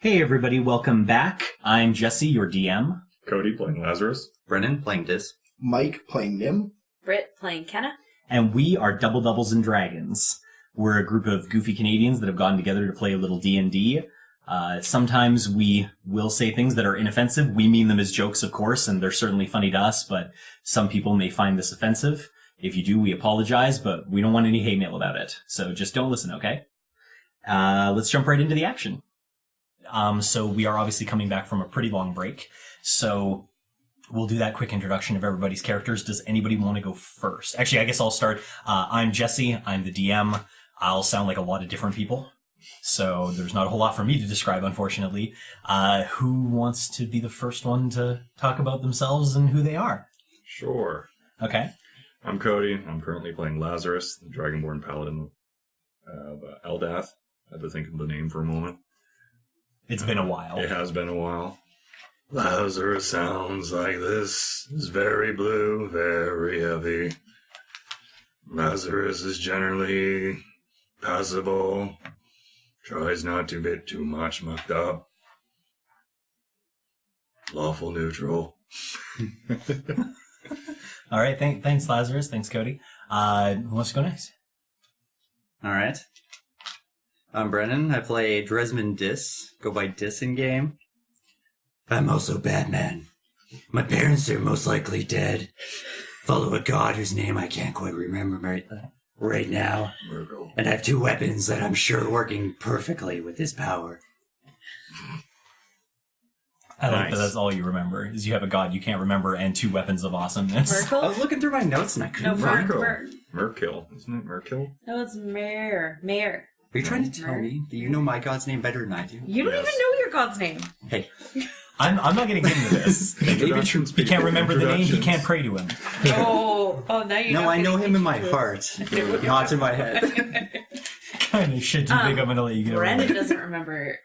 Hey everybody, welcome back. I'm Jesse, your DM. Cody playing Lazarus. Brennan playing Dis. Mike playing Nim. Britt playing Kenna. And we are Double Doubles and Dragons. We're a group of goofy Canadians that have gotten together to play a little D&D. Sometimes we will say things that are inoffensive. We mean them as jokes, of course, and they're certainly funny to us, but some people may find this offensive. If you do, we apologize, but we don't want any hate mail about it. So just don't listen, okay? Let's jump right into the action. So we are obviously coming back from a pretty long break. So we'll do that quick introduction of everybody's characters. Does anybody want to go first? Actually, I guess I'll start. I'm Jesse. I'm the DM. I'll sound like a lot of different people. So there's not a whole lot for me to describe, unfortunately. Who wants to be the first one to talk about themselves and who they are? Sure. Okay. I'm Cody. I'm currently playing Lazarus, the Dragonborn Paladin of Eldath. I had to think of the name for a moment. It's been a while. It has been a while. Lazarus sounds like this. Is very blue, very heavy. Lazarus is generally passable. Tries not to get too much mucked up. Lawful neutral. All right. Thanks, Lazarus. Thanks, Cody. Who wants to go next? Alright. I'm Brennan. I play Dresmond Dis. Go by Dis in game. I'm also Batman. My parents are most likely dead. Follow a god whose name I can't quite remember right now. Miracle. And I have two weapons that I'm sure are working perfectly with this power. I like Nice. that that's all you remember, is you have a god you can't remember and two weapons of awesomeness. I Merkel? was looking through my notes and I couldn't No, find Merkel. Merkill. Isn't it Merkill? No, it's Mayor. Mayor. Are you trying to tell me that you know my god's name better than I do? You don't Yes. even know your god's name. Hey, I'm not going to get into this. Introductions. He can't remember the name, he Introductions. can't pray to him. Oh, now you know. no, I know him in my heart, not in my head. Kind of shit, do you think I'm going to let you get away Brennan with it? doesn't remember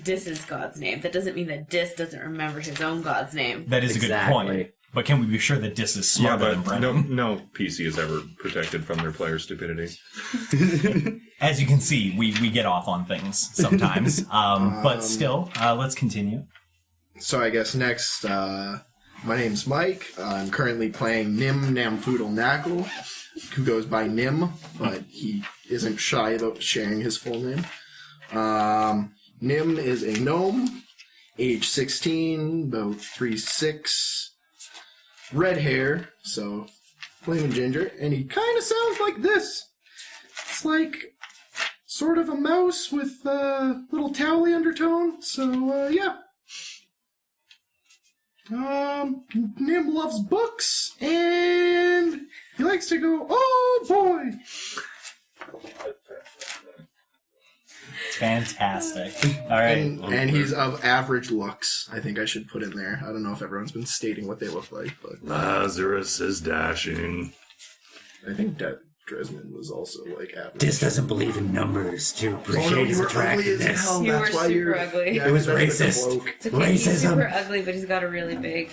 Dis's god's name. That doesn't mean that Dis doesn't remember his own god's name. That is a good Exactly. point. But can we be sure that Dis is Yeah, smarter than but Brennan? no PC is ever protected from their player stupidity. As you can see, we get off on things sometimes. But still, let's continue. So I guess next, my name's Mike. I'm currently playing Nim Namfoodle Knackle, who goes by Nim, but he isn't shy about sharing his full name. Nim is a gnome, age 16, about 3'6", red hair, so plain ginger, and he kind of sounds like this. It's like sort of a mouse with a little towely undertone, so yeah. Nim loves books, and he likes to go, oh boy! It's fantastic. All right. And he's of average looks. I think I should put in there. I don't know if everyone's been stating what they look like, but Lazarus is dashing. I think that Dresmond was also like average. Dis doesn't believe in numbers to appreciate his you were ugly as attractiveness. hell. You That's were why super you're ugly. Yeah, It was that's the racist. bloke. It's okay. He's Racism. super ugly, but he's got a really big.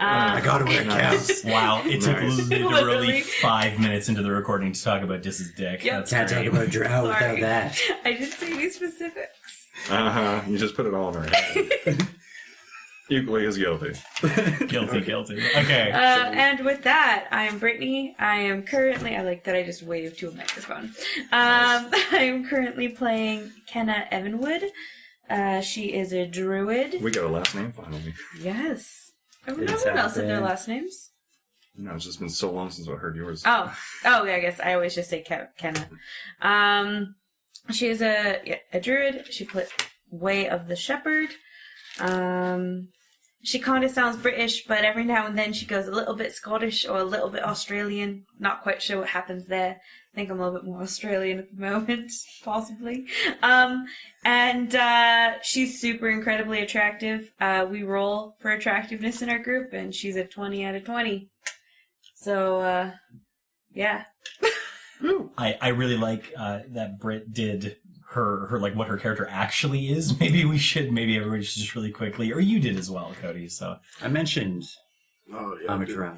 I gotta wear counts. Wow, it took Nice. literally Literally. 5 minutes into the recording to talk about Dis's dick. Yep. That's Can't talk great. about drow without Sorry. that. I didn't say any specifics. You just put it all in our head. Equally as guilty. Guilty. Okay. And with that, I am Brittany. I am currently. I like that I just waved to a microphone. I am currently playing Kenna Evanwood. She is a druid. We got a last name finally. Yes. It's Everyone else had their happened. last names. No, it's just been so long since I heard yours. Oh, yeah, I guess I always just say Kenna. She is a druid. She plays Way of the Shepherd. She kind of sounds British, but every now and then she goes a little bit Scottish or a little bit Australian. Not quite sure what happens there. I think I'm a little bit more Australian at the moment, possibly. And she's super incredibly attractive. We roll for attractiveness in our group, and she's a 20 out of 20. So, yeah. I really like that Britt did her like what her character actually is. Maybe everybody should just really quickly, or you did as well, Cody. So I mentioned Oh, yeah. I'm a dude. drow.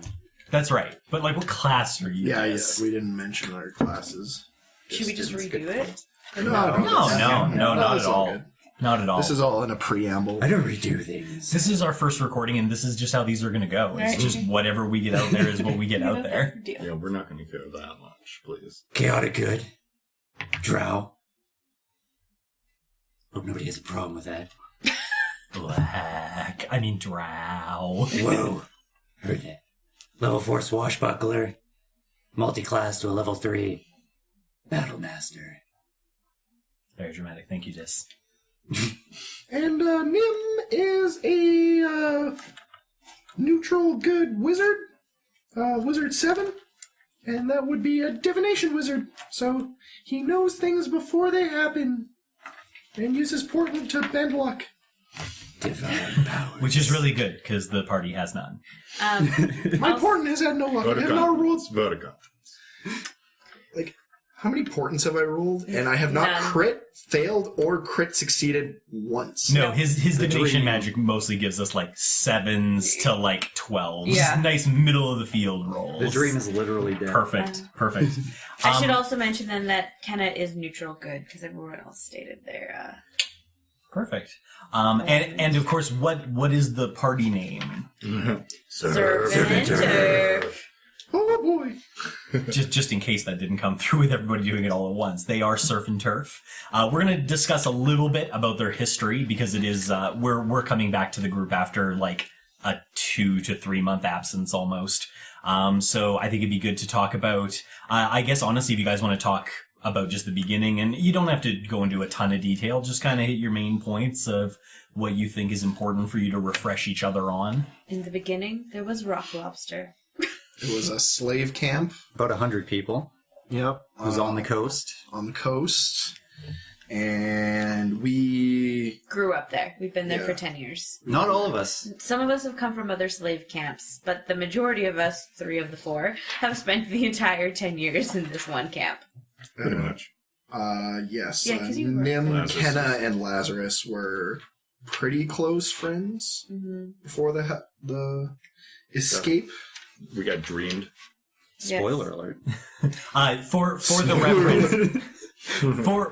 that's right. But like, what class are you? Yeah, Dis? we didn't mention our classes. Should we just redo it? No, No, not at all. Not at all. This is all in a preamble. I don't redo things. This is our first recording, and this is just how these are going to go. It's Right. just whatever we get out there is what we get out there. Yeah, we're not going to care that much, please. Chaotic good. Drow. Hope nobody has a problem with that. Black. I mean, drow. Whoa. Heard that. Level 4 swashbuckler. Multi-class to a level 3. Battle master. Very dramatic. Thank you, Dis. And Nim is a neutral good wizard. Wizard 7. And that would be a divination wizard. So he knows things before they happen. And uses portent to bend luck. Divine powers. Which is really good, because the party has none. My portent has had no luck. Vote I of have not rolled. confidence. Vote of confidence. Like, how many portents have I rolled? And I have not None. crit, failed, or crit succeeded once. No, his The divination dream. magic mostly gives us like 7s to like 12s. Yeah. Nice middle of the field rolls. The dream is literally dead. Perfect. Perfect. I should also mention then that Kenna is neutral good because everyone else stated their. Perfect. And of course, what is the party name? Servant Turf. Oh boy. just in case that didn't come through with everybody doing it all at once. They are Surf and Turf. We're going to discuss a little bit about their history because it is we're coming back to the group after like a 2 to 3 month absence almost. So I think it'd be good to talk about. I guess honestly, if you guys want to talk about just the beginning, and you don't have to go into a ton of detail, just kind of hit your main points of what you think is important for you to refresh each other on. In the beginning, there was Rock Lobster. It was a slave camp. About 100 people. Yep. It was on the coast. On the coast. And we... Grew up there. We've been there Yeah. for 10 years. Not all of us. Some of us have come from other slave camps, but the majority of us, 3 of the 4, have spent the entire 10 years in this one camp. Pretty much. Yes. Yeah, 'cause you were- Nim, Lazarus. Kenna, and Lazarus were pretty close friends before the escape. We got dreamed. Yes. Spoiler alert. For the reference,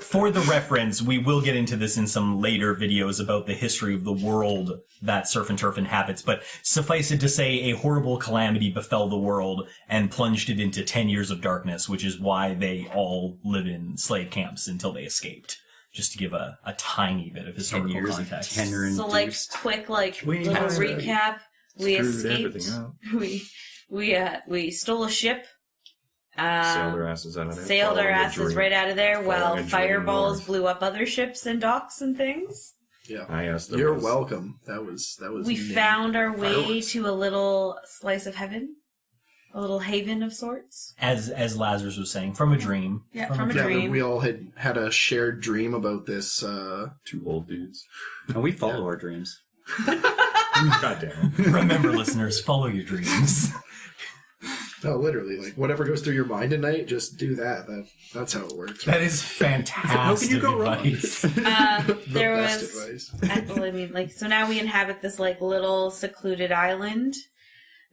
for the reference, we will get into this in some later videos about the history of the world that Surf and Turf inhabits. But suffice it to say, a horrible calamity befell the world and plunged it into 10 years of darkness, which is why they all live in slave camps until they escaped. Just to give a tiny bit of 10 historical years context. of tenure So, like, induced. quick, like, We little have recap. We screwed escaped. everything up. We stole a ship. Sailed our asses out of there. Sailed our Following a asses dream. right out of there while Following a dream fireballs north. blew up other ships and docks and things. Yeah. I asked You're welcome. That was We Nim. found our way Fireworks. to a little slice of heaven, a little haven of sorts. As Lazarus was saying, from a dream. Yeah, from a Yeah, dream. we all had a shared dream about this. 2 old dudes. And we follow our dreams. God damn it. Remember, listeners, follow your dreams. No, literally, like whatever goes through your mind at night, just do that. That's how it works. That is fantastic How can you go wrong? advice. There best was, advice. well, I mean, like, so now we inhabit this like little secluded island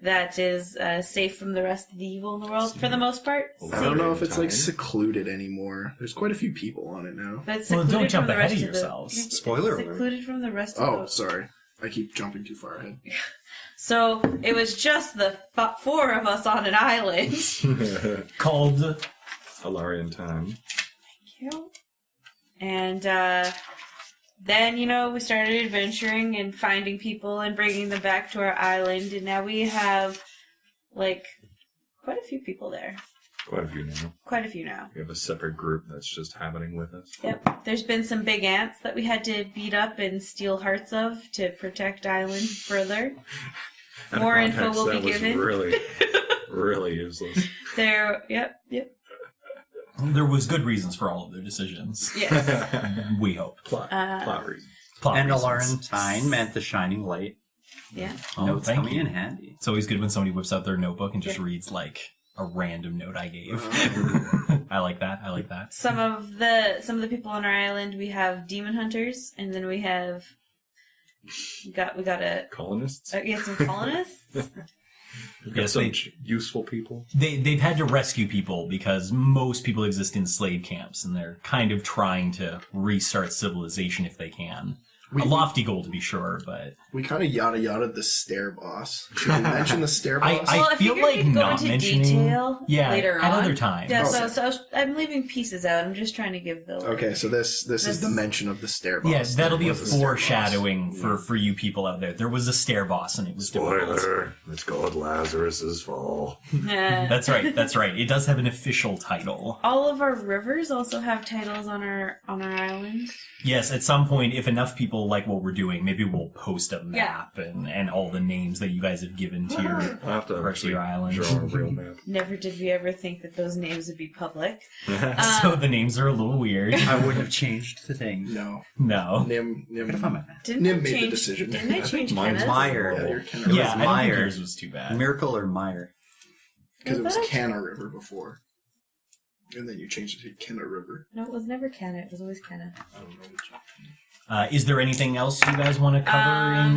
that is safe from the rest of the evil in the world for the most part. I don't know if it's like Time. secluded anymore. There's quite a few people on it now. But it's Well, secluded don't jump from the ahead rest of of the- yourselves. it's Spoiler alert. secluded from the rest of Oh, the. sorry. I keep jumping too far ahead. So it was just the 4 of us on an island. Called Alarian time. And then, we started adventuring and finding people and bringing them back to our island. And now we have, like, quite a few people there. Quite a few now. Quite a few now. We have a separate group that's just happening with us. Yep. There's been some big ants that we had to beat up and steal hearts of to protect island further. Out of More info context, will that be was given. Really, really useless. Yep. there was good reasons for all of their decisions. Yes. We hope. Plot reasons. Plot And reasons. Alarantine meant the shining light. Yeah. Oh, Notes thank coming you. in handy. It's always good when somebody whips out their notebook and just Yeah. reads like a random note I gave. I like that. Some of the people on our island, we have demon hunters, and then we got a Colonists? some colonists. Yes, Some useful people. they've had to rescue people because most people exist in slave camps, and they're kind of trying to restart civilization if they can. A lofty goal, to be sure, but... We kind of yada-yada'd the stair boss. Should we mention the stair boss? I feel like not mentioning... detail later on. at other times. Yeah, so I'm leaving pieces out. I'm just trying to give the... Okay, so this is the mention of the stair boss. Yes, that'll be a foreshadowing for you people out there. There was a stair boss, and it was difficult. Spoiler, it's called Lazarus's Fall. That's right. It does have an official title. All of our rivers also have titles on our island. Yes, at some point, if enough people like what we're doing, maybe we'll post a map and all the names that you guys have given to your I'll have to parts of your island. draw a real map. Never did we ever think that those names would be public. So the names are a little weird. I wouldn't have changed the thing. No. No. Gotta find my map. Didn't Nim I made the change, decision. Didn't I change Mine's Kenna's? Meyer. Yeah, your Kenna Yeah, I don't think Meyer. yours was too bad. Miracle or Meyer? Because it was I thought- Kenna River before. And then you changed it to Kenna River. No, it was never Kenna. It was always Kenna. I don't know. Is there anything else you guys want to cover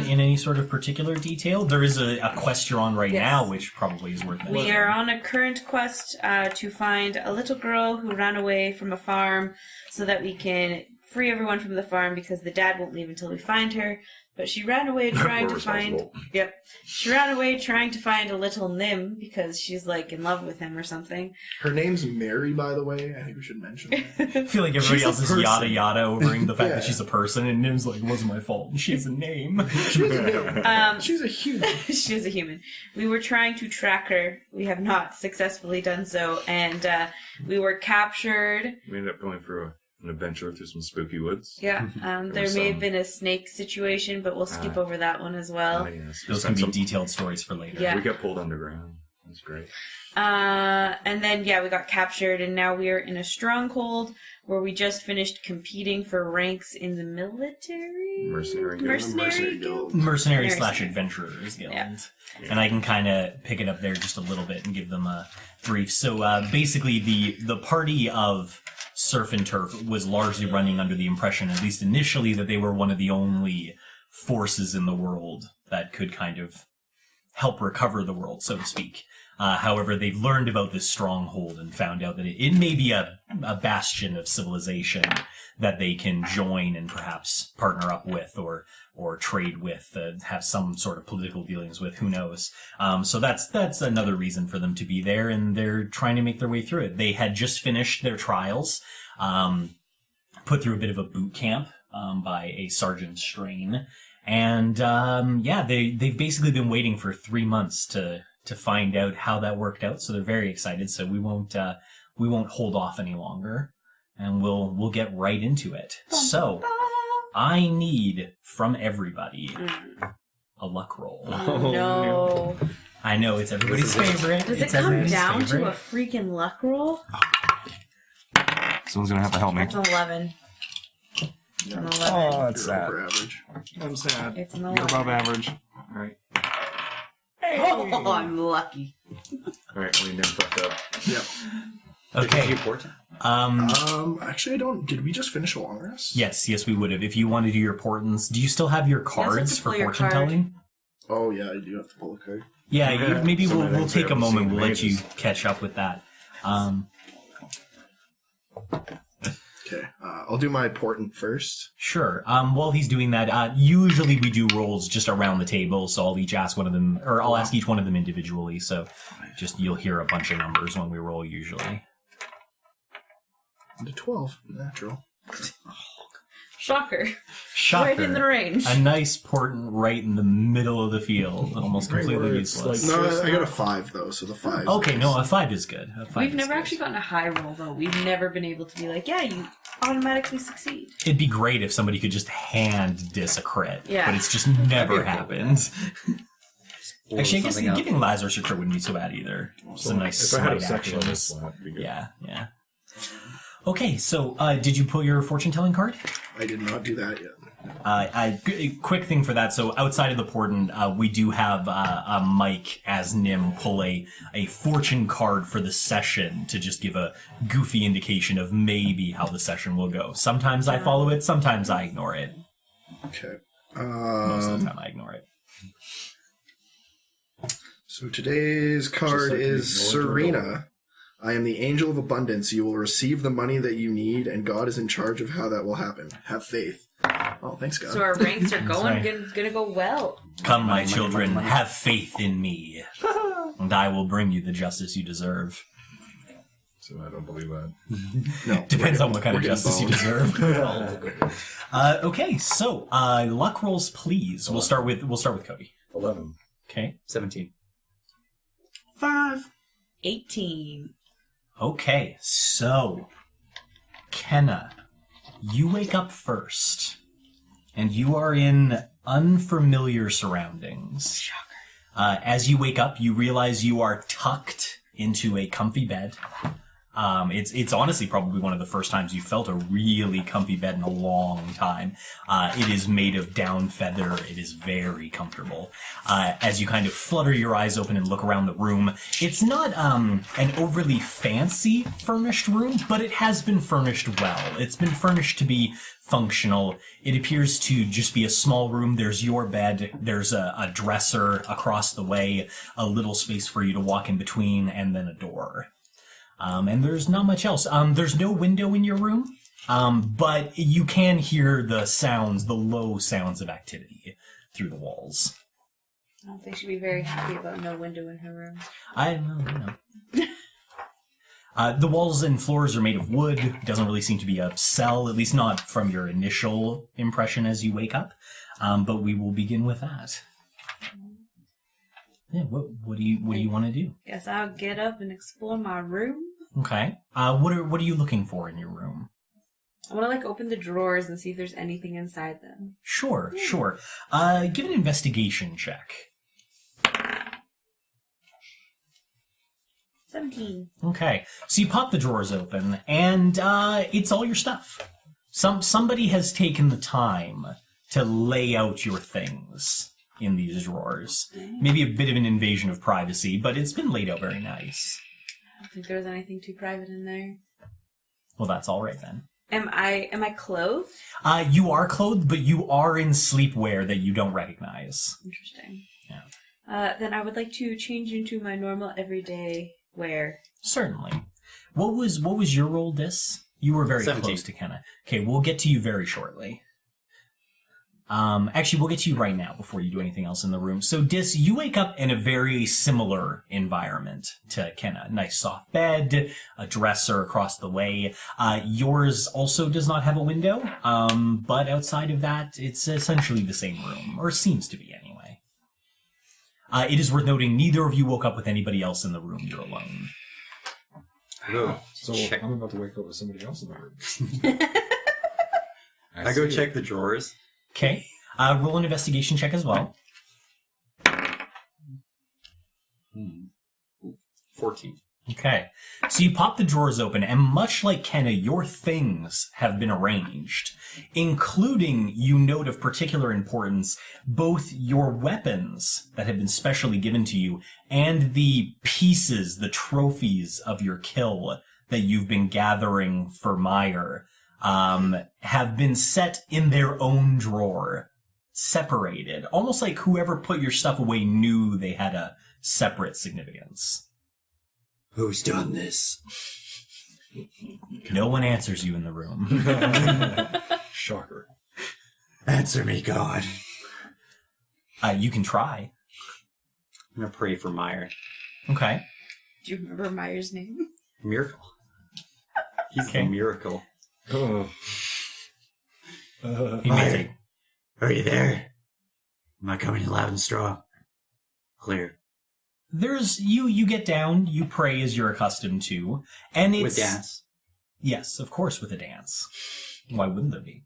in any sort of particular detail? There is a quest you're on right Yes. now, which probably is worth mentioning. We are on a current quest to find a little girl who ran away from a farm so that we can free everyone from the farm because the dad won't leave until we find her. But she ran away trying We're to find... responsible. Yep. She ran away trying to find a little Nim because she's, like, in love with him or something. Her name's Mary, by the way. I think we should mention that. I feel like everybody She's a else is person. yada yada overing the fact Yeah. that she's a person, and Nim's like, it wasn't my fault. She has a name. She's a name. She's a human. She is a human. We were trying to track her. We have not successfully done so. And we were captured. We ended up going for an adventure through some spooky woods. Yeah, there was may have some- been a snake situation, but we'll skip over that one as well. Yes. Those can be detailed stories for later. Yeah. We got pulled underground. That's great. And then, we got captured, and now we are in a stronghold where we just finished competing for ranks in the military? Mercenary guild. Mercenary guild? Mercenary Mercenary. / Adventurers Guild. Yeah. And I can kind of pick it up there just a little bit and give them a brief. So basically the party of Surf and Turf was largely running under the impression, at least initially, that they were one of the only forces in the world that could kind of help recover the world, so to speak. However, they've learned about this stronghold and found out that it may be a bastion of civilization that they can join and perhaps partner up with or trade with, have some sort of political dealings with, who knows. So that's another reason for them to be there, and they're trying to make their way through it. They had just finished their trials, put through a bit of a boot camp by a Sergeant Strain, and they've basically been waiting for 3 months to find out how that worked out. So they're very excited. So we won't hold off any longer, and we'll get right into it. So I need from everybody a luck roll. Oh, no. I know it's everybody's favorite. Does It's it come everybody's down favorite. to a freaking luck roll? Someone's gonna have to help me. It's an 11. It's an 11. Oh, that's You're sad. over average. I'm sad. It's an You're 11. above average. All right. Oh, I'm lucky. All right. We never fucked up. Yep. Okay. Actually, I don't. Did we just finish a long rest? Yes, we would have. If you want to do your portents, do you still have your also have cards to for pull your fortune card. telling? Oh yeah, I do have to pull a card. Yeah, Yeah. maybe Some of the we'll things we take a haven't moment. seen We'll let you ages. catch up with that. Okay, I'll do my portent first. Sure. While he's doing that, usually we do rolls just around the table, so I'll each ask one of them, or I'll ask each one of them individually. So just you'll hear a bunch of numbers when we roll usually. The 12, natural. Shocker. Shocker. Right in the range. A nice portent right in the middle of the field, almost Right completely where it's useless. like- No, I got a 5 though, so the 5. Okay, no, a 5 is good. A 5 We've is never good. actually gotten a high roll, though. We've never been able to be like, yeah, you automatically succeed. It'd be great if somebody could just hand dis a crit, Yeah. but it's just never okay. happened. Or Actually, I guess something else. giving Lazarus a crit wouldn't be so bad either. It's a nice If I had a slight section action. on this slot, it'd be good. Yeah. Okay, so did you pull your fortune telling card? I did not do that yet. Quick thing for that. So outside of the portent, we do have a Mike as Nim pull a fortune card for the session to just give a goofy indication of maybe how the session will go. Sometimes I follow it, sometimes I ignore it. Okay. Most of the time I ignore it. So today's card is Serena. I am the angel of abundance. You will receive the money that you need, and God is in charge of how that will happen. Have faith. Oh, thanks, God. So our ranks are right. gonna go well. Come, my children, have faith in me, and I will bring you the justice you deserve. So I don't believe that. No, Depends on what kind of we're justice you getting deserve. Okay, so luck rolls, please. We'll start with Cody. 11. Okay. 17. 5. 18. Okay, so Kenna, you wake up first, and you are in unfamiliar surroundings. Shocker. As you wake up, you realize you are tucked into a comfy bed. It's honestly probably one of the first times you felt a really comfy bed in a long time. It is made of down feather. It is very comfortable. As you kind of flutter your eyes open and look around the room, it's not an overly fancy furnished room, but it has been furnished well. It's been furnished to be functional. It appears to just be a small room. There's your bed. There's a dresser across the way, a little space for you to walk in between, and then a door. And there's not much else. There's no window in your room, but you can hear the sounds, the low sounds of activity through the walls. I don't think she'd be very happy about no window in her room. I don't know. The walls and floors are made of wood. It doesn't really seem to be a cell, at least not from your initial impression as you wake up. But we will begin with that. Yeah, what do you want to do? Guess I'll get up and explore my room. Okay. What are you looking for in your room? I want to open the drawers and see if there's anything inside them. Sure. Give an investigation check. 17. Okay. So you pop the drawers open, and it's all your stuff. Somebody has taken the time to lay out your things in these drawers. Maybe a bit of an invasion of privacy, but it's been laid out very nice. I don't think there was anything too private in there. Well, that's all right then. Am I clothed? You are clothed, but you are in sleepwear that you don't recognize. Interesting. Yeah. Then I would like to change into my normal everyday wear. Certainly. What was your roll, Dis? You were very 17. close to Kenna. Okay, we'll get to you very shortly. Actually, we'll get to you right now before you do anything else in the room. So, Dis, you wake up in a very similar environment to Kenna. Nice soft bed, a dresser across the way. Yours also does not have a window, but outside of that, it's essentially the same room, or seems to be anyway. It is worth noting, neither of you woke up with anybody else in the room. You're alone. Hello. So Check. I'm about to wake up with somebody else in the room. I go check the drawers. Okay. Roll an investigation check as well. 14. Okay. So you pop the drawers open, and much like Kenna, your things have been arranged, including, you note of particular importance, both your weapons that have been specially given to you and the pieces, the trophies of your kill that you've been gathering for Meyer have been set in their own drawer, separated, almost like whoever put your stuff away knew they had a separate significance. Who's done this? No one answers you in the room. Shocker. Answer me, God. You can try. I'm gonna pray for Meyer. Okay. Do you remember Meyer's name? Miracle. He's Okay. the miracle. Oh. He may take. Are you there? Am I coming in loud and strong? Clear. There's you get down, you pray as you're accustomed to, and it's With dance. Yes, of course, with a dance. Why wouldn't there be?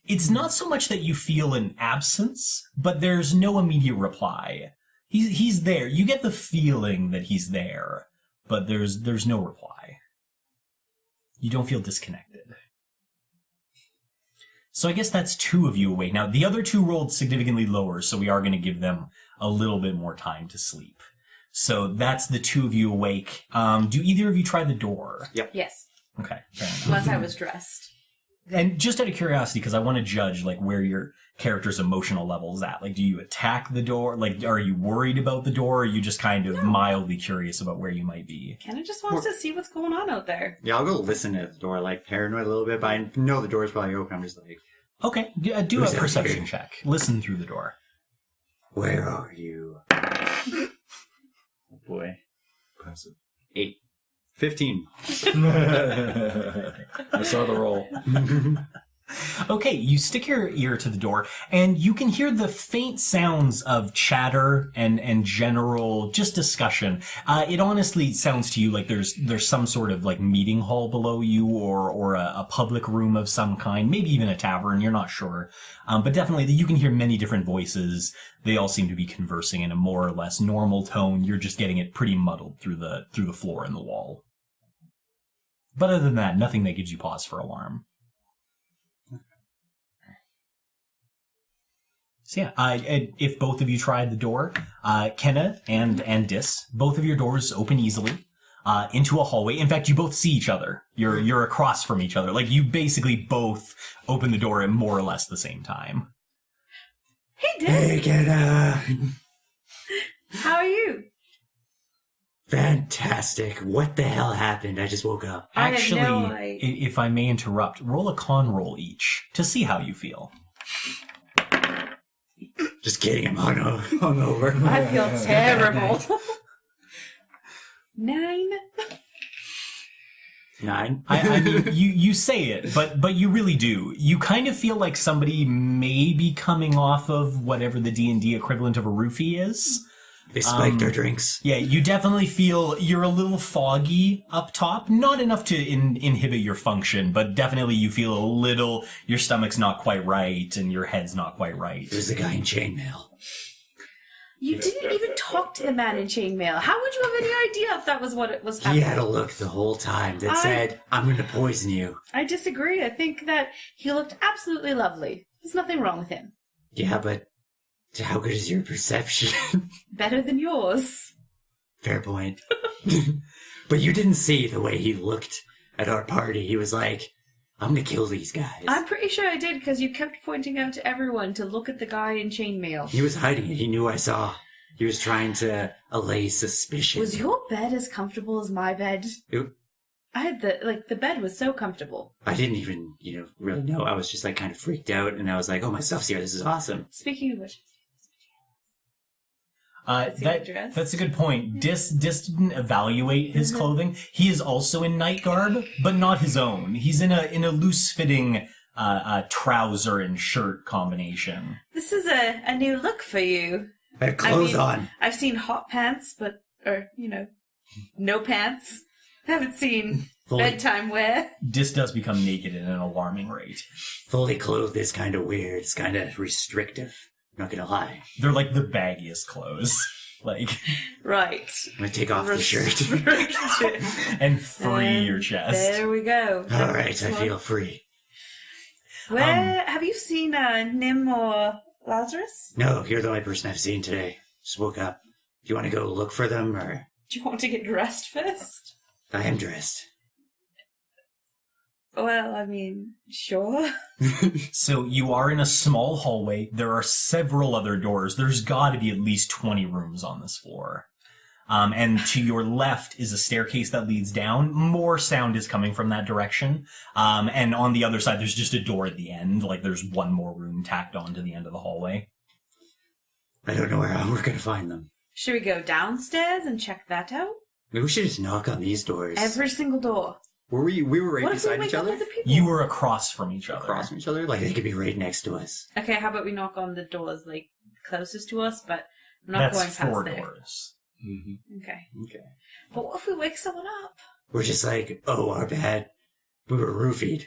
It's not so much that you feel an absence, but there's no immediate reply. He's there. You get the feeling that he's there, but there's no reply. You don't feel disconnected. So I guess that's two of you awake. Now, the other two rolled significantly lower, so we are going to give them a little bit more time to sleep. So that's the two of you awake. Do either of you try the door? Yep. Yes. Okay, fair enough. Once I was dressed. And just out of curiosity, because I want to judge like where your character's emotional level is at. Like, do you attack the door? Like, are you worried about the door? Or are you just kind of mildly curious about where you might be? Kenna just wants to see what's going on out there. Yeah, I'll go listen at the door, like paranoid a little bit, but I know the door's probably open. I'm just like, Okay, do a perception check. Listen through the door. where are you? Oh boy. Passive. 8. 15. I saw the roll. Okay, you stick your ear to the door, and you can hear the faint sounds of chatter and general just discussion. It honestly sounds to you like there's some sort of like meeting hall below you, or a public room of some kind, maybe even a tavern. You're not sure, but definitely you can hear many different voices. They all seem to be conversing in a more or less normal tone. You're just getting it pretty muddled through the floor and the wall. But other than that, nothing that gives you pause for alarm. So yeah, if both of you tried the door, Kenna and Dis, both of your doors open easily into a hallway. In fact, you both see each other. You're across from each other. Like, you basically both open the door at more or less the same time. Hey, Dis. Hey, Kenna! How are you? Fantastic. What the hell happened? I just woke up. I have Actually, no idea. if I may interrupt, roll a con roll each to see how you feel. Just kidding, I'm hungover. I feel terrible. 9? 9? I mean, you say it, but you really do. You kind of feel like somebody may be coming off of whatever the D&D equivalent of a roofie is. They spiked our drinks. Yeah, you definitely feel you're a little foggy up top. Not enough to inhibit your function, but definitely you feel a little, your stomach's not quite right and your head's not quite right. It was the guy in chainmail. You didn't even talk to the man in chainmail. How would you have any idea if that was what it was happening? He had a look the whole time that said, I'm going to poison you. I disagree. I think that he looked absolutely lovely. There's nothing wrong with him. Yeah, but how good is your perception? Better than yours. Fair point. But you didn't see the way he looked at our party. He was like, I'm going to kill these guys. I'm pretty sure I did, because you kept pointing out to everyone to look at the guy in chainmail. He was hiding it. He knew I saw. He was trying to allay suspicion. Was your bed as comfortable as my bed? I had the bed was so comfortable. I didn't even, really know. I was just like kind of freaked out, and I was like, oh, my stuff's here. This is awesome. Speaking of which, that's a good point. Dis didn't evaluate his clothing. He is also in night garb, but not his own. He's in a loose fitting trouser and shirt combination. this is a new look for you. I had clothes on. I've seen hot pants, no pants. Haven't seen bedtime wear. Dis does become naked at an alarming rate. Fully clothed is kind of weird. It's kind of restrictive. Not gonna lie. They're like the baggiest clothes. Like, Right. I'm gonna take off the shirt. and free your chest. There we go. All right, I feel free. Where have you seen Nim or Lazarus? No, you're the only person I've seen today. Just woke up. Do you want to go look for them, or? Do you want to get dressed first? I am dressed. Well, I mean, sure. So you are in a small hallway. There are several other doors. There's got to be at least 20 rooms on this floor. And to your left is a staircase that leads down. More sound is coming from that direction. And on the other side, there's just a door at the end. Like, there's one more room tacked on to the end of the hallway. I don't know where we're gonna find them. Should we go downstairs and check that out? Maybe we should just knock on these doors. Every single door. We were right What if we beside wake each up other? other people? You were across from each other. Across from each other? Like they could be right next to us. Okay, how about we knock on the doors, closest to us, but I'm not That's going past 4 there. doors. Mm-hmm. Okay. Okay. But what if we wake someone up? We're just like, oh, our bad. We were roofied.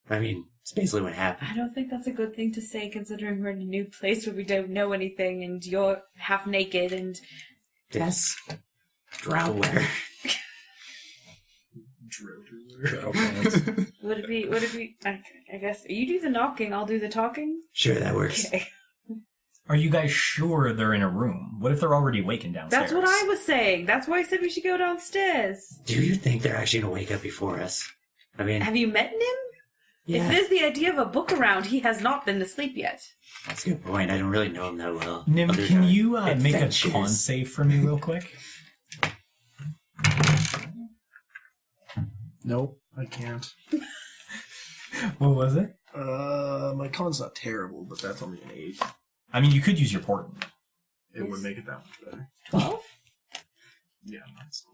I mean, it's basically what happened. I don't think that's a good thing to say, considering we're in a new place where we don't know anything, and you're half naked, and... Yes. Drowware. Would it be... I guess, you do the knocking, I'll do the talking? Sure, that works. Okay. Are you guys sure they're in a room? What if they're already waking downstairs? That's what I was saying. That's why I said we should go downstairs. Do you think they're actually going to wake up before us? I mean, Have you met Nim? Yeah, If there's the idea of a book around, he has not been asleep yet. that's a good point. I don't really know him that well. Nim, Other can than you make a adventures. con save for me real quick? Nope, I can't. What was it? My con's not terrible, but that's only an 8. I mean, you could use your portent. It would make it that much better. 12? Yeah, that's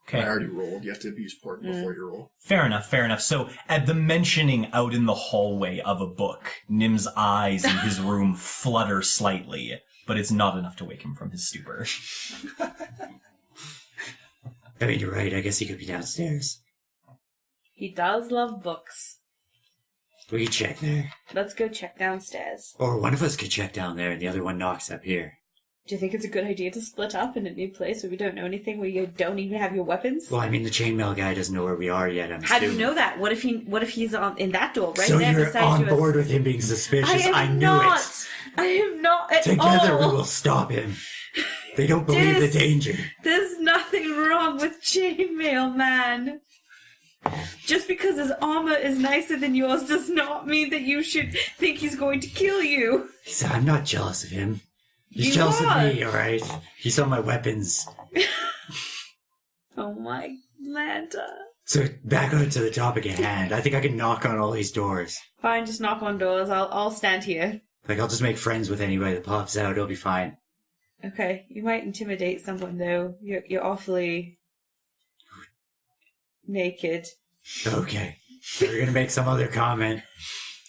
Okay. I already rolled. You have to use port before you roll. Fair enough, fair enough. So, at the mentioning out in the hallway of a book, Nim's eyes in his room flutter slightly, but it's not enough to wake him from his stupor. I mean, you're right. I guess he could be downstairs. He does love books. We can check there. Let's go check downstairs. Or one of us could check down there and the other one knocks up here. Do you think it's a good idea to split up in a new place where we don't know anything, where you don't even have your weapons? Well, I mean, the chainmail guy doesn't know where we are yet, I'm How do you assuming. know that? What if he's in that door right So there you're beside on you? board with him being suspicious. I knew not. it. I am not at Together all. we will stop him. They don't believe the Dis- danger. There's nothing wrong with chainmail, man. Just because his armor is nicer than yours does not mean that you should think he's going to kill you. He said, I'm not jealous of him. He's You jealous are. of me, alright? He saw my weapons. Oh my Lanta. So back on to the topic at hand. I think I can knock on all these doors. Fine, just knock on doors. I'll stand here. Like, I'll just make friends with anybody that pops out. It'll be fine. Okay, you might intimidate someone though. You're awfully naked. Okay. We're gonna make some other comment.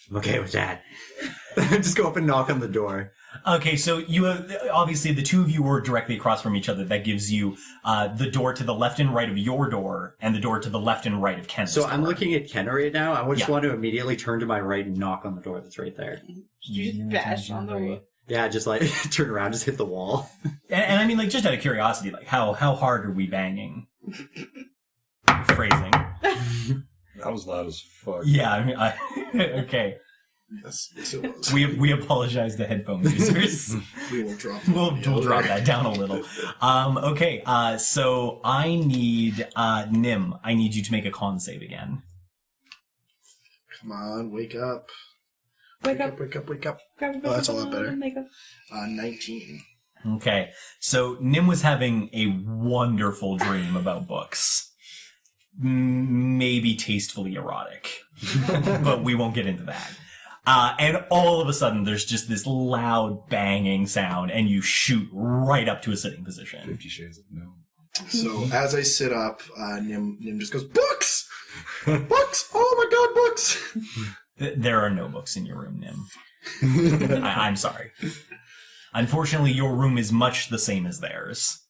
I'm okay with that. Just go up and knock on the door. Okay, so you have, obviously the two of you were directly across from each other. That gives you the door to the left and right of your door, and the door to the left and right of Kenna's So door. I'm looking at Kenna right now. I just Yeah. want to immediately turn to my right and knock on the door that's right there. You just bash on the wall. Yeah, just like turn around, just hit the wall. And I mean, like, just out of curiosity, like, how hard are we banging? Phrasing. That was loud as fuck. Yeah, I mean, okay. Yes, it was. We apologize to headphone users. We will drop. We'll drop that down a little. Okay, so I need Nim. I need you to make a con save again. Come on, wake up. Wake up. Wake up, wake up. Grab a Oh, that's a lot better. Makeup. 19. Okay, so Nim was having a wonderful dream about books. Maybe tastefully erotic, but we won't get into that. And all of a sudden, there's just this loud banging sound, and you shoot right up to a sitting position. 50 Shades of No. So as I sit up, Nim just goes, books! Books! Oh my god, books! There are no books in your room, Nim. I'm sorry. Unfortunately, your room is much the same as theirs.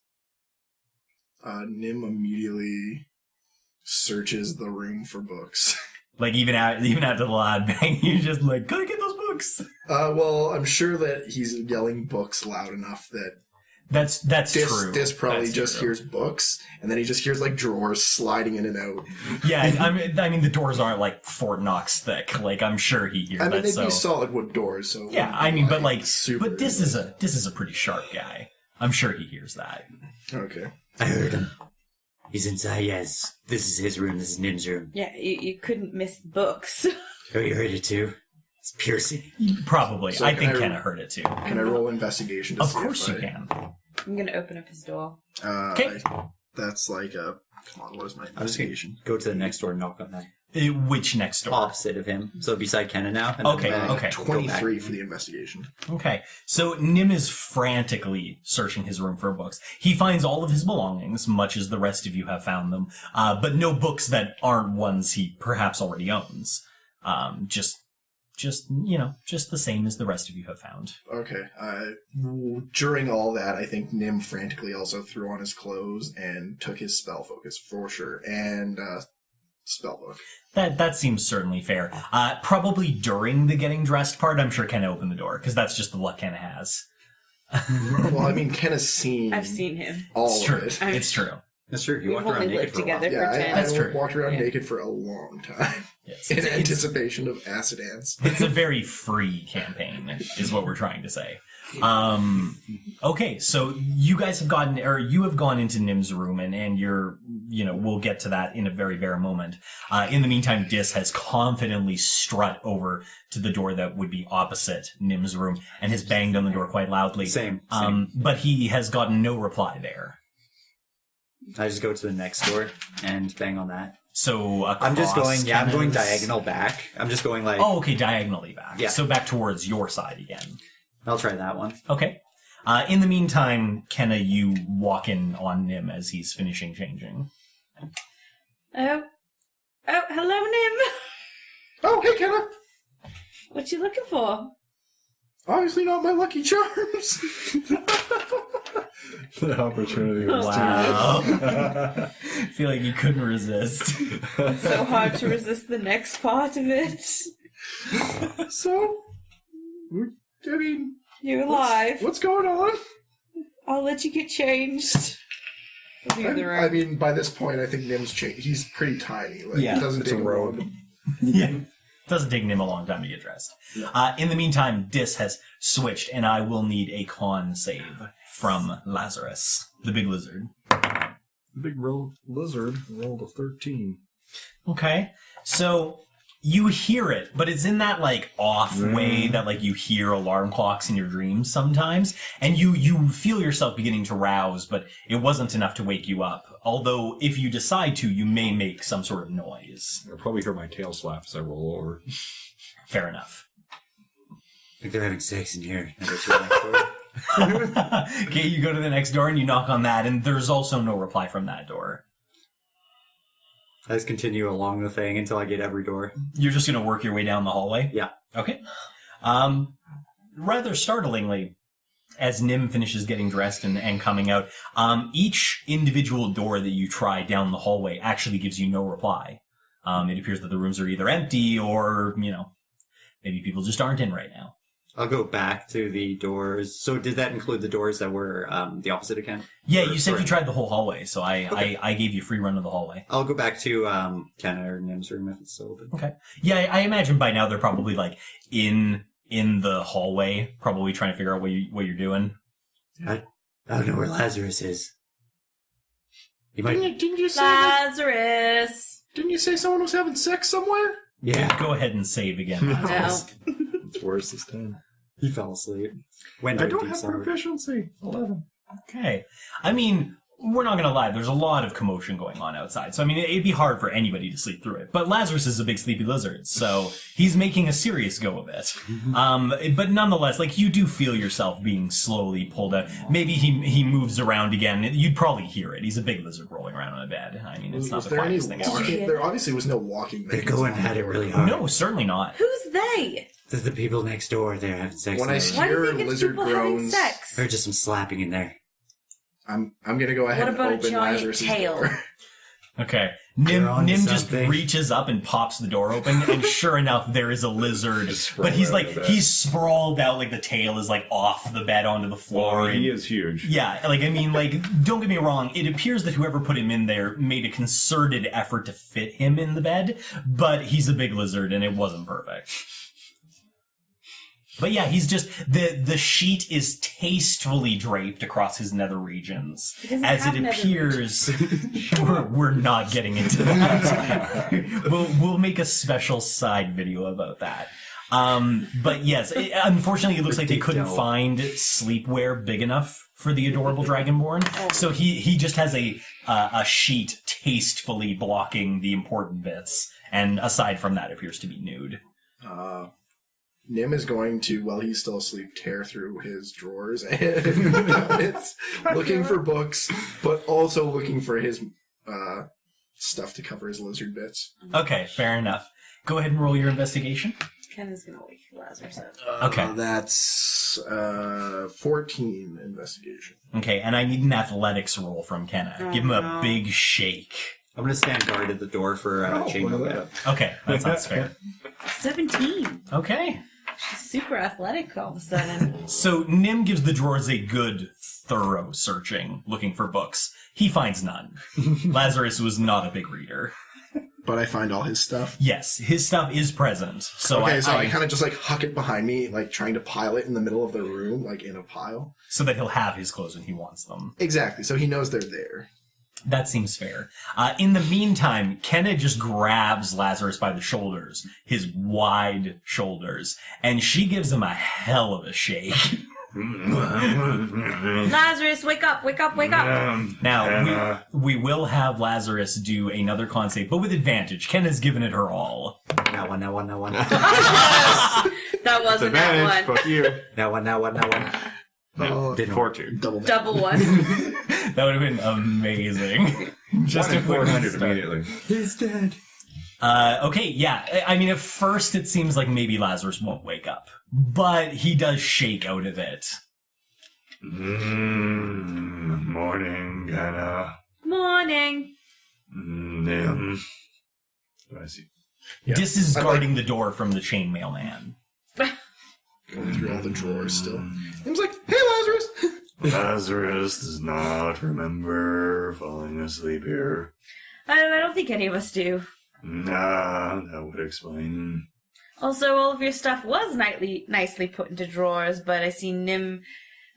Nim immediately searches the room for books. Like, even after the loud bang, you're just like, gotta get those books! Well, I'm sure that he's yelling books loud enough that That's true. This probably That's just true. hears books, and then he just hears, like, drawers sliding in and out. Yeah, I mean, the doors aren't like Fort Knox thick. Like, I'm sure he hears I mean, that. they'd So be solid wood doors, so... yeah, I mean, but like, super... but this is a pretty sharp guy. I'm sure he hears that. Okay. I heard him. He's inside. Yes, this is his room. This is Nim's room. Yeah, you couldn't miss the books. Oh, you heard it too? It's piercing. Probably. So I can think I- Kenna heard it too. Can I roll investigation to Of see course if you can. I'm gonna open up his door. Okay. That's like a... Come on, what is my I'm just gonna investigation? go to the next door and knock on that. Which next door? Opposite of him. So beside Kenna now. And Okay, then okay. 23 for the investigation. Okay, so Nim is frantically searching his room for books. He finds all of his belongings, much as the rest of you have found them, but no books that aren't ones he perhaps already owns. Just the same as the rest of you have found. Okay. During all that, I think Nim frantically also threw on his clothes and took his spell focus for sure, and spellbook. That seems certainly fair. Probably during the getting dressed part, I'm sure Kenna opened the door, because that's just the luck Kenna has. Well, I mean, Kenna's seen... I've seen him. all It's of true. it. It's true. That's true. You We've walked around only naked lived for a while. together. Yeah, I That's true. walked around Yeah. naked for a long time Yes. in It's anticipation of acid ants. a very free campaign, is what we're trying to say. Okay, so you guys have you have gone into Nim's room, and you're, we'll get to that in a very bare moment. In the meantime, Dis has confidently strut over to the door that would be opposite Nim's room and has banged on the door quite loudly. Same. But he has gotten no reply there. I just go to the next door and bang on that. So I'm just going, I'm going Kenna's- diagonal back. I'm just going like... Oh, okay, diagonally back. Yeah. So back towards your side again. I'll try that one. Okay. In the meantime, Kenna, you walk in on Nim as he's finishing changing. Oh, hello, Nim. Oh, hey, Kenna. What you looking for? Obviously not my Lucky Charms. The opportunity was Wow. I feel like you couldn't resist. It's so hard to resist the next part of it. So, I mean, You're alive. what's going on? I'll let you get changed. For the other I room. mean, by this point, I think Nim's changed. He's pretty tiny. Like, Yeah, it doesn't it's take a him robe. long. Yeah. Doesn't take Nim a long time to get dressed. In the meantime, Dis has switched, and I will need a con save from Lazarus, the big lizard. The big lizard rolled a 13. Okay. So you hear it, but it's in that off way that you hear alarm clocks in your dreams sometimes, and you feel yourself beginning to rouse, but it wasn't enough to wake you up. Although if you decide to, you may make some sort of noise. I'll probably hear my tail slap as I roll over. Fair enough. I think they're having sex in here. I go to the next door. Okay, you go to the next door and you knock on that, and there's also no reply from that door. I just continue along the thing until I get every door. You're just going to work your way down the hallway? Yeah. Okay. Rather startlingly, as Nim finishes getting dressed and coming out, each individual door that you try down the hallway actually gives you no reply. It appears that the rooms are either empty or, maybe people just aren't in right now. I'll go back to the doors. So did that include the doors that were the opposite of Ken? Yeah, you said you tried the whole hallway, so I gave you free run of the hallway. I'll go back to Kenna or Nim's room if it's still open. Okay. Yeah, I imagine by now they're probably in the hallway, probably trying to figure out what you're doing. I don't know where Lazarus is. He might... Didn't you say that? Lazarus. Didn't you say someone was having sex somewhere? Yeah, Go ahead and save again. No. Lazarus. It's worse this time. he fell asleep. Went I to a don't deep have slumber. proficiency. 11. Okay. I mean, we're not going to lie. There's a lot of commotion going on outside. So, I mean, it'd be hard for anybody to sleep through it. But Lazarus is a big sleepy lizard, so he's making a serious go of it. But nonetheless, you do feel yourself being slowly pulled out. Maybe he moves around again. You'd probably hear it. He's a big lizard rolling around on a bed. I mean, it's not Was the there any quietest thing ever. walking? There obviously was no walking. They're going at it really hard. No, certainly not. Who's they? There's the people next door. They're having sex. When in I there. Why do you Your think it's lizard people having groans. sex? There's just some slapping in there. I'm gonna go ahead What and about a open giant Lazarus' tail? door. Okay. You're onto Nim just something. reaches up and pops the door open, and sure enough, there is a lizard. Just But he's sprawled out of the bed. he's sprawled out, the tail is off the bed onto the floor. Well, he and- is huge. Yeah, don't get me wrong, it appears that whoever put him in there made a concerted effort to fit him in the bed, but he's a big lizard and it wasn't perfect. But yeah, he's just, the sheet is tastefully draped across his nether regions. He doesn't As have it nether appears, we're not getting into that. We'll make a special side video about that. But yes, unfortunately, it looks like they couldn't Detail. find sleepwear big enough for the adorable Dragonborn. So he just has a sheet tastefully blocking the important bits, and aside from that, appears to be nude. Nim is going to, while he's still asleep, tear through his drawers and it's looking for books, but also looking for his stuff to cover his lizard bits. Okay, fair enough. Go ahead and roll your investigation. Kenna's gonna wake Lazarus up. Okay. That's 14 investigation. Okay, and I need an athletics roll from Kenna. Give him a big shake. I'm going to stand guard at the door for chain look at movement. that. Okay, that sounds fair. 17. Okay. She's super athletic all of a sudden. So Nim gives the drawers a good, thorough searching, looking for books. He finds none. Lazarus was not a big reader. but I find all his stuff. Yes, his stuff is present. So I kind of just like huck it behind me, like trying to pile it in the middle of the room, like in a pile. So that he'll have his clothes when he wants them. Exactly, so he knows they're there. That seems fair. In the meantime, Kenna just grabs Lazarus by the shoulders, his wide shoulders, and she gives him a hell of a shake. Lazarus, wake up, wake up, wake up. Now, we will have Lazarus do another con save, but with advantage. Kenna's given it her all. Now one. That wasn't Advantage, that one. fuck you. Now one. No, Didn't 4-2. Double one. That would have been amazing. Just Just if we 400 immediately. He's dead. Okay, yeah. I mean, at first it seems like maybe Lazarus won't wake up, but he does shake out of it. Morning, Kenna. Morning. Nim. I see. Yeah. Dis is guarding the door from the chainmail man. Going through all the drawers still. Nim's like, hey, Lazarus! Lazarus does not remember falling asleep here. I don't think any of us do. Nah, that would explain. Also, all of your stuff was nicely put into drawers, but I see Nim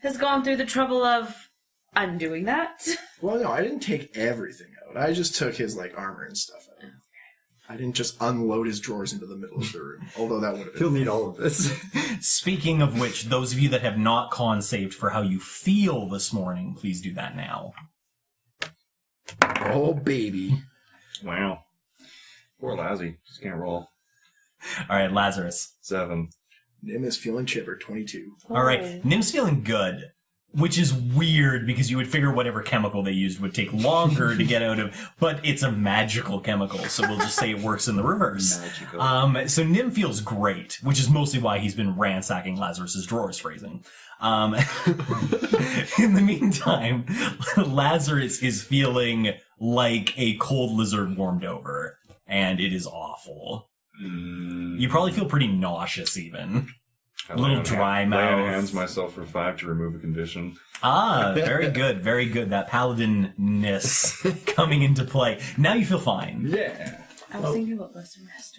has gone through the trouble of undoing that. Well, no, I didn't take everything out. I just took his, like, armor and stuff out. I didn't just unload his drawers into the middle of the room, although that would have been... He'll need all of this. Speaking of which, those of you that have not con saved for how you feel this morning, please do that now. Oh, baby. Wow. Poor Lazzy. Just can't roll. All right, Lazarus. 7. Nim is feeling chipper, 22. All right, Nim's feeling good, which is weird because you would figure whatever chemical they used would take longer to get out of, but it's a magical chemical, so we'll just say it works in the reverse. Magical. So Nim feels great, which is mostly why he's been ransacking Lazarus's drawers, phrasing. In the meantime, Lazarus is feeling like a cold lizard warmed over, and it is awful. You probably feel pretty nauseous, even. A little dry mouth. Lay on hands myself for 5 to remove a condition. Ah, very good, very good. That paladin-ness coming into play. Now you feel fine. Yeah. I was thinking about lesser rest.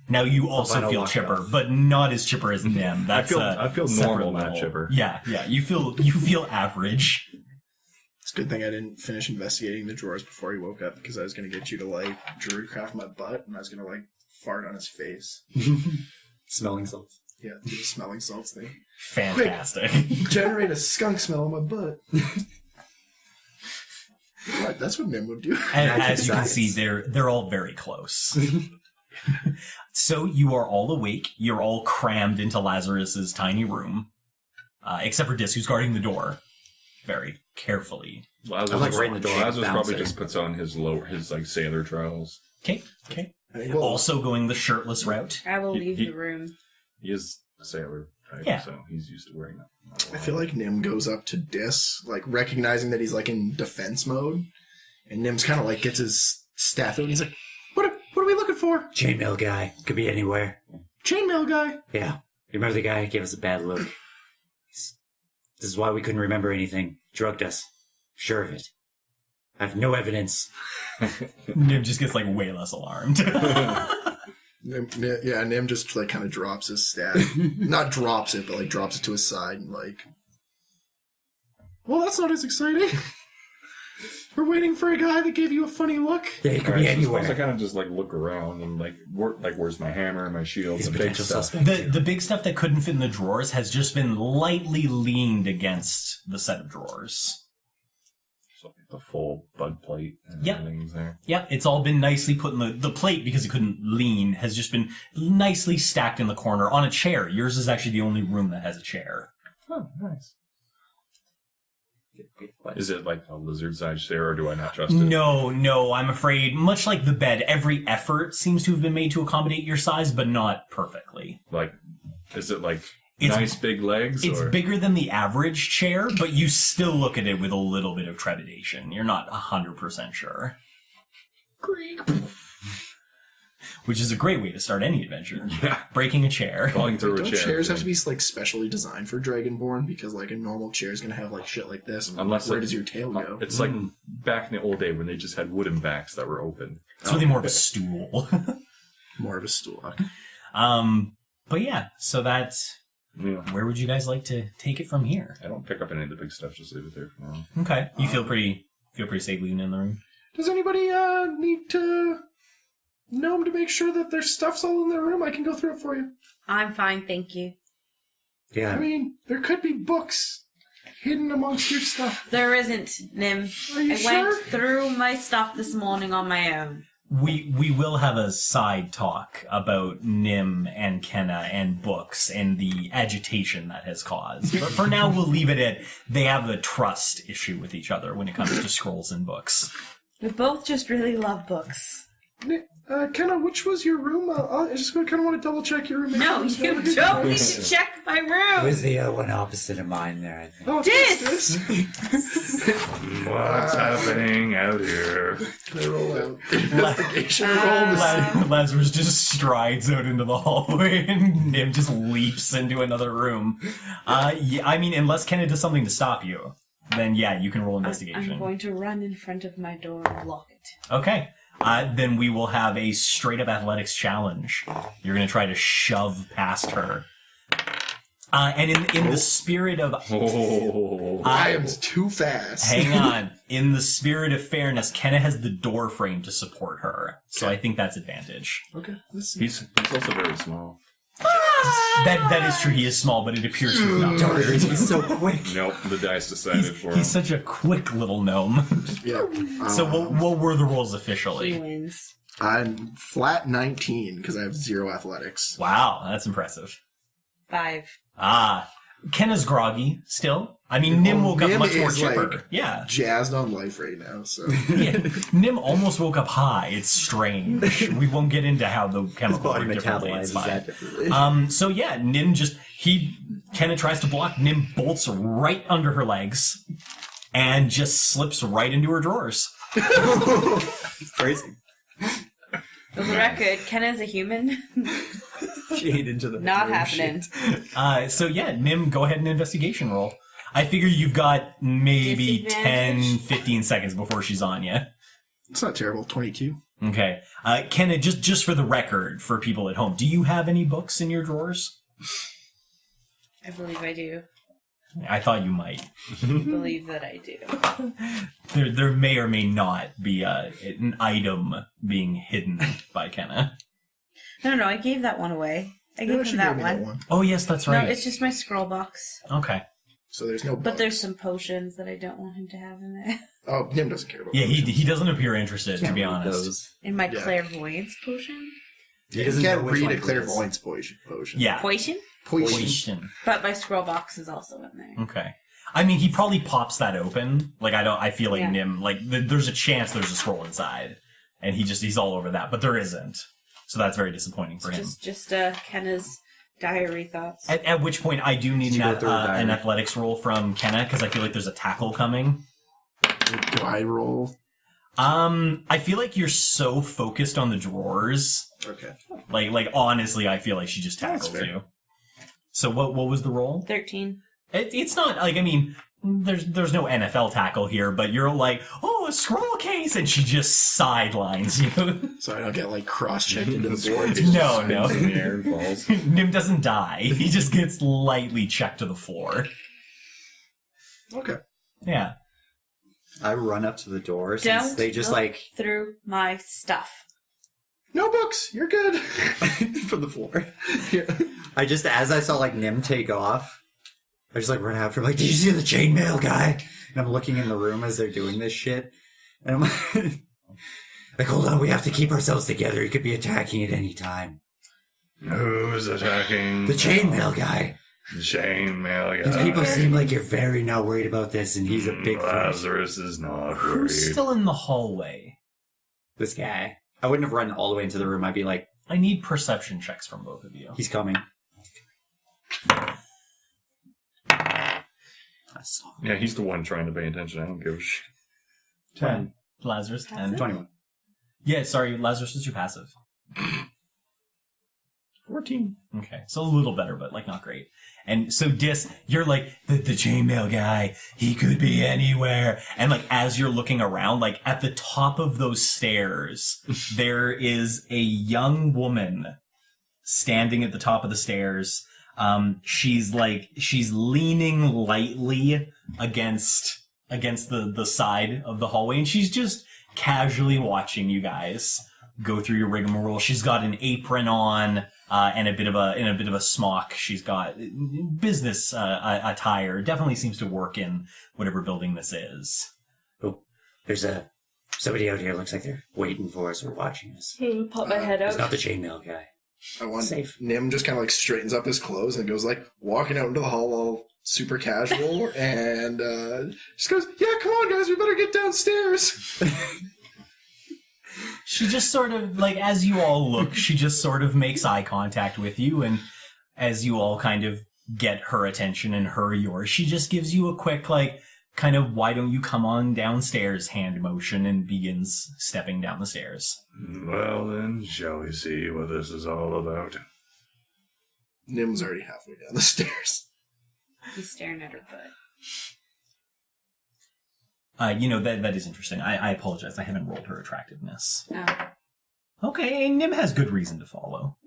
Now you also Final feel walk chipper, off. but not as chipper as Nim. That's I feel separate normal, not level. chipper. Yeah. You feel average. It's a good thing I didn't finish investigating the drawers before he woke up, because I was going to get you to, like, druidcraft my butt, and I was going to, like, fart on his face. Smelling salts. Yeah, do the smelling salts thing. Fantastic. Generate a skunk smell on my butt. What? That's what Nim would do. And as you can Nice. see, they're all very close. So you are all awake. You're all crammed into Lazarus's tiny room, except for Dis, who's guarding the door very carefully. Lazarus, I'm, like, right in the door, Lazarus probably bouncing. just puts on his like sailor trials. Okay. Well, Also going the shirtless route. I will leave He- the room. He is a sailor type, Yeah. so he's used to wearing that. I feel like Nim goes up to Dis, like, recognizing that he's, like, in defense mode. And Nim's kind of, like, gets his staff out, and he's like, what are we looking for? Chainmail guy. Could be anywhere. Chainmail guy. Yeah. You remember the guy who gave us a bad look? This is why we couldn't remember anything. Drugged us. Sure of it. I have no evidence. Nim just gets like way less alarmed. Nim just, like, kind of drops his staff. Not drops it, but, like, drops it to his side and, like... Well, that's not as exciting. We're waiting for a guy that gave you a funny look. Yeah, he could Alright, be so anywhere. suppose I kind of just like look around and like where's my hammer and my shield, He's a the big potential stuff. suspect. The big stuff that couldn't fit in the drawers has just been lightly leaned against the set of drawers. So the full bug plate and Yep. everything's there. Yeah, it's all been nicely put in the plate, because it couldn't lean, has just been nicely stacked in the corner on a chair. Yours is actually the only room that has a chair. Oh, nice. Is it like a lizard-sized chair, or do I not trust it? No, I'm afraid, much like the bed, every effort seems to have been made to accommodate your size, but not perfectly. Like, is it like It's- nice big legs? It's or? bigger than the average chair, but you still look at it with a little bit of trepidation. You're not 100% sure. which is a great way to start any adventure. Yeah. Breaking a chair. Falling through a Don't chair. chairs have to be like specially designed for Dragonborn? Because like a normal chair is gonna have like shit like this. And Unless where it- does your tail go? It's like back in the old day when they just had wooden backs that were open. It's really more of a stool. More of a stool. But yeah, so that's... Yeah. Where would you guys like to take it from here? I don't pick up any of the big stuff, just leave it there for now. Okay. You feel pretty safe leaving in the room? Does anybody need to gnome to make sure that their stuff's all in their room? I can go through it for you. I'm fine, thank you. Yeah. I mean, there could be books hidden amongst your stuff. There isn't, Nim. Are you I sure? went through my stuff this morning on my own. We will have a side talk about Nim and Kenna and books and the agitation that has caused. But for now, we'll leave it at they have a trust issue with each other when it comes to scrolls and books. We both just really love books. Kenna, which was your room? I just kind of want to double check your room. No, you don't need to check my It room. was the one opposite of mine there, I think. Oh, Dis! What's happening out here? They roll out. Investigation roll. to see- Lazarus just strides out into the hallway and Nim just leaps into another room. Yeah, I mean, unless Kenna does something to stop you, then yeah, you can roll investigation. I'm going to run in front of my door and lock it. Okay. Then we will have a straight-up athletics challenge. You're going to try to shove past her. And in the spirit of... Oh. I am too fast. Hang on. In the spirit of fairness, Kenna has the door frame to support her. So I think that's advantage. Okay, let's see. He's also very small. That is true. He is small, but it appears he's not. He's so quick. Nope, the dice decided for him. He's such a quick little gnome. Yeah. So what were the rolls He officially? wins. I'm flat 19 because I have 0 athletics. Wow, that's impressive. 5. Kenna's groggy still. I mean, Nim woke up Nim much more is, chipper. like, Yeah. Jazzed on life right now, so. Yeah. Nim almost woke up high. It's strange. We won't get into how the chemical Body work differently. It's metabolizes fine. that differently. So yeah, Nim Kenna tries to block. Nim bolts right under her legs and just slips right into her drawers. Crazy. For the record, Kenna's a human. She ate into the Not room happening. shit. So yeah, Nim, go ahead and investigation roll. I figure you've got maybe 10, Disadvantage? 15 seconds before she's on you. It's not terrible. 22. Okay. Kenna, just for the record, for people at home, do you have any books in your drawers? I believe I do. I thought you might. I believe that I do. There may or may not be an item being hidden by Kenna. No, I gave that one away. I Yeah, gave she him that gave me one. Oh, yes, that's No, right. it's just my scroll box. Okay. So there's no But bugs. there's some potions that I don't want him to have in there. Oh, Nim doesn't care about Yeah, potions. he doesn't appear interested, to Can't be read honest. those. In my Yeah. clairvoyance potion? He You doesn't can't know which read one a it is. clairvoyance potion. Yeah. Poison? Poison. Poison. But my scroll box is also in there. Okay. I mean, he probably pops that open. Like, I feel like Yeah. Nim, like, there's a chance there's a scroll inside. And he's all over that. But there isn't. So that's very disappointing for him. Just Kenna's diary thoughts. At which point, I do need Did you go through a diary? an athletics roll from Kenna, because I feel like there's a tackle coming. Do I roll? I feel like you're so focused on the drawers. Okay. Like honestly, I feel like she just That's tackled fair. you. So what was the roll? 13. It's not like, I mean, there's no NFL tackle here, but you're like, oh, a scroll case, and she just sidelines you. So I don't get like cross-checked into the board. No. Spins in the air and falls. Nim doesn't die. He just gets lightly checked to the floor. Okay. Yeah. I run up to the door since Don't they just look like through my stuff. No books. You're good. from the floor. Yeah. I just, as I saw like Nim take off, I just like run after him like, did you see the chainmail guy? And I'm looking in the room as they're doing this shit. And I'm like, hold on, we have to keep ourselves together. He could be attacking at any time. Who's attacking? The chainmail guy. The chainmail These guy. people seem like you're very not worried about this, and he's a big threat. Lazarus is not worried. Who's still in the hallway? This guy. I wouldn't have run all the way into the room. I'd be like, I need perception checks from both of you. he's coming. I saw him. Yeah, he's the one trying to pay attention. I don't give a shit. 10. Lazarus, 10. 21. Yeah, sorry, Lazarus was your passive. 14. Okay, so a little better, but like not great. And so Dis, you're like, the chainmail guy, he could be anywhere. And like, as you're looking around, like at the top of those stairs, there is a young woman standing at the top of the stairs. She's leaning lightly against the side of the hallway, and she's just casually watching you guys go through your rigmarole. She's got an apron on, and a bit of a smock. She's got business attire. Definitely seems to work in whatever building this is. Oh, there's somebody out here. Looks like they're waiting for us or watching us. Pop my head It's out. not the chainmail guy. I want Safe. Nim just kind of like straightens up his clothes and goes like walking out into the hall all super casual and just goes, "Yeah, come on guys, we better get downstairs." She just sort of, like, as you all look, she just sort of makes eye contact with you, and as you all kind of get her attention and her yours, she just gives you a quick, like, kind of, "why don't you come on downstairs" hand motion, and begins stepping down the stairs. Well then, shall we see what this is all about? Nim's already halfway down the stairs. He's staring at her butt. That is interesting. I apologize. I haven't rolled her attractiveness. Oh. Okay, Nim has good reason to follow.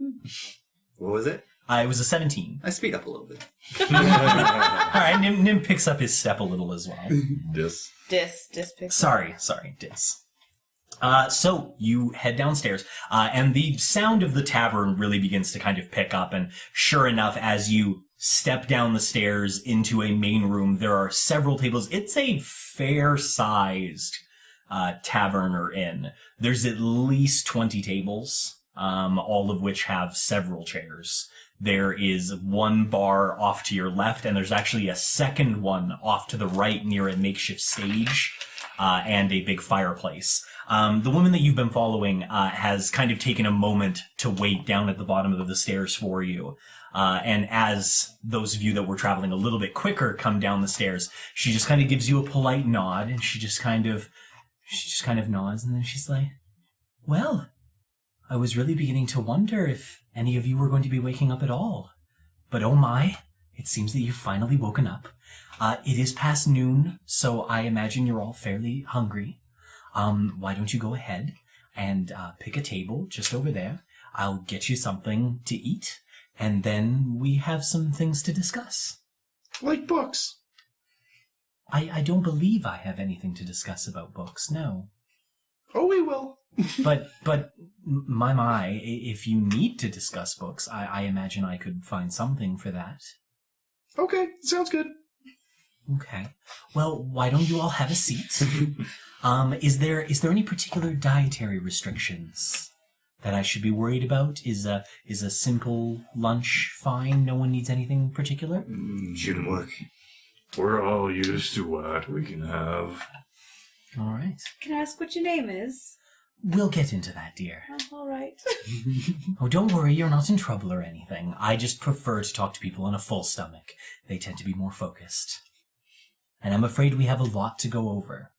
What was it? It was a 17. I speed up a little bit. All right, Nim picks up his step a little as well. Dis. Dis picks. Sorry, Dis. So you head downstairs, and the sound of the tavern really begins to kind of pick up, and sure enough, as you step down the stairs into a main room, there are several tables. It's a fair-sized tavern or inn. There's at least 20 tables, all of which have several chairs. There is one bar off to your left, and there's actually a second one off to the right near a makeshift stage, and a big fireplace. The woman that you've been following has kind of taken a moment to wait down at the bottom of the stairs for you. And as those of you that were traveling a little bit quicker come down the stairs, she just kind of gives you a polite nod, and she just kind of nods, and then she's like, "Well, I was really beginning to wonder if any of you were going to be waking up at all. But oh my, it seems that you've finally woken up. It is past noon, so I imagine you're all fairly hungry. Why don't you go ahead and pick a table just over there? I'll get you something to eat, and then we have some things to discuss." Like books. I don't believe I have anything to discuss about books, no. Oh, we will. But my, if you need to discuss books, I imagine I could find something for that. Okay, sounds good. Okay. Well, why don't you all have a seat? Is there any particular dietary restrictions that I should be worried about? Is a simple lunch fine? No one needs anything particular? Should work. We're all used to what we can have. All right. Can I ask what your name is? We'll get into that, dear. Oh, all right. Oh, don't worry, you're not in trouble or anything. I just prefer to talk to people on a full stomach. They tend to be more focused. And I'm afraid we have a lot to go over.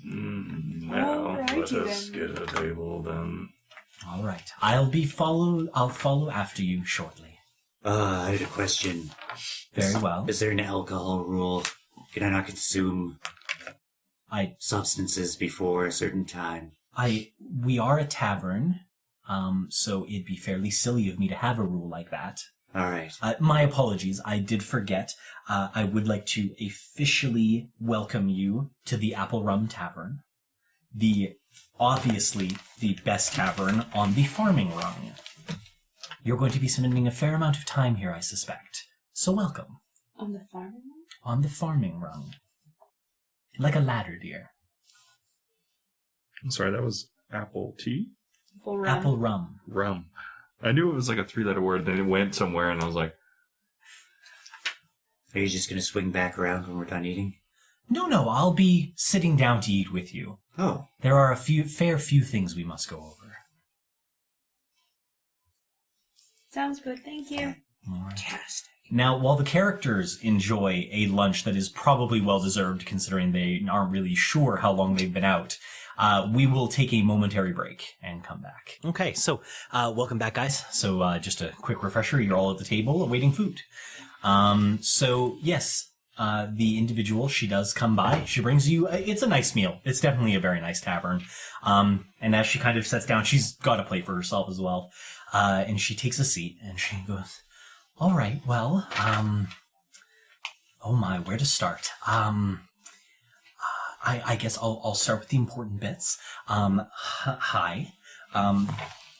Now, let Alrighty us then. get a table then. All right. I'll follow after you shortly. I had a question. Very well. Is there an alcohol rule? Can I not consume substances before a certain time? We are a tavern, so it'd be fairly silly of me to have a rule like that. All right. My apologies. I did forget. I would like to officially welcome you to the Apple Rum Tavern. Obviously the best tavern on the farming rung. You're going to be spending a fair amount of time here, I suspect. So welcome. On the farm? On the farming rung. Like a ladder, dear. I'm sorry, that was apple tea? Apple rum. Rum. I knew it was like a 3-letter word, then it went somewhere, and I was like... Are you just going to swing back around when we're done eating? No, I'll be sitting down to eat with you. Oh. There are a fair few things we must go over. Sounds good, thank you. Fantastic. Now, while the characters enjoy a lunch that is probably well-deserved considering they aren't really sure how long they've been out, we will take a momentary break and come back. Okay, so welcome back, guys. So just a quick refresher, you're all at the table awaiting food. So yes, the individual, she does come by. She brings you, it's a nice meal. It's definitely a very nice tavern. And as she kind of sits down, she's got a plate for herself as well. And she takes a seat and she goes, all right, well, oh my, where to start? I guess I'll start with the important bits. Hi.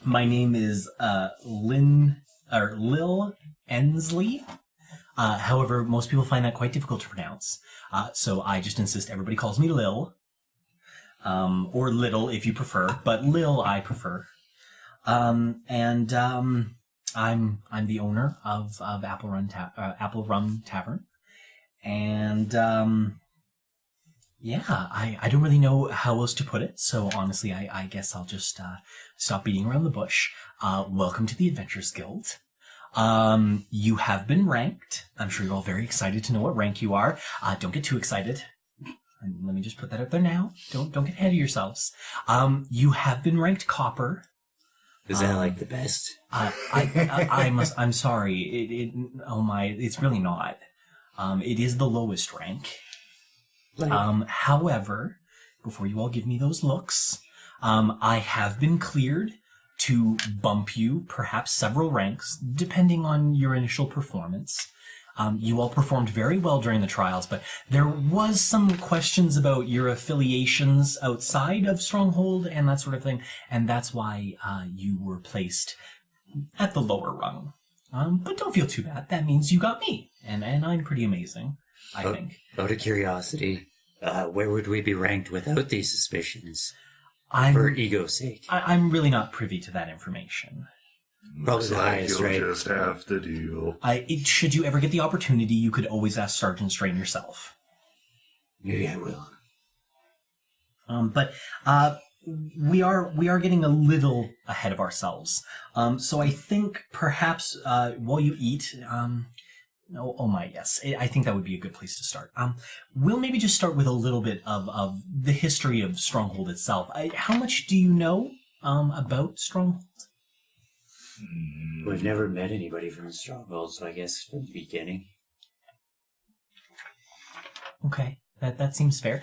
My name is, Lil Ensley. However, most people find that quite difficult to pronounce. So I just insist everybody calls me Lil. Or Little if you prefer, but Lil I prefer. I'm the owner of Apple Rum Tavern. And, yeah, I don't really know how else to put it, so honestly, I guess I'll just, stop beating around the bush. Welcome to the Adventurers Guild. You have been ranked. I'm sure you're all very excited to know what rank you are. Don't get too excited. And let me just put that out there now. Don't get ahead of yourselves. You have been ranked copper. Is that like the best? I'm sorry. Oh my, it's really not. It is the lowest rank. However, before you all give me those looks, I have been cleared to bump you perhaps several ranks, depending on your initial performance. You all performed very well during the trials, but there was some questions about your affiliations outside of Stronghold and that sort of thing, and that's why you were placed at the lower rung. But don't feel too bad. That means you got me, and I'm pretty amazing, I think. Out of curiosity, where would we be ranked without these suspicions? For ego's sake. I'm really not privy to that information. Probably the highest, you'll right? just have to deal. Should you ever get the opportunity, you could always ask Sergeant Strain yourself. Maybe I will. But we are getting a little ahead of ourselves. So I think perhaps while you eat, oh my, yes, I think that would be a good place to start. We'll maybe just start with a little bit of the history of Stronghold itself. How much do you know about Stronghold? We've never met anybody from Stronghold, so I guess from the beginning. Okay, that seems fair.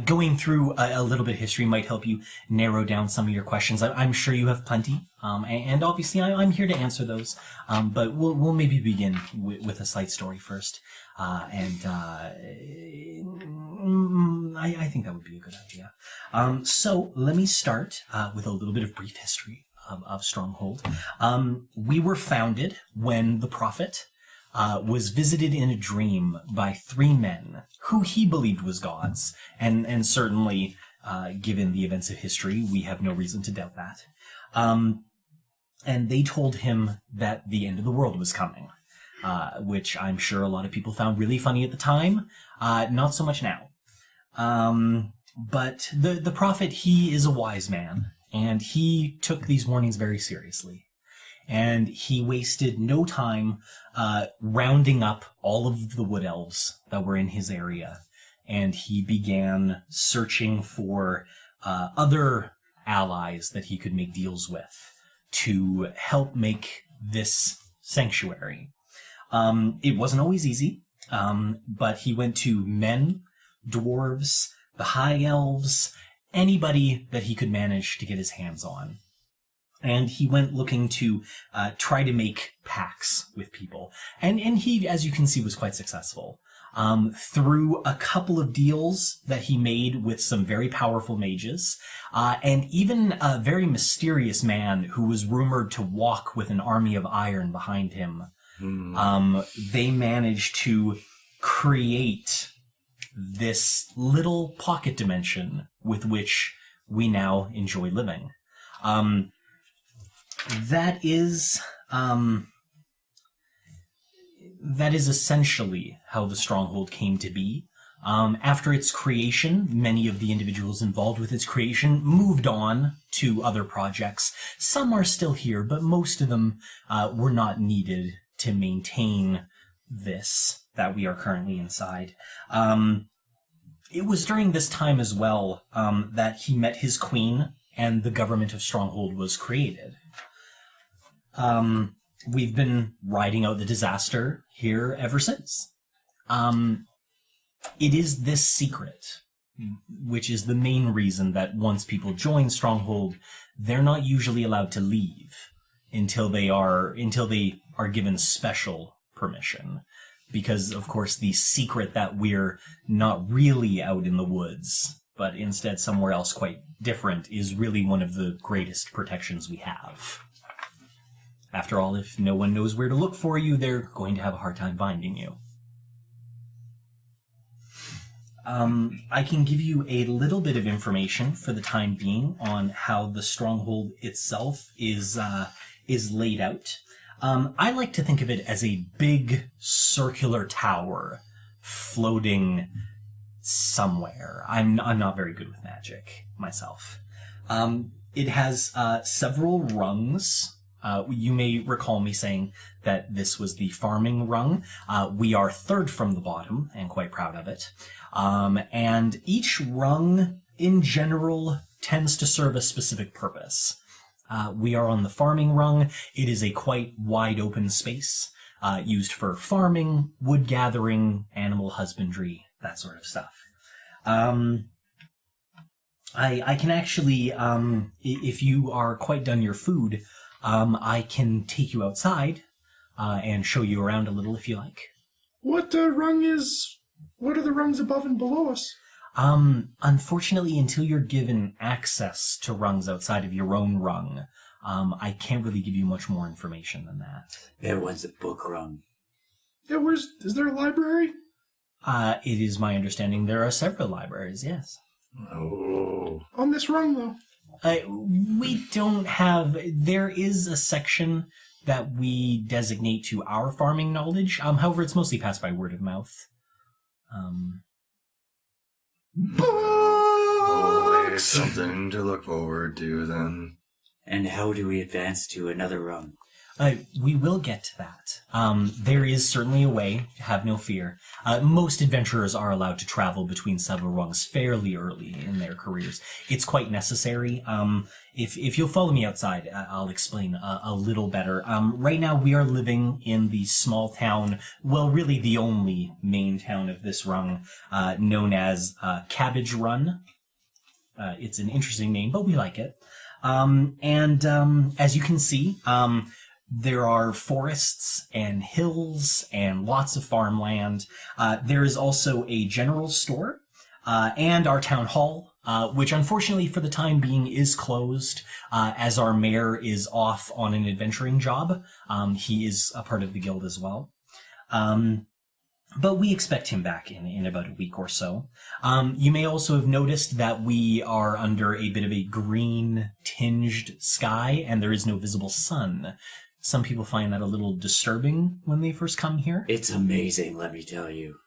Going through a little bit of history might help you narrow down some of your questions. I'm sure you have plenty, and obviously I'm here to answer those. But we'll maybe begin with a slight story first, and I think that would be a good idea. So let me start with a little bit of brief history of Stronghold. We were founded when the Prophet was visited in a dream by 3 men who he believed was gods, and certainly, given the events of history, we have no reason to doubt that. And they told him that the end of the world was coming, which I'm sure a lot of people found really funny at the time, not so much now. But the Prophet, he is a wise man, and he took these warnings very seriously. And he wasted no time rounding up all of the wood elves that were in his area. And he began searching for other allies that he could make deals with to help make this sanctuary. It wasn't always easy, but he went to men, dwarves, the high elves, anybody that he could manage to get his hands on. And he went looking to try to make pacts with people. And he, as you can see, was quite successful. Through a couple of deals that he made with some very powerful mages, and even a very mysterious man who was rumored to walk with an army of iron behind him, they managed to create this little pocket dimension with which we now enjoy living. That is essentially how the Stronghold came to be. After its creation, many of the individuals involved with its creation moved on to other projects. Some are still here, but most of them were not needed to maintain this that we are currently inside. it was during this time as well that he met his queen and the government of Stronghold was created. We've been riding out the disaster here ever since. It is this secret, which is the main reason that once people join Stronghold, they're not usually allowed to leave until they are given special permission. Because, of course, the secret that we're not really out in the woods, but instead somewhere else quite different, is really one of the greatest protections we have. After all, if no one knows where to look for you, they're going to have a hard time finding you. I can give you a little bit of information for the time being on how the Stronghold itself is laid out. I like to think of it as a big circular tower floating somewhere. I'm not very good with magic myself. It has several rungs. You may recall me saying that this was the farming rung. We are third from the bottom, and quite proud of it. And each rung, in general, tends to serve a specific purpose. We are on the farming rung. It is a quite wide open space, used for farming, wood gathering, animal husbandry, that sort of stuff. I can actually, if you are quite done your food, I can take you outside and show you around a little if you like. What are the rungs above and below us? Unfortunately, until you're given access to rungs outside of your own rung, I can't really give you much more information than that. There was a book rung. Yeah, is there a library? It is my understanding there are several libraries, yes. Oh. On this rung, though? We don't have... There is a section that we designate to our farming knowledge. However, it's mostly passed by word of mouth. Always something to look forward to, then. And how do we advance to another rung? We will get to that. There is certainly a way, have no fear. Most adventurers are allowed to travel between several rungs fairly early in their careers. It's quite necessary. If you'll follow me outside, I'll explain a little better. Right now we are living in the small town, well, really the only main town of this rung, known as Cabbage Run. It's an interesting name, but we like it. As you can see, there are forests and hills and lots of farmland. There is also a general store and our town hall, which unfortunately for the time being is closed as our mayor is off on an adventuring job. He is a part of the guild as well. But we expect him back in about a week or so. You may also have noticed that we are under a bit of a green-tinged sky, and there is no visible sun. Some people find that a little disturbing when they first come here. It's amazing, let me tell you.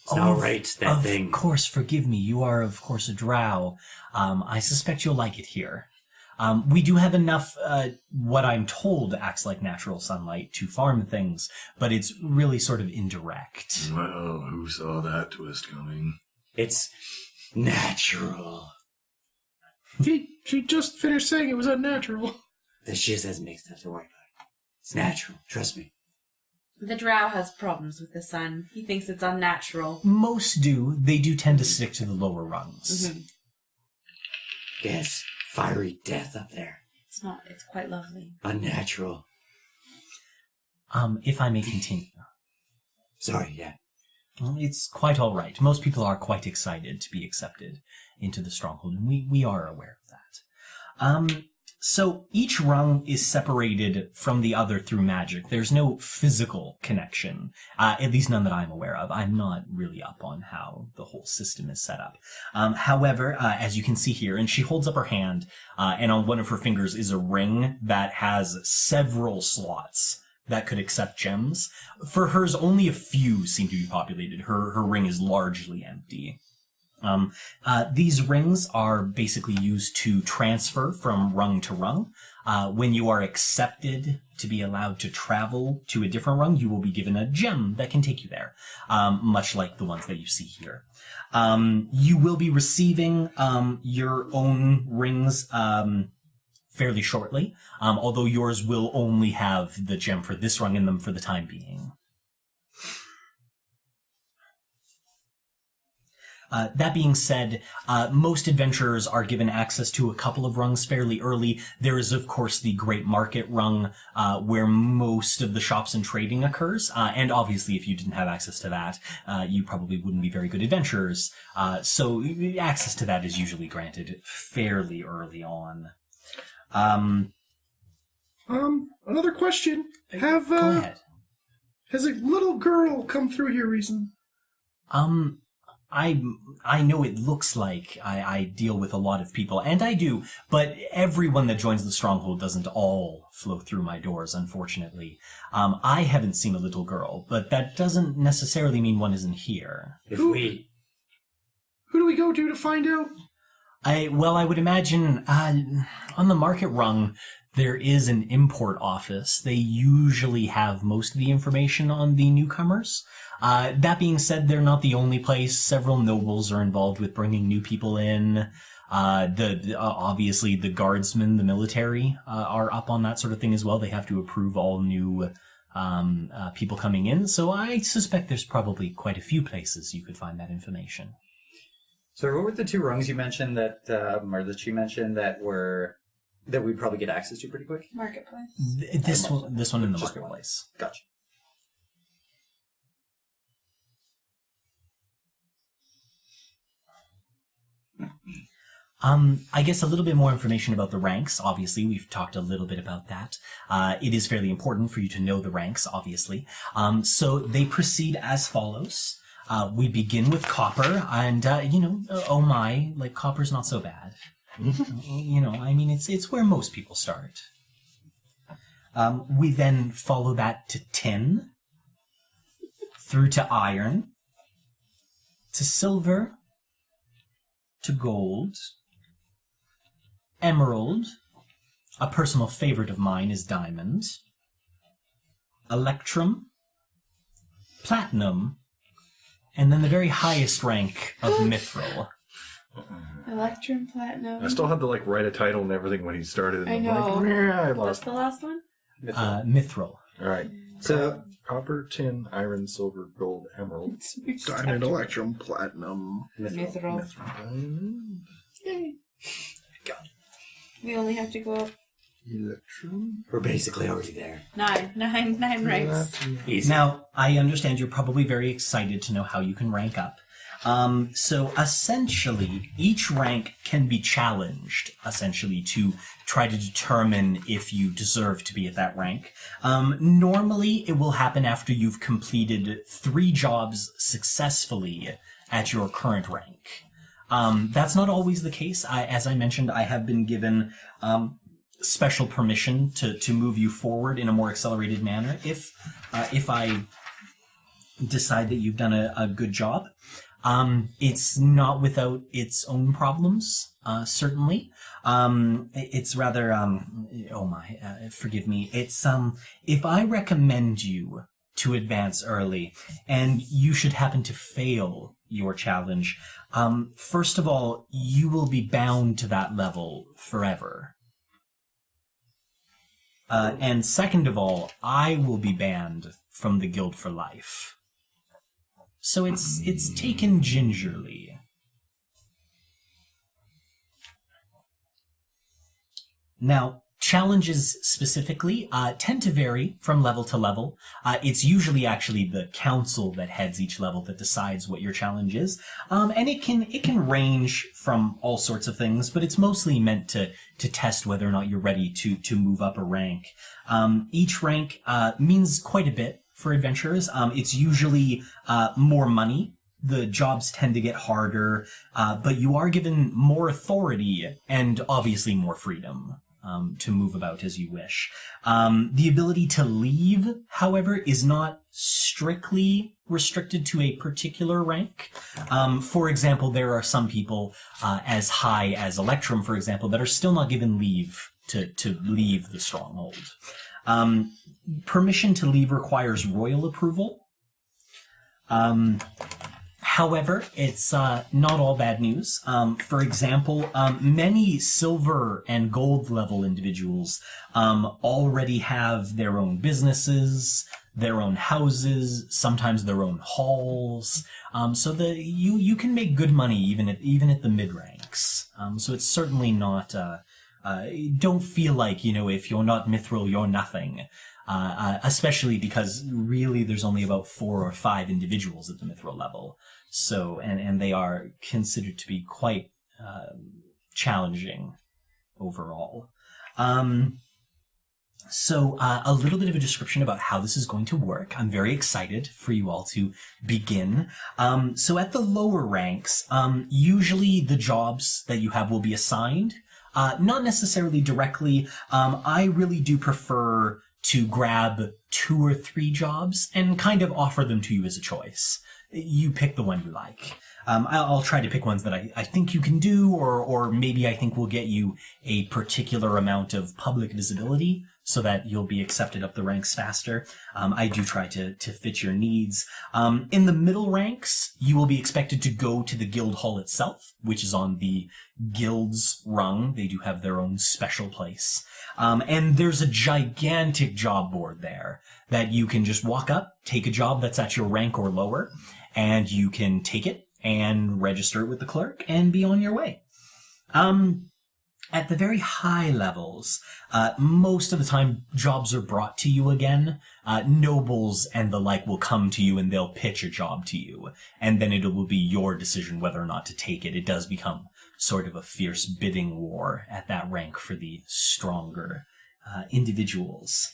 It's not right, that thing. Of course, forgive me. You are, of course, a drow. I suspect you'll like it here. We do have enough, what I'm told acts like natural sunlight to farm things, but it's really sort of indirect. Well, who saw that twist coming? It's natural. She just finished saying it was unnatural. She just doesn't make stuff to worry about. It's natural, trust me. The drow has problems with the sun. He thinks it's unnatural. Most do. They do tend to stick to the lower rungs. Mm-hmm. Yes, fiery death up there. It's quite lovely. Unnatural. If I may continue. Sorry, yeah. Well, it's quite all right. Most people are quite excited to be accepted into the Stronghold, and we are aware of that. So each rung is separated from the other through magic. There's no physical connection, at least none that I'm aware of. I'm not really up on how the whole system is set up. However, as you can see here, and she holds up her hand, and on one of her fingers is a ring that has several slots that could accept gems. For hers, only a few seem to be populated. Her ring is largely empty. These rings are basically used to transfer from rung to rung. When you are accepted to be allowed to travel to a different rung, you will be given a gem that can take you there, much like the ones that you see here. You will be receiving your own rings fairly shortly, although yours will only have the gem for this rung in them for the time being. That being said, most adventurers are given access to a couple of rungs fairly early. There is, of course, the Great Market rung, where most of the shops and trading occurs. And obviously, if you didn't have access to that, you probably wouldn't be very good adventurers. So access to that is usually granted fairly early on. Another question. Go ahead. Has a little girl come through here recently? I know it looks like I deal with a lot of people, and I do, but everyone that joins the Stronghold doesn't all flow through my doors, unfortunately. I haven't seen a little girl, but that doesn't necessarily mean one isn't here. Who do we go to find out? I would imagine on the market rung, there is an import office. They usually have most of the information on the newcomers. That being said, they're not the only place. Several nobles are involved with bringing new people in. Obviously, the guardsmen, the military, are up on that sort of thing as well. They have to approve all new people coming in. So I suspect there's probably quite a few places you could find that information. So what were the two rungs you mentioned that, or that she mentioned that we'd probably get access to pretty quick? Marketplace. This one in the Just marketplace. Gotcha. I guess a little bit more information about the ranks. Obviously, we've talked a little bit about that. It is fairly important for you to know the ranks, obviously. So they proceed as follows. We begin with copper, and, oh my, like, copper's not so bad. It's where most people start. We then follow that to tin, through to iron, to silver, to gold, emerald, a personal favorite of mine is diamond, electrum, platinum, and then the very highest rank of mithril. Electrum, platinum. I still had to write a title and everything when he started. I know. I What's lost. the last one? Mithril. All right. So Copper, tin, iron, silver, gold, emerald. Diamond, electrum, platinum. Mithril. Diamond. Yay. We only have to go up Electrum. we're basically already there. nine ranks. Easy. Now, I understand you're probably very excited to know how you can rank up. So essentially, each rank can be challenged, essentially, to try to determine if you deserve to be at that rank. Normally, it will happen after you've completed 3 jobs successfully at your current rank. That's not always the case. As I mentioned, I have been given special permission to move you forward in a more accelerated manner if I decide that you've done a good job. It's not without its own problems, certainly. It's rather, forgive me. It's, if I recommend you to advance early, and you should happen to fail your challenge, first of all, you will be bound to that level forever. And second of all, I will be banned from the guild for life. So it's taken gingerly. Now, challenges specifically tend to vary from level to level. It's usually actually the council that heads each level that decides what your challenge is. And it can range from all sorts of things, but it's mostly meant to test whether or not you're ready to move up a rank. Each rank means quite a bit for adventurers. It's usually more money. The jobs tend to get harder, but you are given more authority and obviously more freedom to move about as you wish. The ability to leave, however, is not strictly restricted to a particular rank. For example, there are some people as high as Electrum, for example, that are still not given leave to leave the Stronghold. Permission to leave requires royal approval. However, it's not all bad news. For example, many silver and gold level individuals already have their own businesses, their own houses, sometimes their own halls. So you can make good money even at the mid ranks. So it's certainly not. Don't feel like if you're not mithril, you're nothing. Especially because really there's only about 4 or 5 individuals at the mithril level. So, and they are considered to be quite challenging overall. So a little bit of a description about how this is going to work. I'm very excited for you all to begin. So at the lower ranks, usually the jobs that you have will be assigned. Not necessarily directly. I really do prefer to grab 2 or 3 jobs and kind of offer them to you as a choice. You pick the one you like. I'll try to pick ones that I think you can do, or maybe I think will get you a particular amount of public visibility so that you'll be accepted up the ranks faster. I do try to fit your needs. In the middle ranks, you will be expected to go to the guild hall itself, which is on the guild's rung. They do have their own special place. And there's a gigantic job board there that you can just walk up, take a job that's at your rank or lower, and you can take it and register it with the clerk and be on your way. At the very high levels, most of the time jobs are brought to you again. Nobles and the like will come to you and they'll pitch a job to you. And then it will be your decision whether or not to take it. It does become sort of a fierce bidding war at that rank for the stronger individuals.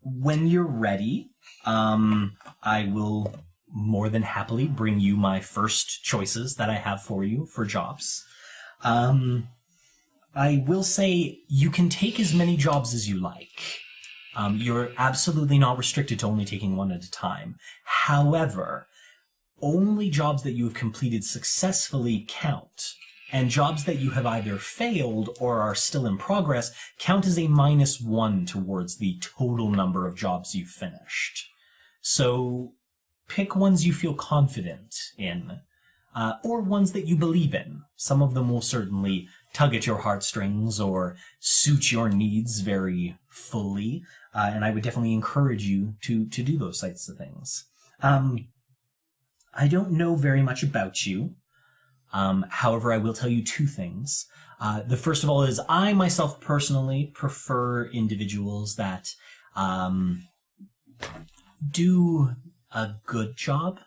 When you're ready, I will more than happily bring you my first choices that I have for you for jobs. I will say you can take as many jobs as you like. You're absolutely not restricted to only taking one at a time. However, only jobs that you have completed successfully count. And jobs that you have either failed or are still in progress count as a -1 towards the total number of jobs you've finished. So pick ones you feel confident in, or ones that you believe in. Some of them will certainly tug at your heartstrings or suit your needs very fully, and I would definitely encourage you to do those types of things. I don't know very much about you. However, I will tell you 2 things. The first of all is I myself personally prefer individuals that do a good job,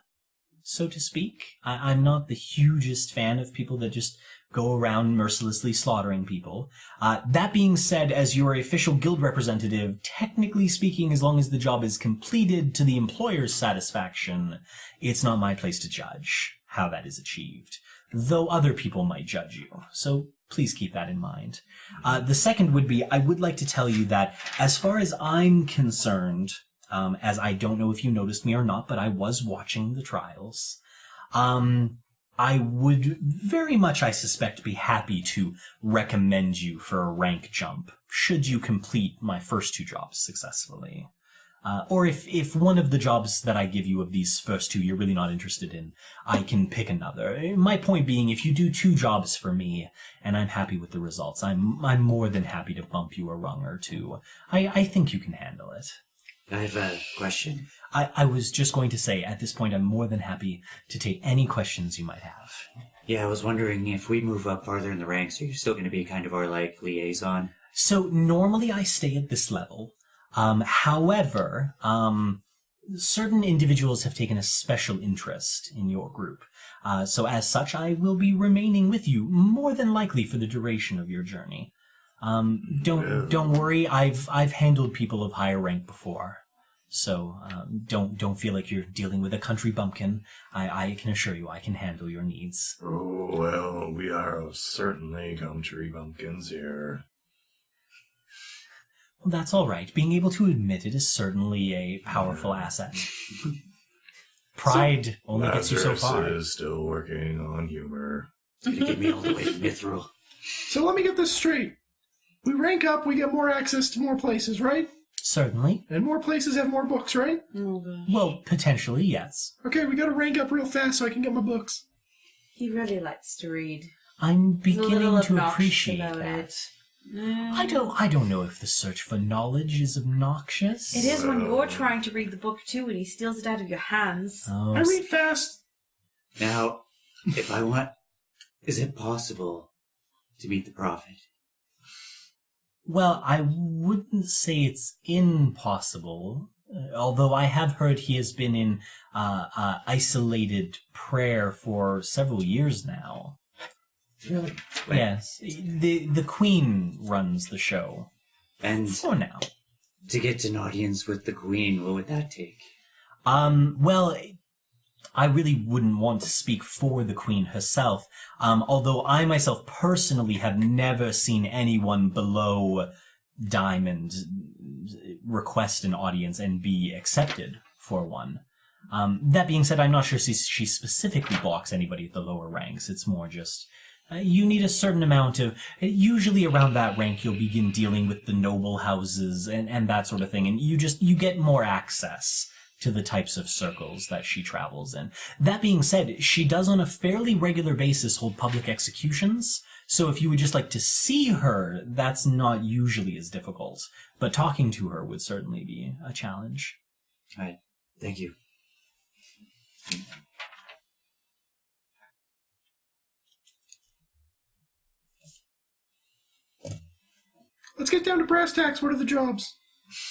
so to speak. I'm not the hugest fan of people that just go around mercilessly slaughtering people. That being said, as your official guild representative, technically speaking, as long as the job is completed to the employer's satisfaction, it's not my place to judge how that is achieved, though other people might judge you. So please keep that in mind. The second would be, I would like to tell you that as far as I'm concerned, as I don't know if you noticed me or not, but I was watching the trials, I would very much, I suspect, be happy to recommend you for a rank jump, should you complete my first 2 jobs successfully. Or if one of the jobs that I give you of these first 2 you're really not interested in, I can pick another. My point being, if you do 2 jobs for me, and I'm happy with the results, I'm more than happy to bump you a rung or 2. I think you can handle it. I have a question. I was just going to say, at this point, I'm more than happy to take any questions you might have. Yeah, I was wondering if we move up farther in the ranks, are you still going to be kind of our, liaison? So normally I stay at this level. However, certain individuals have taken a special interest in your group. So as such, I will be remaining with you more than likely for the duration of your journey. Don't worry. I've handled people of higher rank before, so don't feel like you're dealing with a country bumpkin. I can assure you, I can handle your needs. Oh, well, we are certainly country bumpkins here. Well, that's all right. Being able to admit it is certainly a powerful asset. Pride only gets you so far. Lazarus is still working on humor. It's gonna get me all the way to Mithril. So let me get this straight. We rank up, we get more access to more places, right? Certainly. And more places have more books, right? Well, potentially, yes. Okay, we gotta rank up real fast so I can get my books. He really likes to read. I'm He's a little beginning to obnoxious appreciate about that. it. I don't know if the search for knowledge is obnoxious. It is when you're trying to read the book too and he steals it out of your hands. Oh, I read fast. Now, if I want... Is it possible to meet the Prophet? well, I wouldn't say it's impossible. Although I have heard he has been in isolated prayer for several years now. Really? Yes, the Queen runs the show And for now. to get an audience with the Queen, what would that take? Well, I really wouldn't want to speak for the Queen herself, although I myself personally have never seen anyone below Diamond request an audience and be accepted for one. That being said, I'm not sure she specifically blocks anybody at the lower ranks. It's more just... you need a certain amount of... Usually around that rank, you'll begin dealing with the noble houses and that sort of thing, and you get more access to the types of circles that she travels in. That being said, she does on a fairly regular basis hold public executions, so if you would just like to see her, that's not usually as difficult. But talking to her would certainly be a challenge. All right. Thank you. Let's get down to brass tacks. What are the jobs?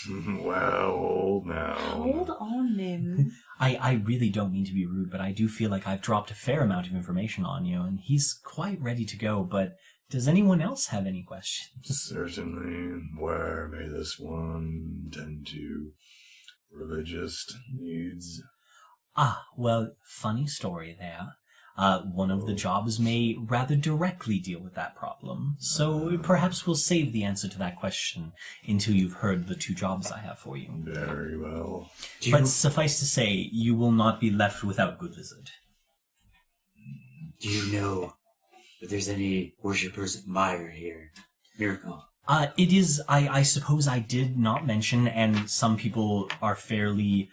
Well, now. Hold on, Nim. I really don't mean to be rude, but I do feel like I've dropped a fair amount of information on you, and he's quite ready to go, but does anyone else have any questions? Certainly. Where may this one tend to? Religious needs? Well, funny story there. One of the jobs may rather directly deal with that problem, so perhaps we'll save the answer to that question until you've heard the two jobs I have for you. Very well. But suffice to say, you will not be left without good visit. Do you know if there's any worshippers of Meyer here? Miracle. It is, I suppose I did not mention, and some people are fairly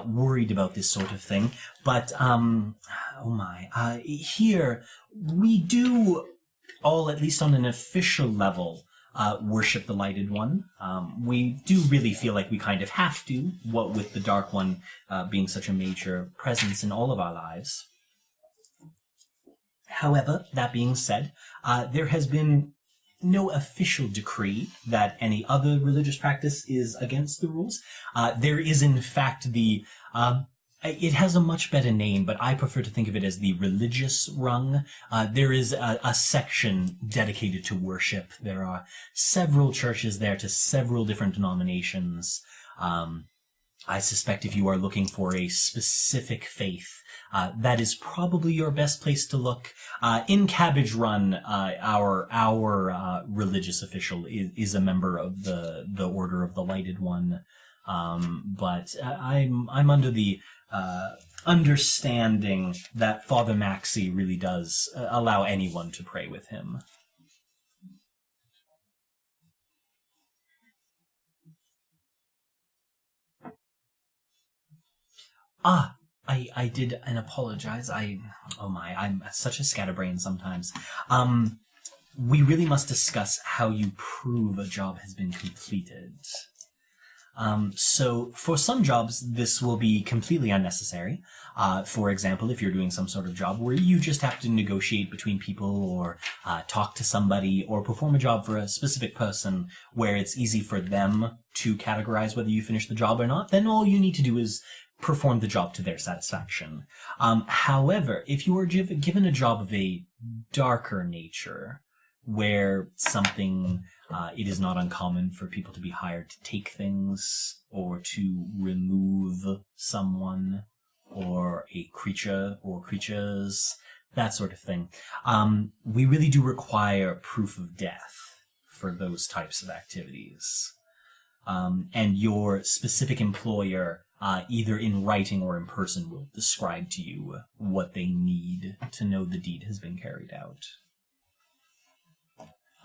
worried about this sort of thing, but, here, we do all, at least on an official level, worship the Lighted One. We do really feel like we kind of have to, what with the Dark One being such a major presence in all of our lives. However, that being said, there has been no official decree that any other religious practice is against the rules. There is, in fact, it has a much better name, but I prefer to think of it as the religious rung. There is a section dedicated to worship. There are several churches there to several different denominations. I suspect if you are looking for a specific faith, that is probably your best place to look. In Cabbage Run, our religious official is a member of the Order of the Lighted One, but I'm under the understanding that Father Maxey really does allow anyone to pray with him. I did, and apologize. I'm such a scatterbrain sometimes. We really must discuss how you prove a job has been completed. So for some jobs, this will be completely unnecessary. For example, if you're doing some sort of job where you just have to negotiate between people or talk to somebody or perform a job for a specific person where it's easy for them to categorize whether you finish the job or not, then all you need to do is perform the job to their satisfaction. However, if you are given a job of a darker nature, where something, it is not uncommon for people to be hired to take things, or to remove someone, or a creature, or creatures, that sort of thing. We really do require proof of death for those types of activities. And your specific employer either in writing or in person, will describe to you what they need to know the deed has been carried out.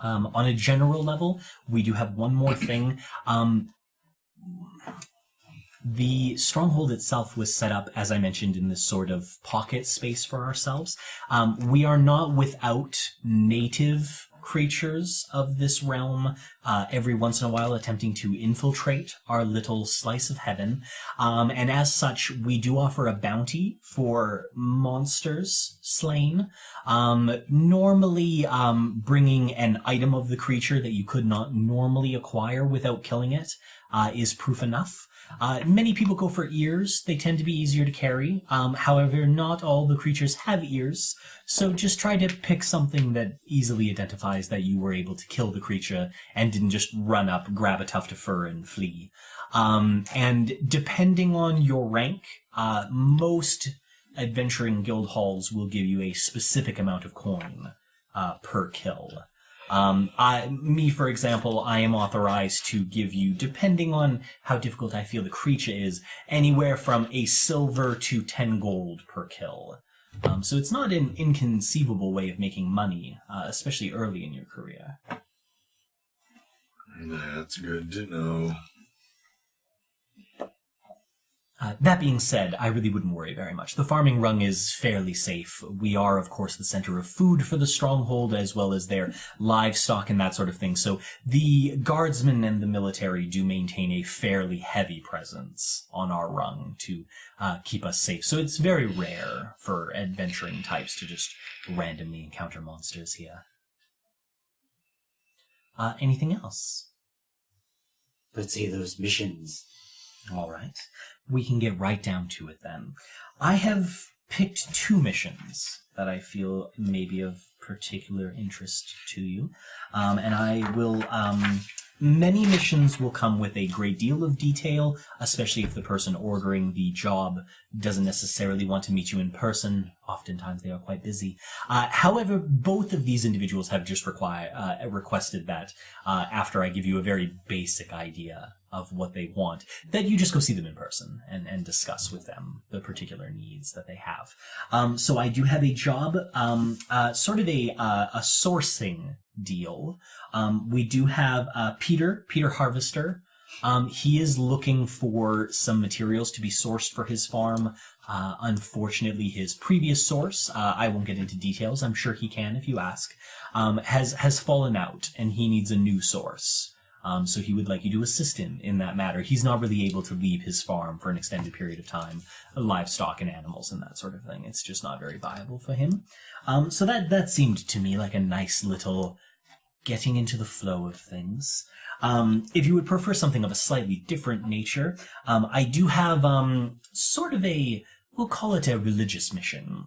On a general level, we do have one more thing. The Stronghold itself was set up, as I mentioned, in this sort of pocket space for ourselves. We are not without native creatures of this realm every once in a while attempting to infiltrate our little slice of heaven. And as such, we do offer a bounty for monsters slain. Normally, bringing an item of the creature that you could not normally acquire without killing it is proof enough. Many people go for ears. They tend to be easier to carry. However, not all the creatures have ears, so just try to pick something that easily identifies that you were able to kill the creature and didn't just run up, grab a tuft of fur, and flee. And depending on your rank, most adventuring guild halls will give you a specific amount of coin per kill. For example, I am authorized to give you, depending on how difficult I feel the creature is, anywhere from a silver to 10 gold per kill. So it's not an inconceivable way of making money, especially early in your career. That's good to know. That being said, I really wouldn't worry very much. The farming rung is fairly safe. We are, of course, the center of food for the Stronghold, as well as their livestock and that sort of thing. So the guardsmen and the military do maintain a fairly heavy presence on our rung to keep us safe. So it's very rare for adventuring types to just randomly encounter monsters here. Anything else? Let's see those missions. All right. We can get right down to it then. I have picked 2 missions that I feel may be of particular interest to you. And I will... many missions will come with a great deal of detail, especially if the person ordering the job doesn't necessarily want to meet you in person. Oftentimes they are quite busy. However, both of these individuals have just requested that after I give you a very basic idea of what they want, that you just go see them in person and discuss with them the particular needs that they have. So I do have a job, sort of a sourcing deal. We do have Peter Harvester. He is looking for some materials to be sourced for his farm. Unfortunately, his previous source, I won't get into details, I'm sure he can if you ask, has fallen out, and he needs a new source. So he would like you to assist him in that matter. He's not really able to leave his farm for an extended period of time, livestock and animals and that sort of thing. It's just not very viable for him. So that seemed to me like a nice little getting into the flow of things. If you would prefer something of a slightly different nature, I do have sort of we'll call it a religious mission.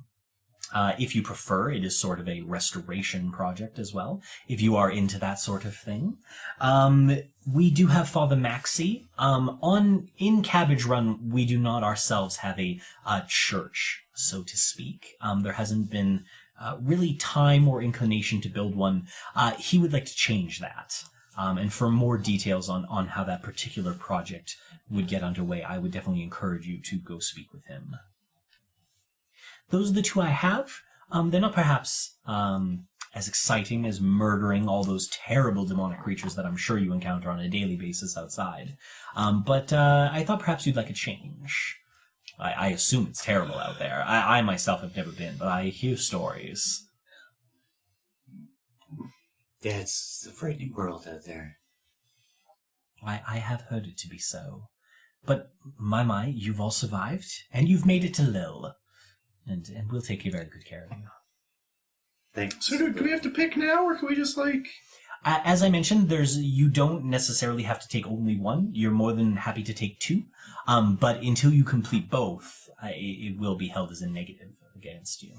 If you prefer, it is sort of a restoration project as well, if you are into that sort of thing. We do have Father Maxey. In Cabbage Run, we do not ourselves have a church, so to speak. There hasn't been really time or inclination to build one. He would like to change that. And for more details on how that particular project would get underway, I would definitely encourage you to go speak with him. Those are the 2 I have. They're not perhaps as exciting as murdering all those terrible demonic creatures that I'm sure you encounter on a daily basis outside. But I thought perhaps you'd like a change. I assume it's terrible out there. I myself have never been, but I hear stories. Yeah, it's a frightening world out there. I have heard it to be so. But, my, you've all survived, and you've made it to Lil. And we'll take very good care of you. Thanks. So do we have to pick now, or can we just, like... As I mentioned, you don't necessarily have to take only one. You're more than happy to take 2. But until you complete both, it will be held as a negative against you.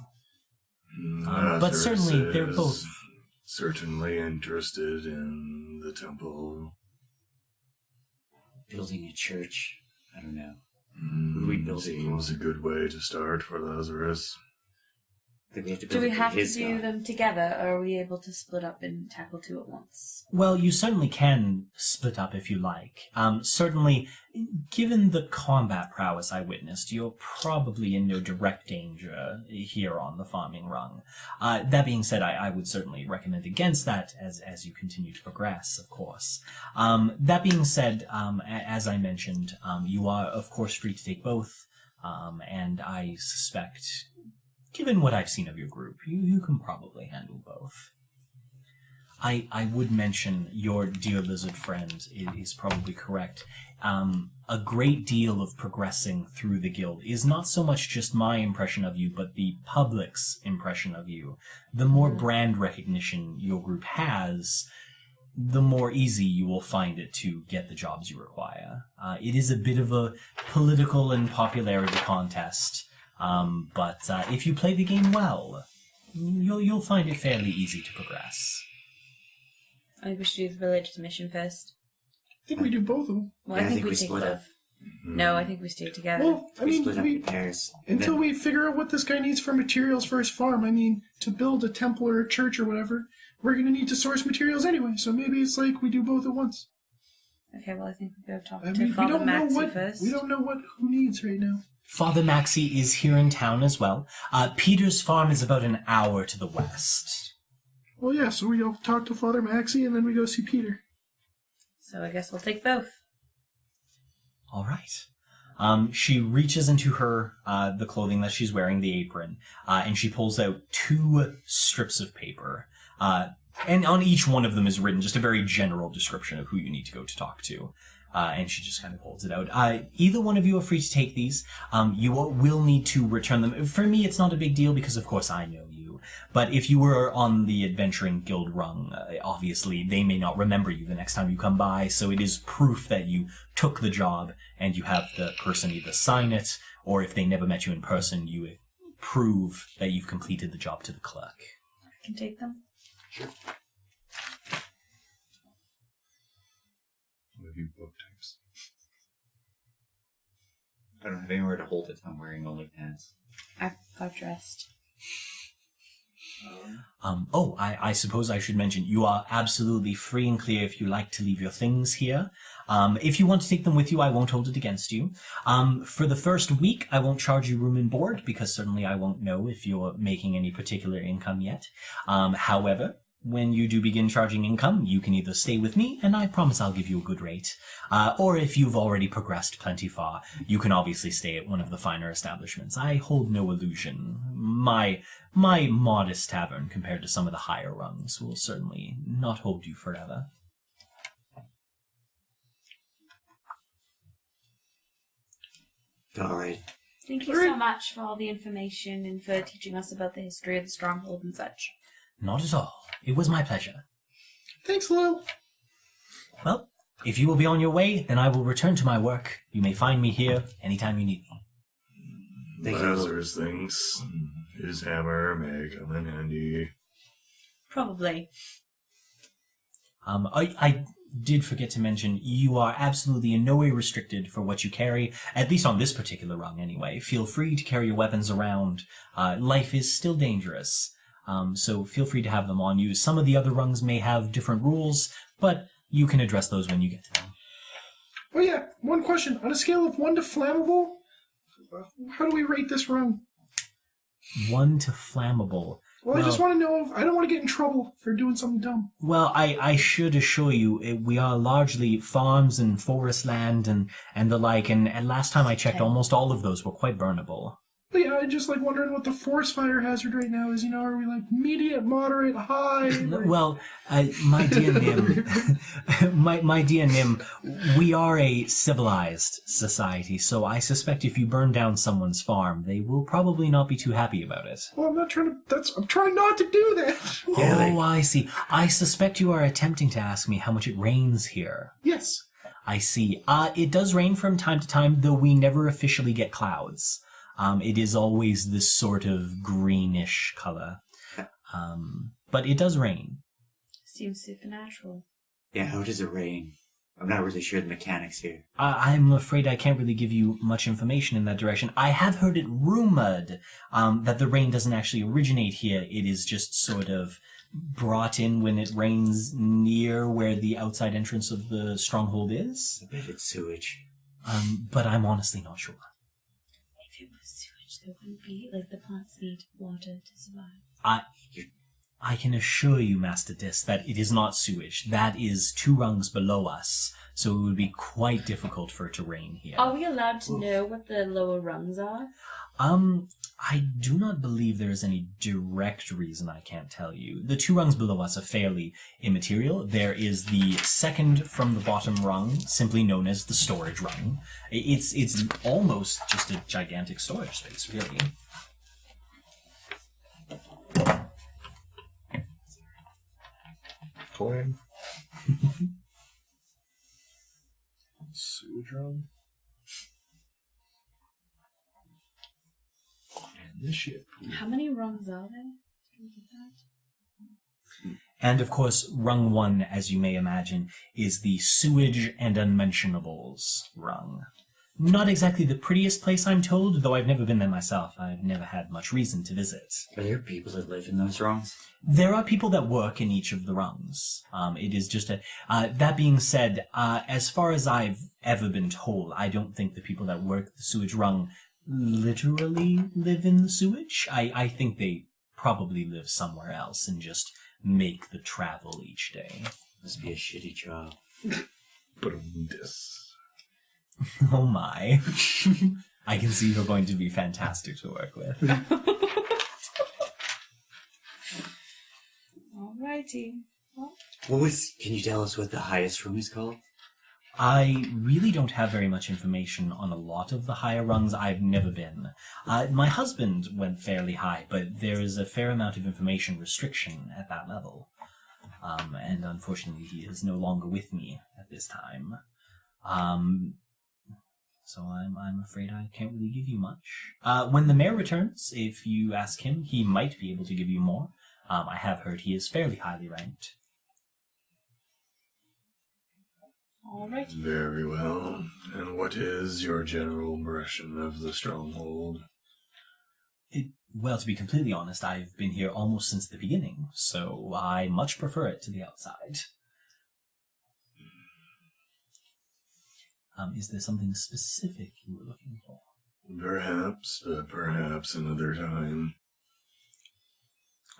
But certainly, they're both... Certainly interested in the temple. Building a church? I don't know. Who do we build it Seems for? a good way to start for Lazarus. That we have to Do build we it have to his do god. them together, or are we able to split up and tackle two at once? Well, you certainly can split up if you like. Certainly, given the combat prowess I witnessed, you're probably in no direct danger here on the farming rung. That being said, I would certainly recommend against that as you continue to progress, of course. That being said, as I mentioned, you are, of course, free to take both, and I suspect, given what I've seen of your group, you can probably handle both. I would mention your dear lizard friend is probably correct. A great deal of progressing through the guild is not so much just my impression of you, but the public's impression of you. The more brand recognition your group has, the more easy you will find it to get the jobs you require. It is a bit of a political and popularity contest, but if you play the game well, you'll find it fairly easy to progress. I think we should do the religious mission first. I think we do both of them. Well, Yeah, I think we take split up. both. No, I think we stay together. Well, I We mean, split up in pairs. until we figure out what this guy needs for materials for his farm. I mean, to build a temple or a church or whatever, we're going to need to source materials anyway. So maybe it's like we do both at once. Okay, well, I think we go talk I to mean, we Father don't know Maxie what first. we don't know what who needs right now. Father Maxie is here in town as well. Peter's farm is about an hour to the west. Well, yeah. So we go talk to Father Maxie and then we go see Peter. So I guess we'll take both. All right. She reaches into her the clothing that she's wearing, the apron, and she pulls out 2 strips of paper. And on each one of them is written just a very general description of who you need to go to talk to. And she just kind of holds it out. Either one of you are free to take these. You will need to return them. For me, it's not a big deal because, of course, I know you. But if you were on the Adventuring Guild rung, obviously, they may not remember you the next time you come by. So it is proof that you took the job, and you have the person either sign it, or if they never met you in person, you prove that you've completed the job to the clerk. I can take them. Review book types. I don't have anywhere to hold it. I'm wearing only pants. I got dressed. I suppose I should mention, you are absolutely free and clear if you like to leave your things here. If you want to take them with you, I won't hold it against you. For the first week, I won't charge you room and board, because certainly I won't know if you're making any particular income yet. However, when you do begin charging income, you can either stay with me, and I promise I'll give you a good rate, or if you've already progressed plenty far, you can obviously stay at one of the finer establishments. I hold no illusion. My modest tavern, compared to some of the higher rungs, will certainly not hold you forever. All right. Thank you so much for all the information and for teaching us about the history of the Stronghold and such. Not at all. It was my pleasure. Thanks, Lil. Well, if you will be on your way, then I will return to my work. You may find me here anytime you need me. Thank you. Lazarus thinks his hammer may come in handy. Probably. I did forget to mention, you are absolutely in no way restricted for what you carry, at least on this particular rung anyway. Feel free to carry your weapons around. Life is still dangerous, so feel free to have them on you. Some of the other rungs may have different rules, but you can address those when you get to them. Oh yeah, one question. On a scale of 1 to flammable, how do we rate this rung? 1 to flammable. Well, I just want to know if I don't want to get in trouble for doing something dumb. Well, I should assure you, we are largely farms and forest land and the like, and last time I checked, almost all of those were quite burnable. But yeah, I'm just like wondering what the forest fire hazard right now is. Are we like medium, moderate, high? Well, my dear Nim, my dear Nim, we are a civilized society, so I suspect if you burn down someone's farm, they will probably not be too happy about it. Well, I'm not trying to. I'm trying not to do that. Oh, I see. I suspect you are attempting to ask me how much it rains here. Yes. I see. It does rain from time to time, though we never officially get clouds. It is always this sort of greenish color. But it does rain. Seems supernatural. Yeah, how does it rain? I'm not really sure the mechanics here. I'm afraid I can't really give you much information in that direction. I have heard it rumored that the rain doesn't actually originate here. It is just sort of brought in when it rains near where the outside entrance of the stronghold is. I bet it's sewage. But I'm honestly not sure. If it was sewage, there wouldn't be, like, the plants need water to survive. I can assure you, Master Dis, that it is not sewage. That is 2 rungs below us, so it would be quite difficult for it to rain here. Are we allowed to know what the lower rungs are? I do not believe there is any direct reason I can't tell you. The 2 rungs below us are fairly immaterial. There is the second from the bottom rung, simply known as the storage rung. It's almost just a gigantic storage space, really. Coin. Sewage run. And this shit. How many rungs are there? And of course, rung 1, as you may imagine, is the sewage and unmentionables rung. Not exactly the prettiest place, I'm told, though I've never been there myself. I've never had much reason to visit. Are there people that live in those rungs? There are people that work in each of the rungs. It is just that being said, as far as I've ever been told, I don't think the people that work the sewage rung literally live in the sewage. I think they probably live somewhere else and just make the travel each day. Must be a shitty job. This. Oh my. I can see you're going to be fantastic to work with. Alrighty. Well, Can you tell us what the highest room is called? I really don't have very much information on a lot of the higher rungs. I've never been. My husband went fairly high, but there is a fair amount of information restriction at that level. And unfortunately, he is no longer with me at this time. So I'm afraid I can't really give you much. When the mayor returns, if you ask him, he might be able to give you more. I have heard he is fairly highly ranked. alrighty. Very well. And what is your general impression of the Stronghold? Well, to be completely honest, I've been here almost since the beginning, so I much prefer it to the outside. Is there something specific you were looking for? Perhaps, but perhaps another time.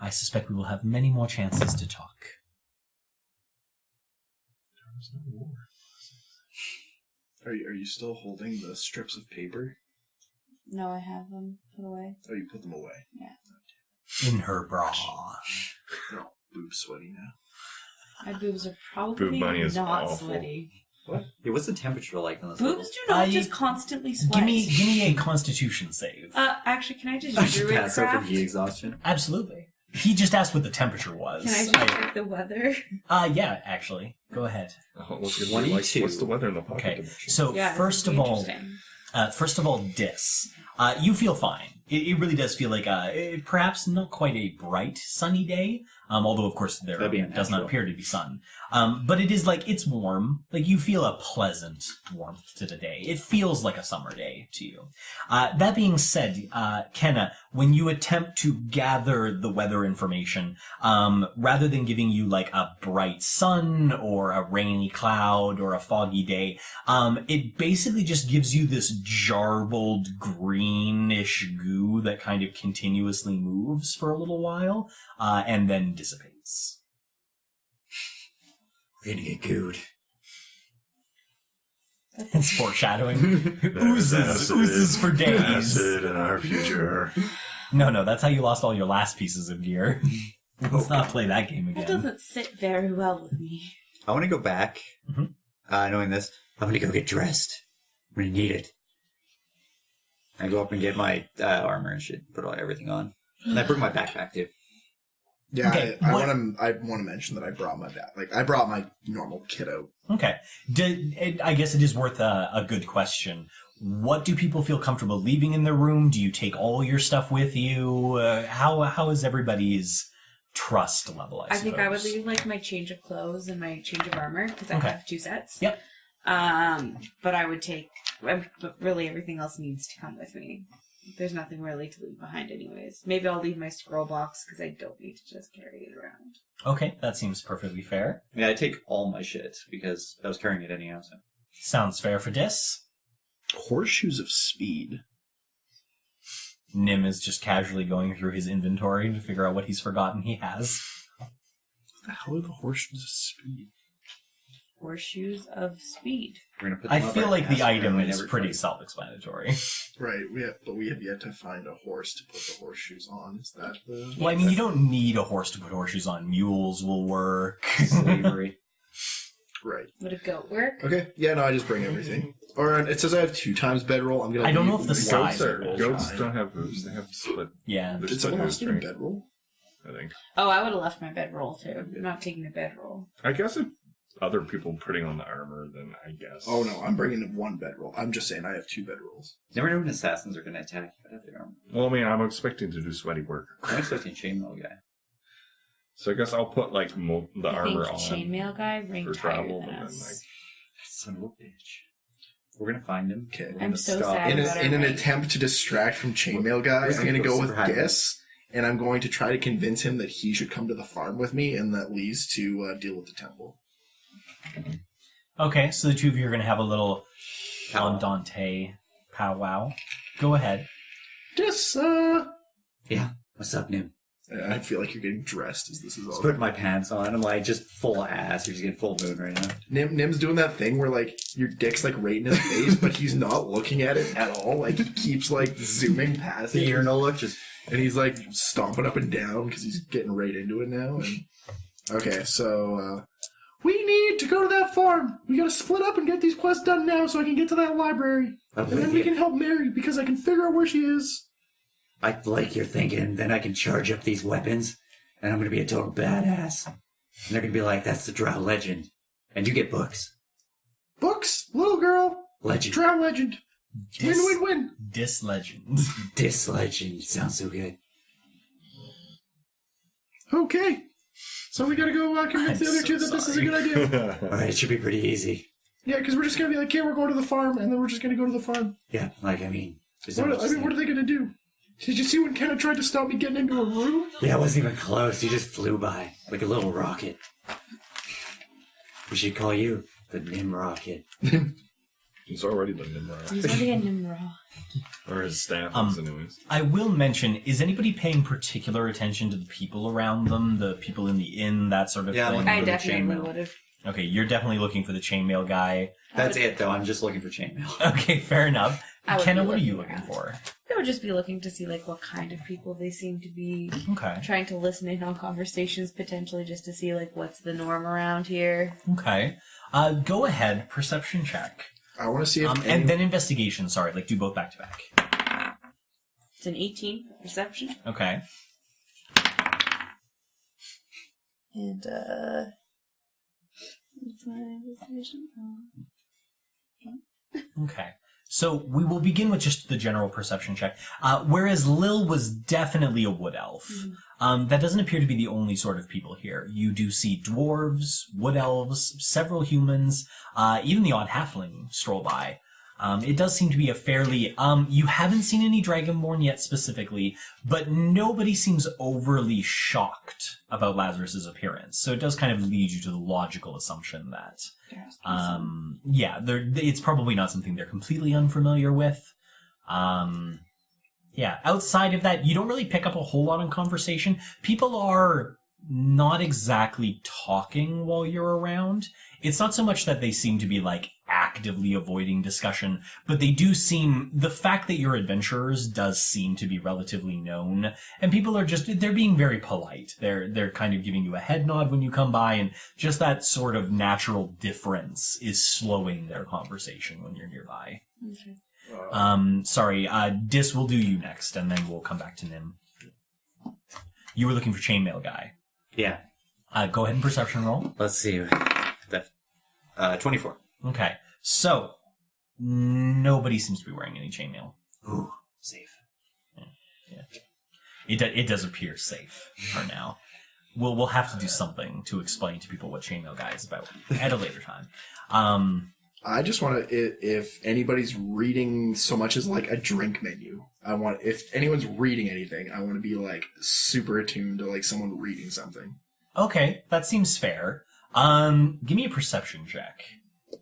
I suspect we will have many more chances to talk. Are you still holding the strips of paper? No, I have them put away. Oh, you put them away. Yeah. In her bra. They're all boob sweaty now. My boobs are probably Boob money is not awful. sweaty. What? Yeah, what's the temperature like on this Boobs do not just constantly sweat. Give me a Constitution save. Actually, can I just I should druid pass over craft? the exhaustion. Absolutely. He just asked what the temperature was. Can I just check the weather? Yeah, actually. Go ahead. Oh, look at 22. what's the weather in the pocket Okay. dimension? So Yeah, first this of would be all, interesting. Dis. You feel fine. It really does feel like perhaps not quite a bright, sunny day. Although of course there That'd be does not unnatural. appear to be sun. But it is like it's warm. Like you feel a pleasant warmth to the day. It feels like a summer day to you. That being said, Kenna, when you attempt to gather the weather information, rather than giving you like a bright sun or a rainy cloud or a foggy day, it basically just gives you this jarbled greenish goo that kind of continuously moves for a little while, and then dissipates. We're gonna get gooed. It's foreshadowing. There's oozes for days. Acid in our future. No, that's how you lost all your last pieces of gear. Let's not play that game That again. doesn't sit very well with me. I want to go back. Mhm. Knowing this, I'm gonna go get dressed. I'm gonna need it. I go up and get my armor and shit, put everything on, and I bring my backpack too. Yeah, Okay, I what- want to mention that I brought my bag. Like I brought my normal kit out. Okay. I guess it is worth a good question. What do people feel comfortable leaving in their room? Do you take all your stuff with you? How is everybody's trust level, I think I would suppose? leave like my change of clothes and my change of armor because I Okay. have 2 sets. Yep. But I would take... But really, everything else needs to come with me. There's nothing really to leave behind anyways. Maybe I'll leave my scroll box, because I don't need to just carry it around. Okay, that seems perfectly fair. Yeah, I take all my shit, because I was carrying it anyhow, so. Sounds fair for Dis. Horseshoes of speed. Nim is just casually going through his inventory to figure out what he's forgotten he has. What the hell are the horseshoes of speed? Horseshoes of speed. We're gonna put I them up feel our like the ass item whenever is we pretty fight. self-explanatory. Right, but we have yet to find a horse to put the horseshoes on. Is that the... Well, I mean, you don't need a horse to put horseshoes on. Mules will work. Slavery. Right. Would a goat work? Okay, yeah, no, I just bring everything. Or it says I have 2 times bedroll. I'm gonna. I don't know leave if the size Goats, of it. goats don't have hooves. They have split. Yeah. They're Did split someone else get a hamstring, bedroll? I think. Oh, I would have left my bedroll too. I'm not taking a bedroll. I guess if other people putting on the armor, then I guess. Oh no, I'm bringing 1 bedroll. I'm just saying I have 2 bedrolls. Never know when assassins are gonna attack you. I have their armor. Well, I mean, I'm expecting to do sweaty work, I'm expecting chainmail guy. so I guess I'll put like the I armor think on chainmail guy ring for higher travel, than and then us. Son of a bitch. We're gonna find him. Okay. We're I'm gonna so stop sad him. In, about in an rank. attempt to distract from chainmail guy, Where's I'm going to the go with super high Guess, and I'm going to try to convince him that he should come to the farm with me, and that leads to deal with the temple. Okay, so the two of you are going to have a little Powwow. andante powwow. Go ahead. Just, Yeah. What's up, Nim? I feel like you're getting dressed as this is Just all. put my pants on. I'm like just full ass. You're just getting full moon right now. Nim's doing that thing where like your dick's like right in his face, but he's not looking at it at all. Like he keeps like zooming past The it, urinal look just. and he's like stomping up and down because he's getting right into it now. And okay, so we need to go to that farm. We gotta split up and get these quests done now, so I can get to that library, I'm and then with we you. can help Mary because I can figure out where she is. I like your thinking. Then I can charge up these weapons, and I'm gonna be a total badass. And they're gonna be like, "That's the Drow legend," and you get books. Books, little girl, Legend. Drow legend, win, win, win. Dis legend. This legend sounds so good. Okay, so we gotta go convince I'm the other so two that this is a sorry. good idea. All right, it should be pretty easy. Yeah, because we're just gonna be like, "Okay, we're going to the farm," and then we're just gonna go to the farm. Yeah, like I mean, there's What, no much I mean, what are they gonna do? Did you see when Kenna tried to stop me getting into a room? Yeah, it wasn't even close. You just flew by like a little rocket. We should call you the Nim Rocket. He's already the Nimrod. He's already a Nimrod. Or his staff is, anyways. I will mention, is anybody paying particular attention to the people around them, the people in the inn, that sort of Yeah, I'm thing? looking I for the definitely chainmail. would have. Okay, you're definitely looking for the chainmail guy. That's it, though. I'm just looking for chainmail. Okay, fair enough. I would Kenna, be what are you looking looking around. for? I would just be looking to see like what kind of people they seem to be. Okay. Trying to listen in on conversations potentially just to see like what's the norm around here. Okay. Go ahead, perception check. I want to see if And then investigation, sorry, like do both back to back. It's an 18 for perception. Okay. And what's my investigation? Okay. So we will begin with just the general perception check. Whereas Lil was definitely a wood elf, that doesn't appear to be the only sort of people here. You do see dwarves, wood elves, several humans, even the odd halfling stroll by. It does seem to be a fairly... you haven't seen any Dragonborn yet specifically, but nobody seems overly shocked about Lazarus's appearance. So it does kind of lead you to the logical assumption that... it's probably not something they're completely unfamiliar with. Outside of that, you don't really pick up a whole lot on conversation. People are not exactly talking while you're around. It's not so much that they seem to be like actively avoiding discussion, but they do seem, the fact that you're adventurers does seem to be relatively known, and people are just, they're being very polite. They're kind of giving you a head nod when you come by, and just that sort of natural difference is slowing their conversation when you're nearby. Okay. Dis will do you next, and then we'll come back to Nim. You were looking for chainmail guy. Yeah. Go ahead and perception roll. Let's see. 24. Okay, so nobody seems to be wearing any chainmail. Ooh, safe. It does appear safe for now. We'll have to do something to explain to people what chainmail guy is about at a later time. I just want to, if anybody's reading so much as like a drink menu, if anyone's reading anything, I want to be like super attuned to like someone reading something. Okay, that seems fair. Give me a perception check. I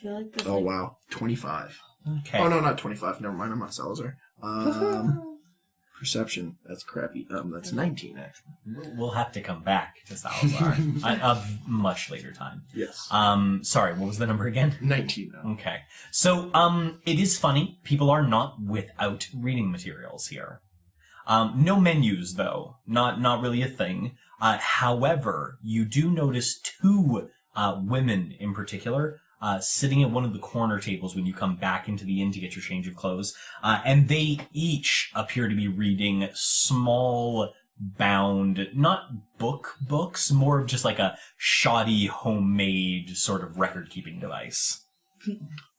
feel like this. Oh, wow. 25. Okay. Oh, no, not 25. Never mind. I'm not Salazar. Perception. That's crappy. That's 19, actually. We'll have to come back to Salazar of much later time. Yes. Sorry, what was the number again? 19 now. Okay. So, it is funny. People are not without reading materials here. No menus, though. Not really a thing. However, you do notice two women in particular sitting at one of the corner tables when you come back into the inn to get your change of clothes. And they each appear to be reading small bound, not books, more of just like a shoddy homemade sort of record-keeping device.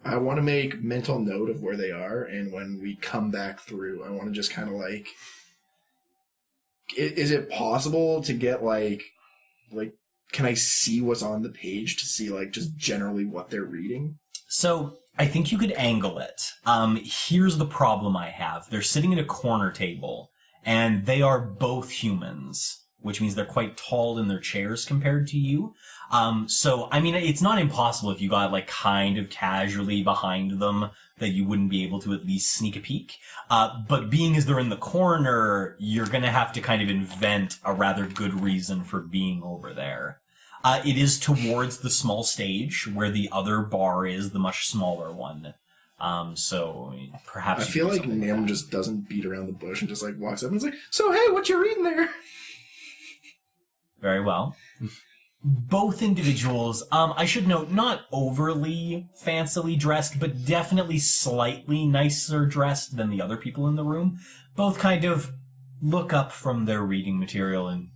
I want to make mental note of where they are, and when we come back through, I want to just kind of like... Is it possible to get like, can I see what's on the page to see like just generally what they're reading? So I think you could angle it. Here's the problem I have. They're sitting at a corner table, and they are both humans, which means they're quite tall in their chairs compared to you. So, I mean, it's not impossible if you got like kind of casually behind them that you wouldn't be able to at least sneak a peek. But being as they're in the corner, you're gonna have to kind of invent a rather good reason for being over there. It is towards the small stage where the other bar is, the much smaller one. So perhaps I feel like Nim just doesn't beat around the bush and just like walks up and is like, "So hey, what you reading there?" Very well. Both individuals, I should note, not overly fancily dressed, but definitely slightly nicer dressed than the other people in the room. Both kind of look up from their reading material and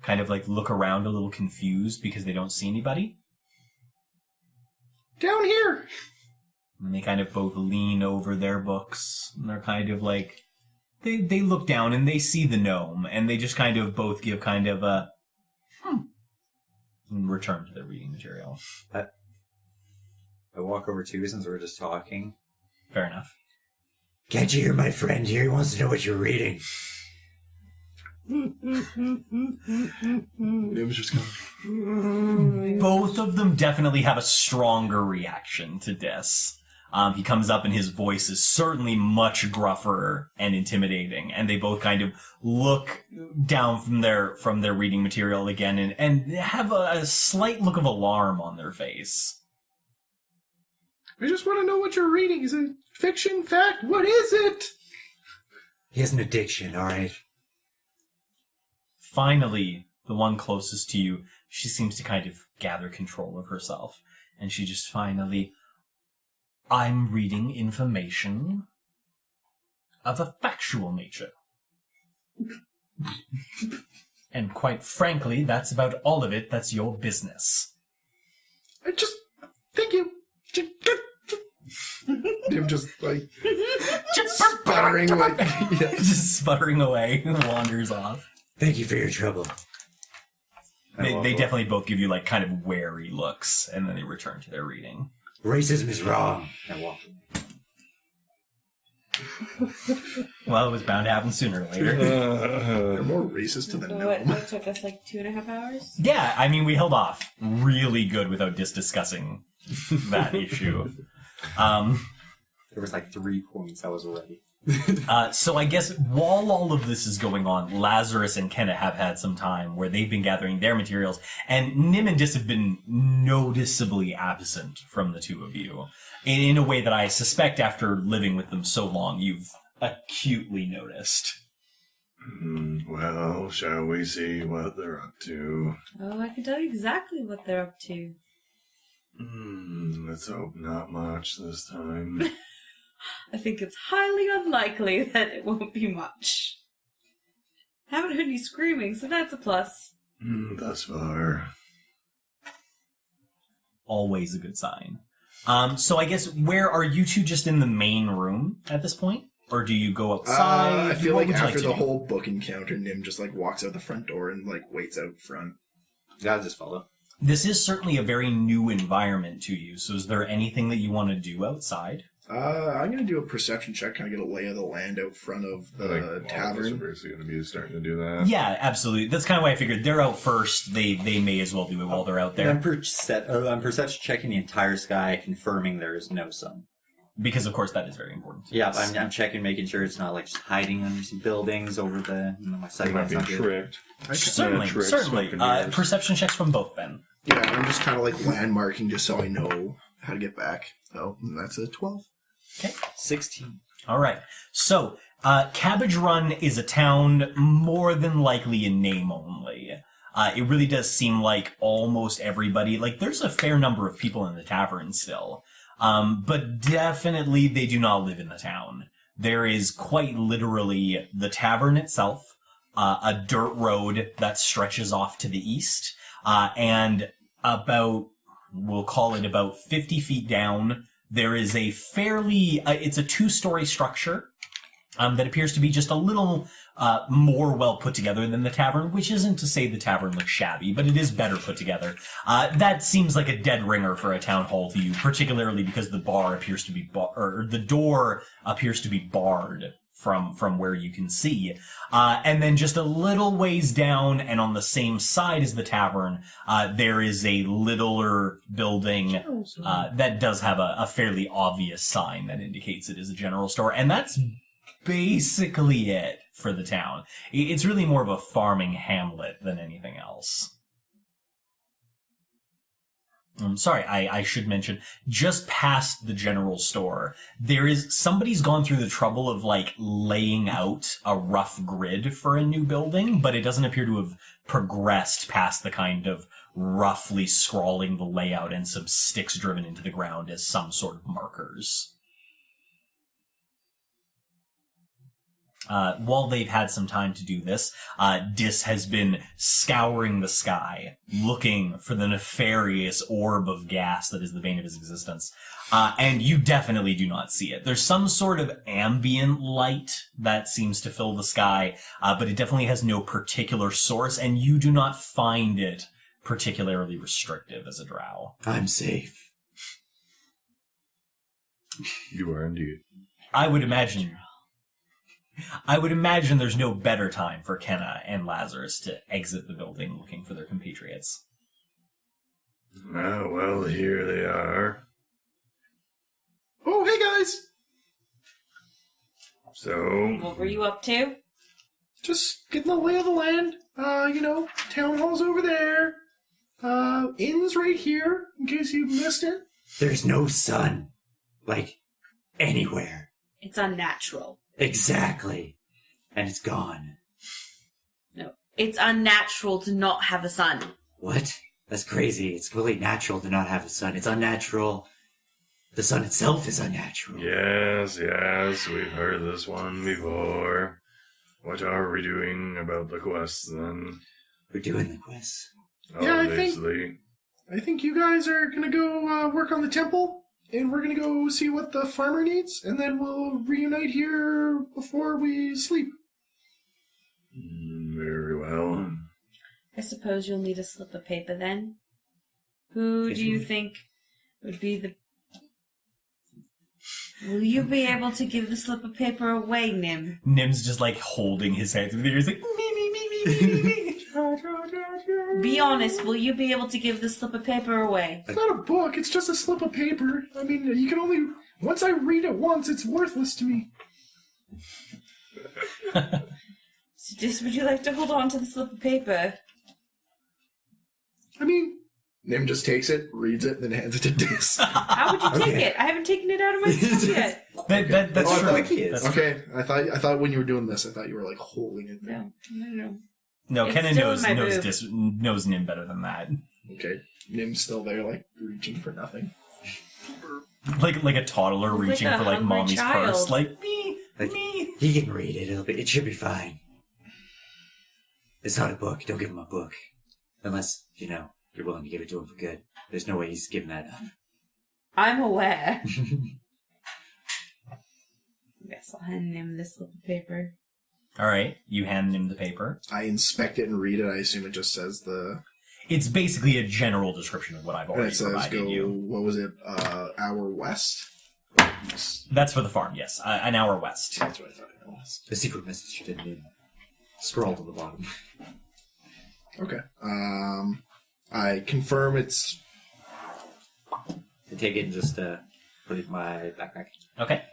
kind of like look around a little confused because they don't see anybody. Down here. And they kind of both lean over their books, and they're kind of like, they look down and they see the gnome, and they just kind of both give kind of a, and return to their reading material. I walk over too, since we're just talking. Fair enough. Can't you hear my friend here? He wants to know what you're reading. Nim's just going. Both of them definitely have a stronger reaction to Dis. He comes up and his voice is certainly much gruffer and intimidating, and they both kind of look down from their reading material again and have a slight look of alarm on their face. I just want to know what you're reading. Is it fiction, fact? What is it? He has an addiction, alright? Finally, the one closest to you, she seems to kind of gather control of herself, and she just finally... I'm reading information of a factual nature. And quite frankly, that's about all of it. That's your business. Thank you. Nim just like sputtering like just sputtering away, wanders off. Thank you for your trouble. They definitely both give you like kind of wary looks, and then they return to their reading. Racism is wrong. I walk away. Well, it was bound to happen sooner or later. they're more racist to the gnome. What took us like 2.5 hours? Yeah, I mean, we held off really good without discussing that issue. There was like 3 points I was ready. So I guess while all of this is going on, Lazarus and Kenna have had some time where they've been gathering their materials, and Nim and Dis have been noticeably absent from the two of you. In a way that I suspect after living with them so long, you've acutely noticed. Well, shall we see what they're up to? Oh, I can tell you exactly what they're up to. Let's hope not much this time. I think it's highly unlikely that it won't be much. Haven't heard any screaming, so that's a plus. Thus far. Always a good sign. So I guess, where are you two, just in the main room at this point? Or do you go outside? I feel What like would you after to the do? whole book encounter, Nim just like walks out the front door and like waits out front. Yeah, I'll just follow. This is certainly a very new environment to you, so is there anything that you want to do outside? I'm going to do a perception check, kind of get a lay of the land out front of the All of us are tavern. basically going to be starting to do that. Yeah, absolutely. That's kind of why I figured they're out first. They may as well do it while they're out And there. I'm perception checking the entire sky, confirming there is no sun. Because, of course, that is very important. Yeah, I'm checking, making sure it's not like just hiding under some buildings over the. My I'm sight not line's being not good. tricked. Certainly, tricks, certainly. smoke and mirrors. Perception checks from both, then. Yeah, I'm just kind of like landmarking just so I know how to get back. So that's a 12. Okay. 16. All right. So, Cabbage Run is a town more than likely in name only. It really does seem like almost everybody, like there's a fair number of people in the tavern still. But definitely they do not live in the town. There is quite literally the tavern itself, a dirt road that stretches off to the east, and about, we'll call it about 50 feet down, there is a fairly, it's a 2-story structure that appears to be just a little more well put together than the tavern, which isn't to say the tavern looks shabby, but it is better put together. That seems like a dead ringer for a town hall to you, particularly because the bar appears to be or the door appears to be barred from where you can see. And then just a little ways down and on the same side as the tavern, there is a littler building that does have a fairly obvious sign that indicates it is a general store. And that's basically it for the town. It's really more of a farming hamlet than anything else. I'm sorry, I should mention, just past the general store, somebody's gone through the trouble of, like, laying out a rough grid for a new building, but it doesn't appear to have progressed past the kind of roughly scrawling the layout and some sticks driven into the ground as some sort of markers. While they've had some time to do this, Dis has been scouring the sky, looking for the nefarious orb of gas that is the bane of his existence. And you definitely do not see it. There's some sort of ambient light that seems to fill the sky, but it definitely has no particular source, and you do not find it particularly restrictive as a drow. I'm safe. You are indeed. I would imagine there's no better time for Kenna and Lazarus to exit the building looking for their compatriots. Well, here they are. Oh, hey guys! So, What were you up to? Just getting the lay of the land. Town hall's over there. Inn's right here, in case you missed it. There's no sun. Like, anywhere. It's unnatural. Exactly. And it's gone. No. It's unnatural to not have a sun. What? That's crazy. It's completely natural to not have a sun. It's unnatural. The sun itself is unnatural. yes, we've heard this one before. What are we doing about the quest, then? We're doing the quest. Yeah, Obviously. I think you guys are gonna go work on the temple, and we're gonna go see what the farmer needs, and then we'll reunite here before we sleep. Very well. I suppose you'll need a slip of paper then. Who do you think would be the... Will you be able to give the slip of paper away, Nim? Nim's just like holding his hands in the air. He's like, me. Be honest, will you be able to give the slip of paper away? It's not a book, it's just a slip of paper. I mean, you can only... Once I read it once, it's worthless to me. So just would you like to hold on to the slip of paper? I mean... Nim just takes it, reads it, then hands it to Dis. How would you take it? I haven't taken it out of my stuff yet. That's Oh, I true. thought- like he is. That's true. Okay, I thought when you were doing this, I thought you were like holding it there. No. No, It's Kenna still in my boob. knows Nim better than that. Okay, Nim's still there, like, reaching for nothing. Like a toddler He's reaching like a for like hungry mommy's child. purse. Like me. He can read it. It should be fine. It's not a book. Don't give him a book. Unless, you're willing to give it to him for good. There's no way he's giving that up. I'm aware. Guess I'll hand him this slip of paper. All right, you hand him the paper. I inspect it and read it. I assume it just says It's basically a general description of what I've And already it says provided go, you. what was it, hour west? That's for the farm, yes. An hour west. That's what I thought it was. The secret message didn't even scroll to the bottom. Okay. I confirm it's... I take it and just put it in my backpack. Okay.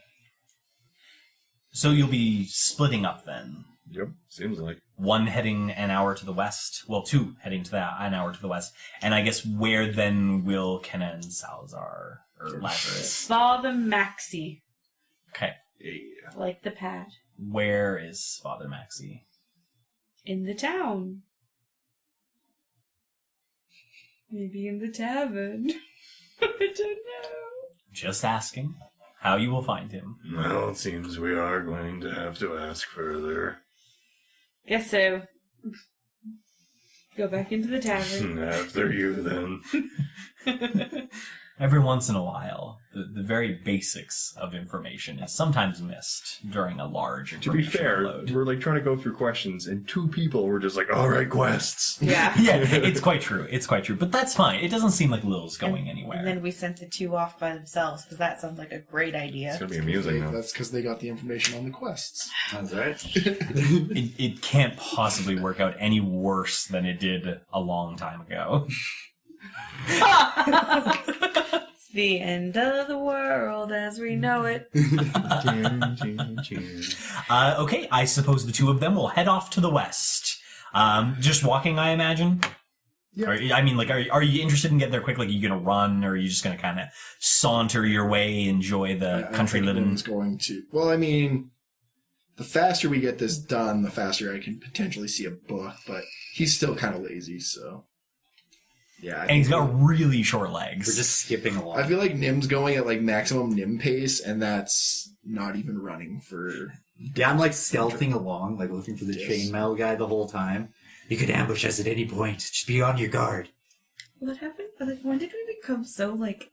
So you'll be splitting up then. Yep, seems like. One heading an hour to the west. Well, two heading to an hour to the west. And I guess where then will Kenna and Salazar or Lazarus? Father Maxie, Okay. Yeah. like the pad, Where is Father Maxie? in the town. Maybe in the tavern. I don't know. Just asking how you will find him. Well, it seems we are going to have to ask further. Guess so. Go back into the tavern. After you, then. Every once in a while, the very basics of information is sometimes missed during a large To be information fair, load. we're like trying to go through questions, and two people were just like, "All right, quests." Yeah. Yeah, it's quite true. It's quite true. But that's fine. It doesn't seem like Lil's going anywhere. And then we sent the two off by themselves, because that sounds like a great It's idea. gonna be amusing now. That's because they got the information on the quests. That's right. It can't possibly work out any worse than it did a long time ago. It's the end of the world as we know it. Okay, I suppose the two of them will head off to the west. Just walking, I imagine? Yeah. I mean, like, are you interested in getting there quick? Like, are you going to run, or are you just going to kind of saunter your way, enjoy the country living? Is going to. Well, I mean, the faster we get this done, the faster I can potentially see a book. But he's still kind of lazy, so yeah. And he's got really short legs. We're just skipping along. I feel like Nim's going at like maximum Nim pace, and that's not even running for. Yeah, I'm like stealthing along, like looking for the Yes. chainmail guy the whole time. You could ambush us at any point. Just be on your guard. What happened? Like, when did we become so, like,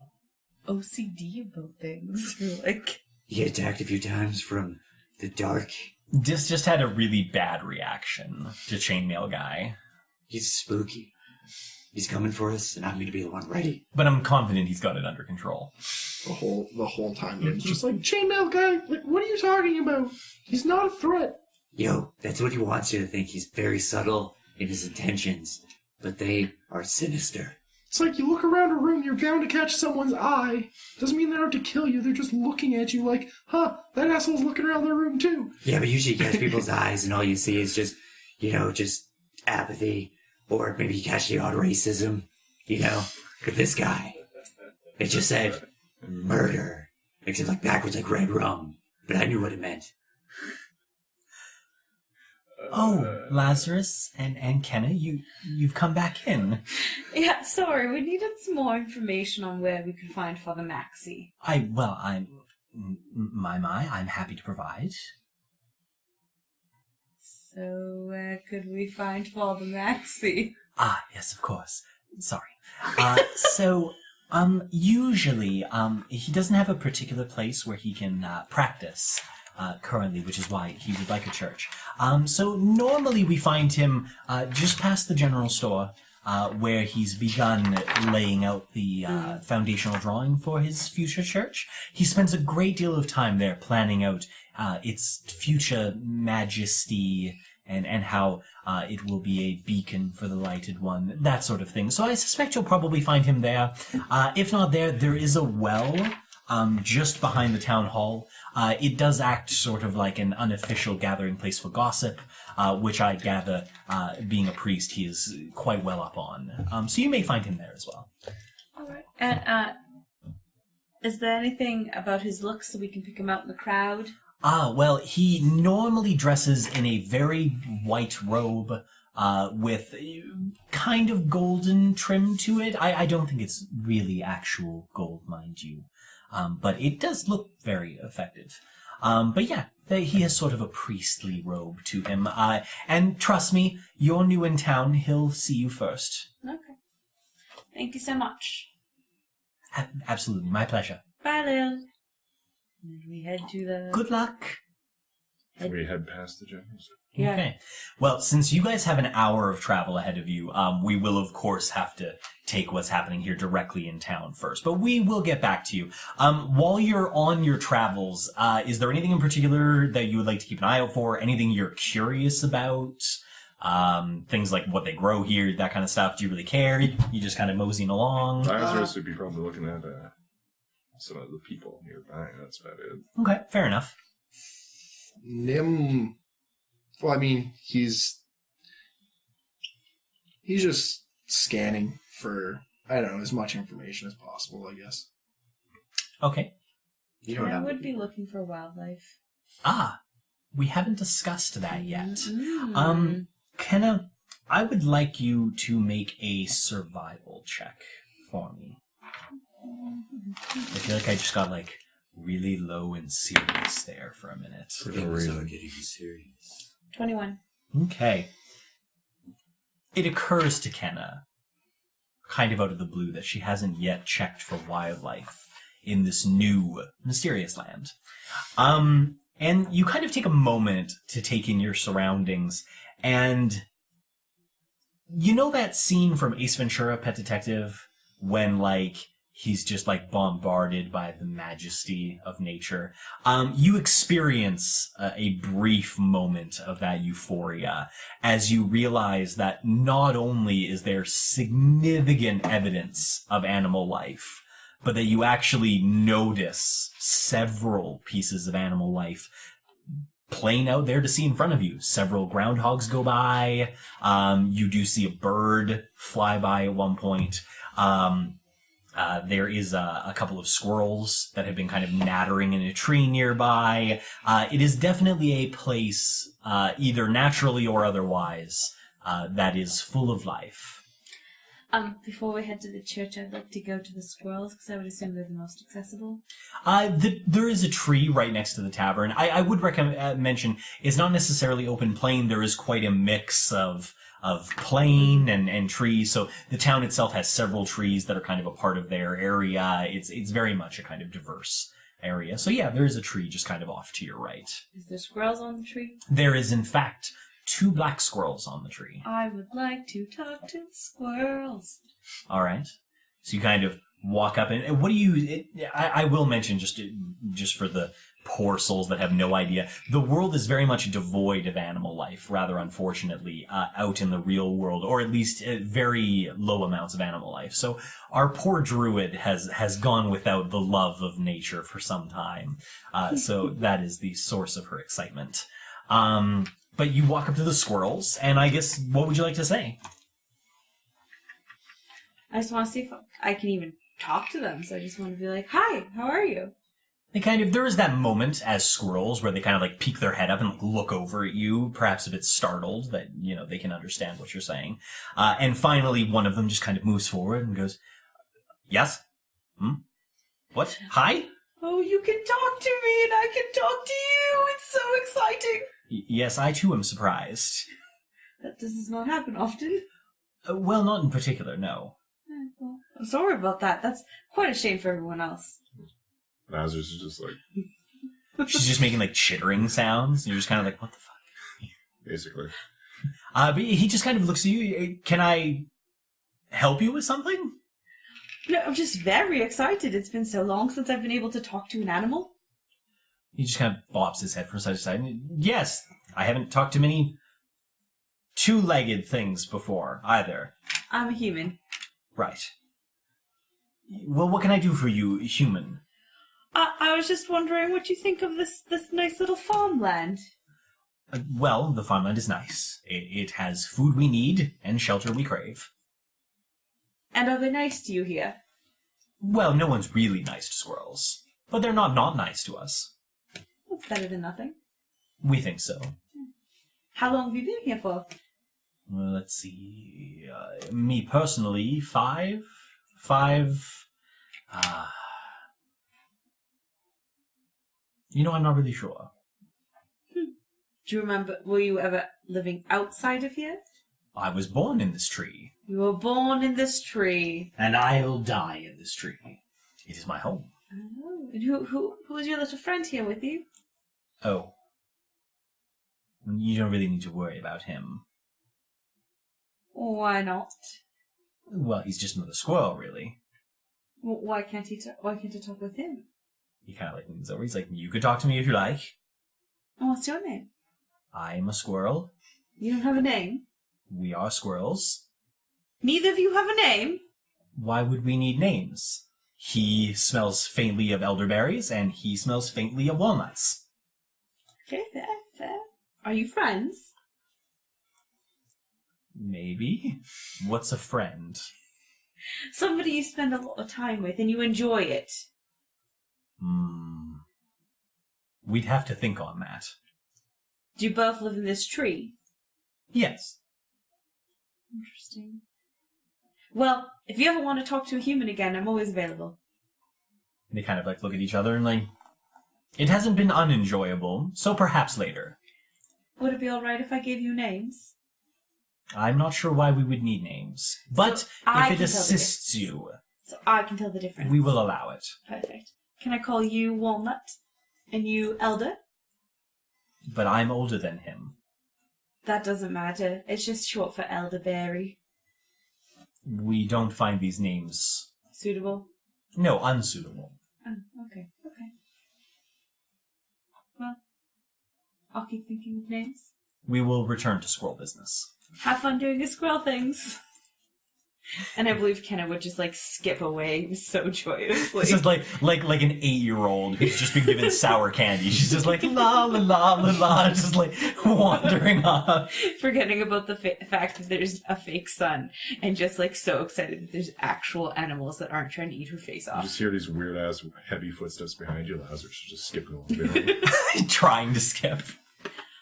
OCD about things? Like, You get attacked a few times from the dark. Dis just had a really bad reaction to Chainmail Guy. He's spooky. He's coming for us, and I'm going to be the one ready. But I'm confident he's got it under control. The whole time Nim's just like, chainmail guy, like, what are you talking about? He's not a threat. Yo, that's what he wants you to think. He's very subtle in his intentions, but they are sinister. It's like you look around a room, you're bound to catch someone's eye. Doesn't mean they're out to kill you, they're just looking at you like, huh, that asshole's looking around their room too. Yeah, but usually you catch people's eyes, and all you see is just, just apathy, or maybe you catch the odd racism, But this guy, it just said murder, except like backwards like red rum, but I knew what it meant. Oh, Lazarus and Kenna, you've come back in. yeah, sorry, we needed some more information on where we could find Father Maxie. I'm happy to provide. So, where could we find Father Maxie? Ah, yes, of course. Sorry. Usually, he doesn't have a particular place where he can practice currently, which is why he would like a church. So normally we find him just past the general store, where he's begun laying out the foundational drawing for his future church. He spends a great deal of time there planning out its future majesty and how it will be a beacon for the lighted one, that sort of thing. So I suspect you'll probably find him there. If not there is a well just behind the town hall. It does act sort of like an unofficial gathering place for gossip, which I gather, being a priest, he is quite well up on. So you may find him there as well. All right. And, is there anything about his looks so we can pick him out in the crowd? Well, he normally dresses in a very white robe, with kind of golden trim to it. I don't think it's really actual gold, mind you. But it does look very effective. But yeah, he has sort of a priestly robe to him. And trust me, you're new in town, he'll see you first. Okay. Thank you so much. Absolutely, my pleasure. Bye, Lil. And we head to the... Good luck. Can we head past the generals? Yeah. Okay. Well, since you guys have an hour of travel ahead of you, we will, of course, have to take what's happening here directly in town first. But we will get back to you. While you're on your travels, is there anything in particular that you would like to keep an eye out for? Anything you're curious about? Things like what they grow here, that kind of stuff. Do you really care? You just kind of moseying along? Lazarus would be probably looking at some of the people nearby. That's about it. Okay, fair enough. Nim. Well, I mean, he's just scanning for, I don't know, as much information as possible, I guess. Okay. You don't I have would to be looking for wildlife. We haven't discussed that yet. Mm. Kenna, I would like you to make a survival check for me. I feel like I just got, like, really low and serious there for a minute. Things are getting serious. 21. Okay. It occurs to Kenna, kind of out of the blue, that she hasn't yet checked for wildlife in this new, mysterious land. And you kind of take a moment to take in your surroundings, and you know that scene from Ace Ventura, Pet Detective, when, like, he's just, like, bombarded by the majesty of nature. You experience a brief moment of that euphoria as you realize that not only is there significant evidence of animal life, but that you actually notice several pieces of animal life playing out there to see in front of you. Several groundhogs go by. You do see a bird fly by at one point. There is a couple of squirrels that have been kind of nattering in a tree nearby. It is definitely a place, either naturally or otherwise, that is full of life. Before we head to the church, I'd like to go to the squirrels, because I would assume they're the most accessible. There is a tree right next to the tavern. I would mention it's not necessarily open plain. There is quite a mix of plain and trees. So the town itself has several trees that are kind of a part of their area. It's very much a kind of diverse area. So yeah, there is a tree just kind of off to your right. Is there squirrels on the tree? There is, in fact, 2 black squirrels on the tree. I would like to talk to the squirrels. All right. So you kind of walk up, and what do you... I will mention, just for the poor souls that have no idea, the world is very much devoid of animal life, rather unfortunately, out in the real world, or at least very low amounts of animal life. So our poor druid has gone without the love of nature for some time. So that is the source of her excitement. But you walk up to the squirrels, and I guess, what would you like to say? I just want to see if I can even talk to them, so I just want to be like, hi, how are you? There is that moment as squirrels where they kind of like peek their head up and like look over at you, perhaps a bit startled that, they can understand what you're saying. And finally, one of them just kind of moves forward and goes, yes? What? Hi? Oh, you can talk to me and I can talk to you. It's so exciting. Yes, I too am surprised. That does not happen often. Well, not in particular, no. Well, I'm sorry about that. That's quite a shame for everyone else. Lazarus is just like... She's just making like chittering sounds. You're just kind of like, what the fuck? Basically. But he just kind of looks at you. Can I help you with something? No, I'm just very excited. It's been so long since I've been able to talk to an animal. He just kind of bops his head from side to side. Yes, I haven't talked to many 2-legged things before, either. I'm a human. Right. Well, what can I do for you, human? I was just wondering what you think of this nice little farmland. Well, the farmland is nice. It has food we need and shelter we crave. And are they nice to you here? Well, no one's really nice to squirrels. But they're not nice to us. That's better than nothing. We think so. How long have you been here for? Well, let's see. Me personally, 5. I'm not really sure. Do you remember, were you ever living outside of here? I was born in this tree. You were born in this tree. And I'll die in this tree. It is my home. Oh, and who was your little friend here with you? Oh. You don't really need to worry about him. Why not? Well, he's just another squirrel, really. Why can't I talk with him? He kind of like leans over. He's like, you could talk to me if you like. And what's your name? I'm a squirrel. You don't have a name? We are squirrels. Neither of you have a name? Why would we need names? He smells faintly of elderberries, and he smells faintly of walnuts. Okay, fair. Are you friends? Maybe. What's a friend? Somebody you spend a lot of time with and you enjoy it. We'd have to think on that. Do you both live in this tree? Yes. Interesting. Well, if you ever want to talk to a human again, I'm always available. They kind of like look at each other and like, it hasn't been unenjoyable, so perhaps later. Would it be alright if I gave you names? I'm not sure why we would need names, but So I if it can tell the assists you, So I can tell the difference. we will allow it. Perfect. Can I call you Walnut? And you Elder? But I'm older than him. That doesn't matter. It's just short for elderberry. We don't find these names... Suitable? No, unsuitable. Oh, okay. Well, I'll keep thinking of names. We will return to squirrel business. Have fun doing your squirrel things. And I believe Kenna would just like skip away so joyously. This is like an 8-year-old who's just been given sour candy. She's just like la la la la la, just like wandering off. Forgetting about the fact that there's a fake sun, and just like so excited that there's actual animals that aren't trying to eat her face You off. just hear these weird ass heavy footsteps behind you. Lazarus is just skipping along behind. Trying to skip.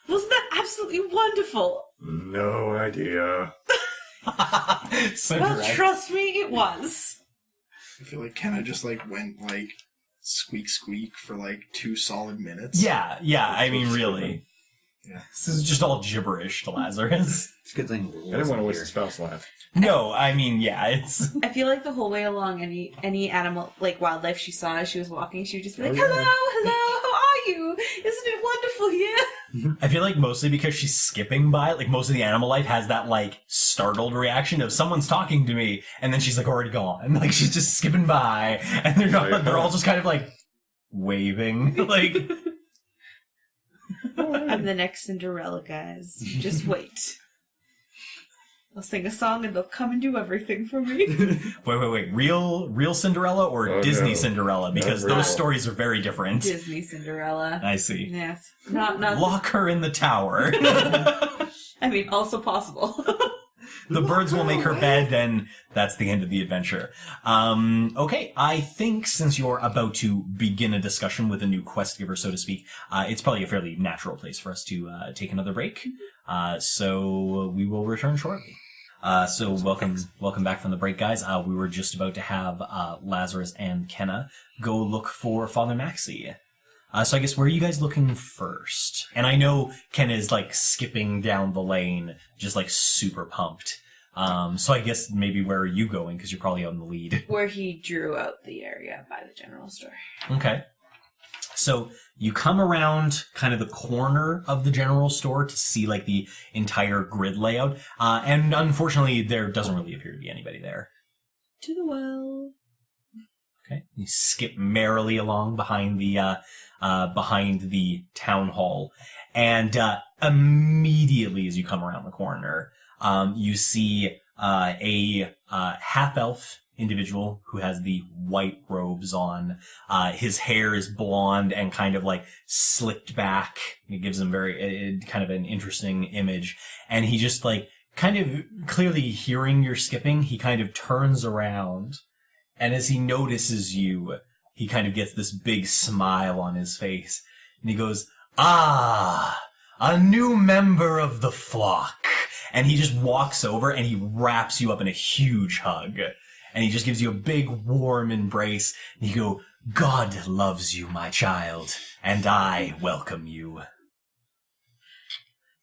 Wasn't that absolutely wonderful? No idea. So Well, direct. trust me, it was. I feel like Kenna just like went like squeak squeak for like 2 solid minutes. Yeah, I mean, really. Yeah. This is just all gibberish to Lazarus. It's a good thing. I didn't want to waste a spouse laugh. No, I mean, yeah, it's... I feel like the whole way along, any animal, like wildlife she saw as she was walking, she would just be like, Oh, yeah. hello, how are you? Isn't it wonderful here? I feel like mostly because she's skipping by, like most of the animal life has that like startled reaction of someone's talking to me, and then she's like already gone. Like she's just skipping by, and they're all just kind of like waving, like... I'm the next Cinderella, guys. Just wait. I'll sing a song and they'll come and do everything for me. Wait. Real Cinderella or Oh, Disney no. Cinderella? Because Not those real. stories are very different. Disney Cinderella. I see. Yes. Not Lock her in the tower. I mean, also possible. The birds will make her bed, and that's the end of the adventure. Okay, I think since you're about to begin a discussion with a new quest giver, so to speak, it's probably a fairly natural place for us to take another break. So we will return shortly. So welcome back from the break, guys. We were just about to have Lazarus and Kenna go look for Father Maxie. So I guess where are you guys looking first? And I know Kenna is like skipping down the lane, just like super pumped. So I guess maybe where are you going? Because you're probably on the lead. Where he drew out the area by the general store. Okay. So you come around kind of the corner of the general store to see like the entire grid layout. And unfortunately, there doesn't really appear to be anybody there. To the well. Okay. You skip merrily along behind the town hall. And immediately as you come around the corner, you see a half-elf individual who has the white robes on. His hair is blonde and kind of like slicked back. It gives him kind of an interesting image. And he just like kind of clearly hearing you're skipping, he kind of turns around. And as he notices you, he kind of gets this big smile on his face. And he goes, "Ah, a new member of the flock." And he just walks over and he wraps you up in a huge hug. And he just gives you a big warm embrace. And you go, "God loves you, my child, and I welcome you.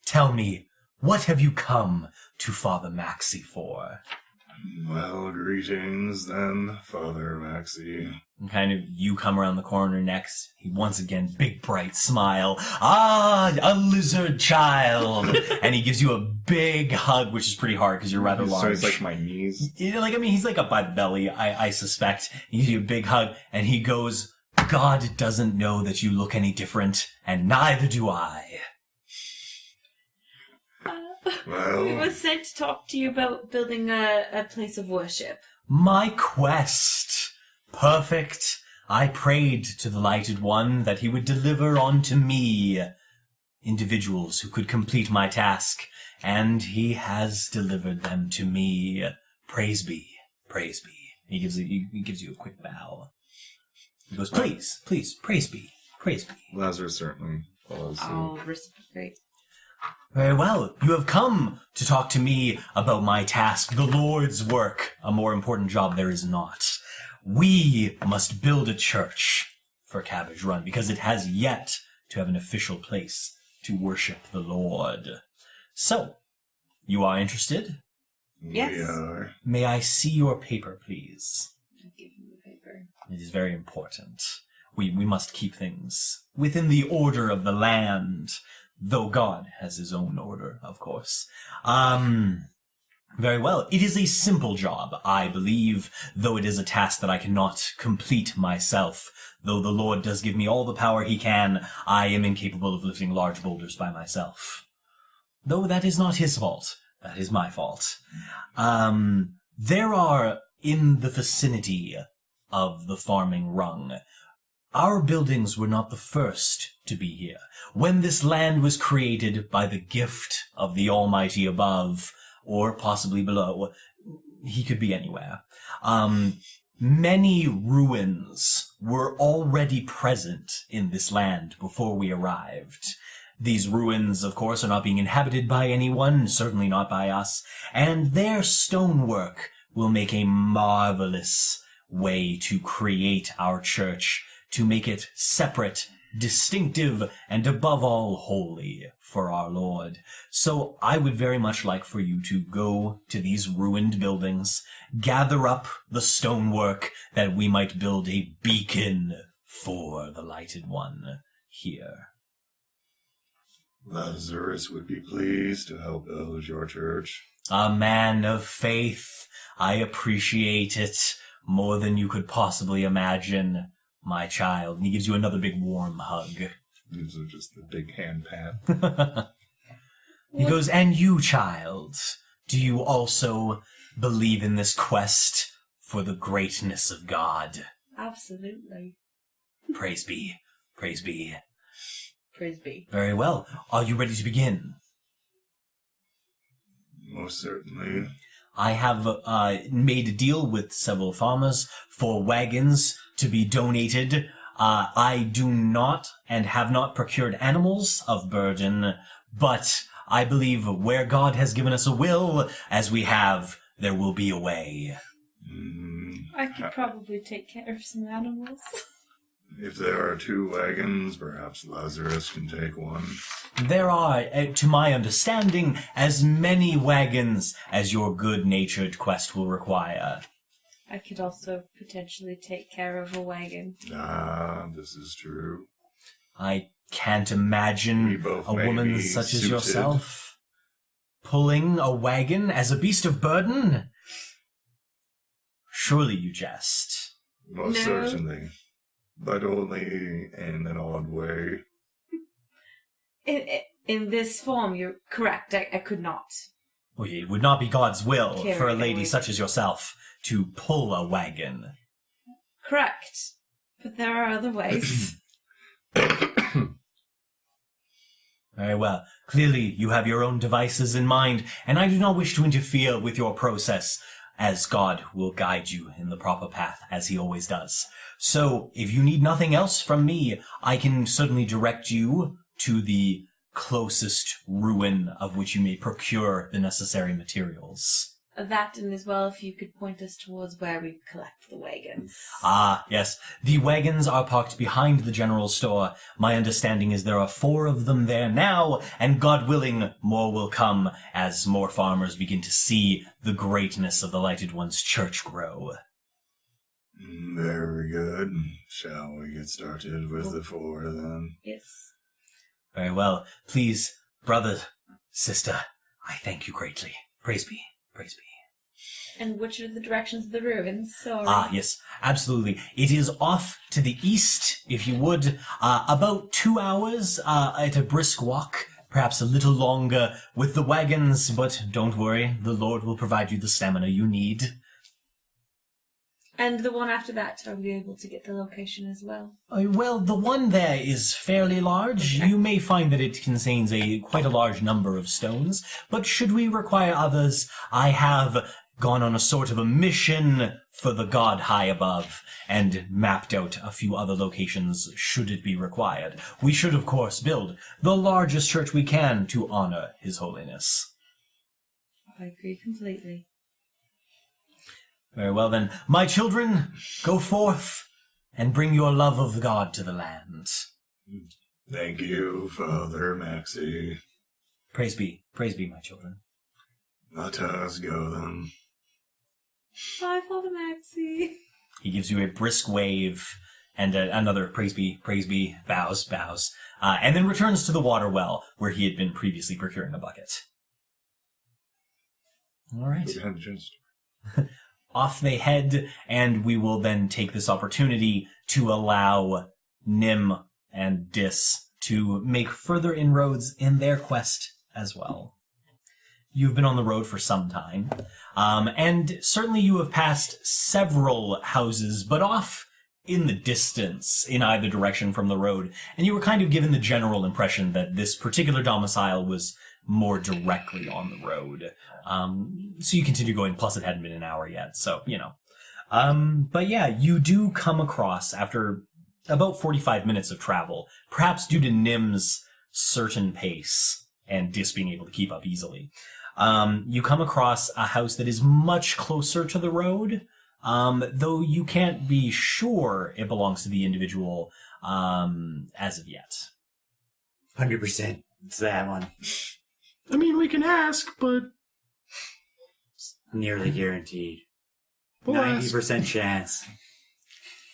Tell me, what have you come to Father Maxie for?" Well, greetings then, Father Maxie. And kind of, you come around the corner next. He once again, big bright smile. Ah, a lizard child! And he gives you a big hug, which is pretty hard because you're rather large. So it's like my knees. He's like up by the belly, I suspect. He gives you a big hug, and he goes, God doesn't know that you look any different, and neither do I. Well, We were sent to talk to you about building a place of worship. My quest. Perfect. I prayed to the Lighted One that he would deliver unto me individuals who could complete my task, and he has delivered them to me. Praise be. Praise be. He gives you a quick bow. He goes, please, praise be. Praise be. Lazarus certainly follows suit. Oh, reciprocate. Very well. You have come to talk to me about my task, the Lord's work. A more important job there is not. We must build a church for Cabbage Run because it has yet to have an official place to worship the Lord. So, you are interested? Yes. We are. May I see your paper, please? I'll give you the paper. It is very important. We must keep things within the order of the land. Though God has his own order, of course. Very well. It is a simple job, I believe, though it is a task that I cannot complete myself. Though the Lord does give me all the power he can, I am incapable of lifting large boulders by myself. Though that is not his fault. That is my fault. There are, in the vicinity of the farming rung, our buildings were not the first to be here. When this land was created by the gift of the Almighty above, or possibly below, he could be anywhere, many ruins were already present in this land before we arrived. These ruins, of course, are not being inhabited by anyone, certainly not by us, and their stonework will make a marvelous way to create our church, to make it separate, distinctive, and above all holy for our Lord. So I would very much like for you to go to these ruined buildings, gather up the stonework that we might build a beacon for the Lighted One here. Lazarus would be pleased to help build your church. A man of faith. I appreciate it more than you could possibly imagine, my child. And he gives you another big warm hug. These are just the big hand pat. He goes, and you, child, do you also believe in this quest for the greatness of God? Absolutely. Praise be. Praise be. Praise be. Very well. Are you ready to begin? Most certainly. I have made a deal with several farmers for wagons to be donated. I do not and have not procured animals of burden, but I believe where God has given us a will, as we have, there will be a way. I could probably take care of some animals. If there are 2 wagons, perhaps Lazarus can take one. There are, to my understanding, as many wagons as your good-natured quest will require. I could also potentially take care of a wagon. Ah, this is true. I can't We imagine both a may woman be such as suited. yourself pulling a wagon as a beast of burden. Surely you jest. Most No. certainly. But only in an odd way. In this form, you're correct. I could not. Well, it would not be God's will Carry for a a lady wagon. such as yourself to pull a wagon. Correct. But there are other ways. Very well. Clearly, you have your own devices in mind, and I do not wish to interfere with your process, as God will guide you in the proper path, as he always does. So, if you need nothing else from me, I can certainly direct you to the closest ruin of which you may procure the necessary materials. that, and as well, if you could point us towards where we collect the wagons. Ah, yes. The wagons are parked behind the general store. My understanding is there are 4 of them there now, and God willing, more will come as more farmers begin to see the greatness of the Lighted One's church grow. Very good. Shall we get started with the 4 then? Yes. Very well. Please, brother, sister, I thank you greatly. Praise be. Praise be. And which are the directions of the ruins? Sorry. Ah, yes, absolutely. It is off to the east, if you would. About 2 hours at a brisk walk, perhaps a little longer with the wagons, but don't worry, the Lord will provide you the stamina you need. And the one after that, are we able to get the location as well? Well, the one there is fairly large. Okay. You may find that it contains quite a large number of stones, but should we require others, I have gone on a sort of a mission for the God high above and mapped out a few other locations should it be required. We should, of course, build the largest church we can to honor His Holiness. I agree completely. Very well then. My children, go forth and bring your love of God to the land. Thank you, Father Maxie. Praise be, my children. Let us go then. Bye, Father Maxie. He gives you a brisk wave and another praise be, bows, and then returns to the water well where he had been previously procuring a bucket. All right. Off they head, and we will then take this opportunity to allow Nim and Dis to make further inroads in their quest as well. You've been on the road for some time, and certainly you have passed several houses, but off in the distance in either direction from the road, and you were kind of given the general impression that this particular domicile was more directly on the road. So you continue going, plus it hadn't been an hour yet, so, you know. But yeah, you do come across, after about 45 minutes of travel, perhaps due to Nim's certain pace and Dis being able to keep up easily, you come across a house that is much closer to the road, though you can't be sure it belongs to the individual as of yet. 100%. It's that one. I mean, we can ask, but Nearly guaranteed. we'll ask. 90% chance.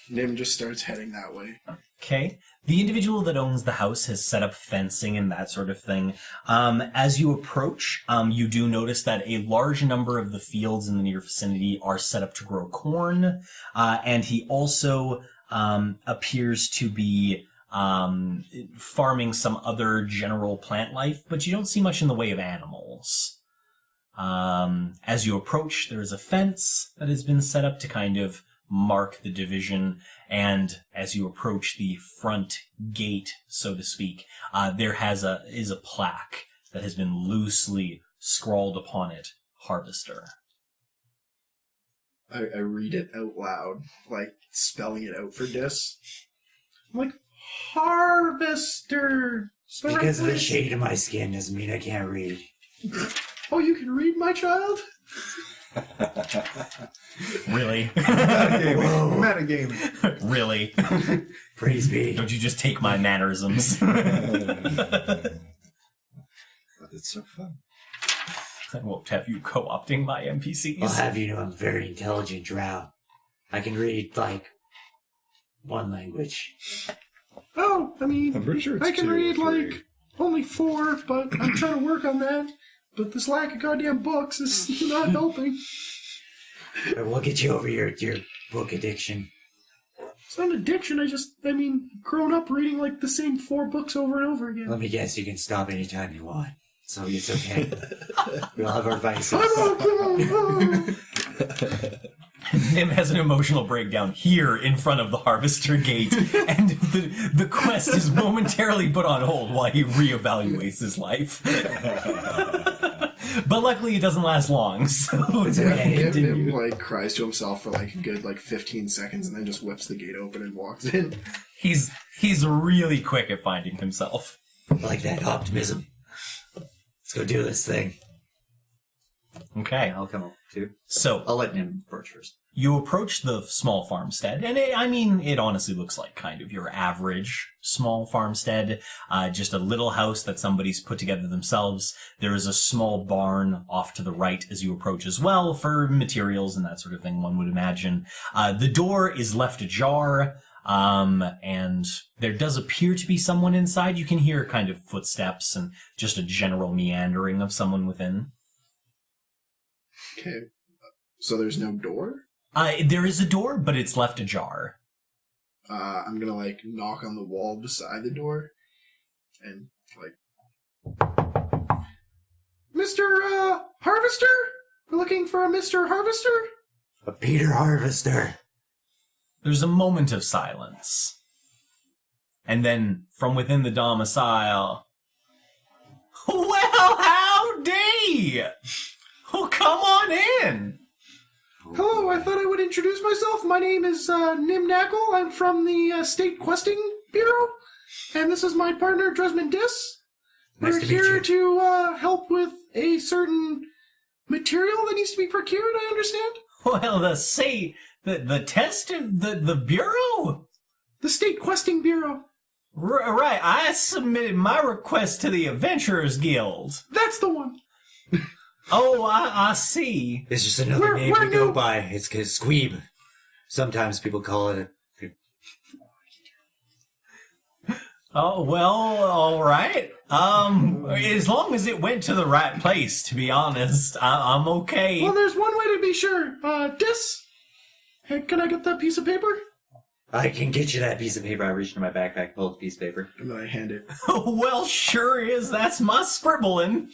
Nim just starts heading that way. Okay. The individual that owns the house has set up fencing and that sort of thing. As you approach, you do notice that a large number of the fields in the near vicinity are set up to grow corn, and he also appears to be farming some other general plant life, but you don't see much in the way of animals. As you approach, there is a fence that has been set up to kind of mark the division, and as you approach the front gate, so to speak, there is a plaque that has been loosely scrawled upon it, Harvester. I read it out loud, like spelling it out for Dis. I'm like, Harvester! Because of the shade of my skin doesn't mean I can't read. Oh, you can read, my child? Really? Metagame. Really? Praise be. Don't you just take my mannerisms? But it's so fun. I won't have you co-opting my NPCs. I'll have you know I'm a very intelligent drow. I can read, like, one language. Oh, I mean, I'm pretty sure it's I can 2 or read, 3. like, only 4, but I'm trying to work on that. But this lack of goddamn books is not helping. But we'll get you over your book addiction. It's not an addiction, I mean, grown up reading, like, the same 4 books over and over again. Let me guess, you can stop anytime you want. So it's okay. We'll have our vices. Nim has an emotional breakdown here in front of the Harvester Gate, and the quest is momentarily put on hold while he reevaluates his life. But luckily it doesn't last long, so it's okay. Nim, like, cries to himself for, like, a good, 15 seconds and then just whips the gate open and walks in. He's really quick at finding himself. I like that optimism. Let's go do this thing. Okay. I'll come up too. So I'll let him approach first. you approach the small farmstead, and it honestly looks like kind of your average small farmstead, just a little house that somebody's put together themselves. There is a small barn off to the right as you approach as well for materials and that sort of thing, one would imagine. The door is left ajar, and there does appear to be someone inside. You can hear kind of footsteps and just a general meandering of someone within. Okay. So there's no door? There is a door, but it's left ajar. I'm gonna, knock on the wall beside the door. And, Mr. Harvester? We're looking for a Mr. Harvester? A Peter Harvester. There's a moment of silence. And then, from within the domicile, well, howdy! Oh, come on in! Hello, I thought I would introduce myself. My name is Nim Knackle. I'm from the State Questing Bureau. And this is my partner, Dresmond Dis. Nice We're to meet here you. to help with a certain material that needs to be procured, I understand? Well, the test, the bureau? The State Questing Bureau. Right, I submitted my request to the Adventurers Guild. That's the one. Oh, I see. It's just another name we're we go new. by. It's Squeeb. Sometimes people call it Oh, well, all right. As long as it went to the right place, to be honest, I'm okay. Well, there's one way to be sure. Dis? Hey, can I get that piece of paper? I can get you that piece of paper. I reached in my backpack, pulled a piece of paper. And then I hand it. Well, sure is. That's my scribbling.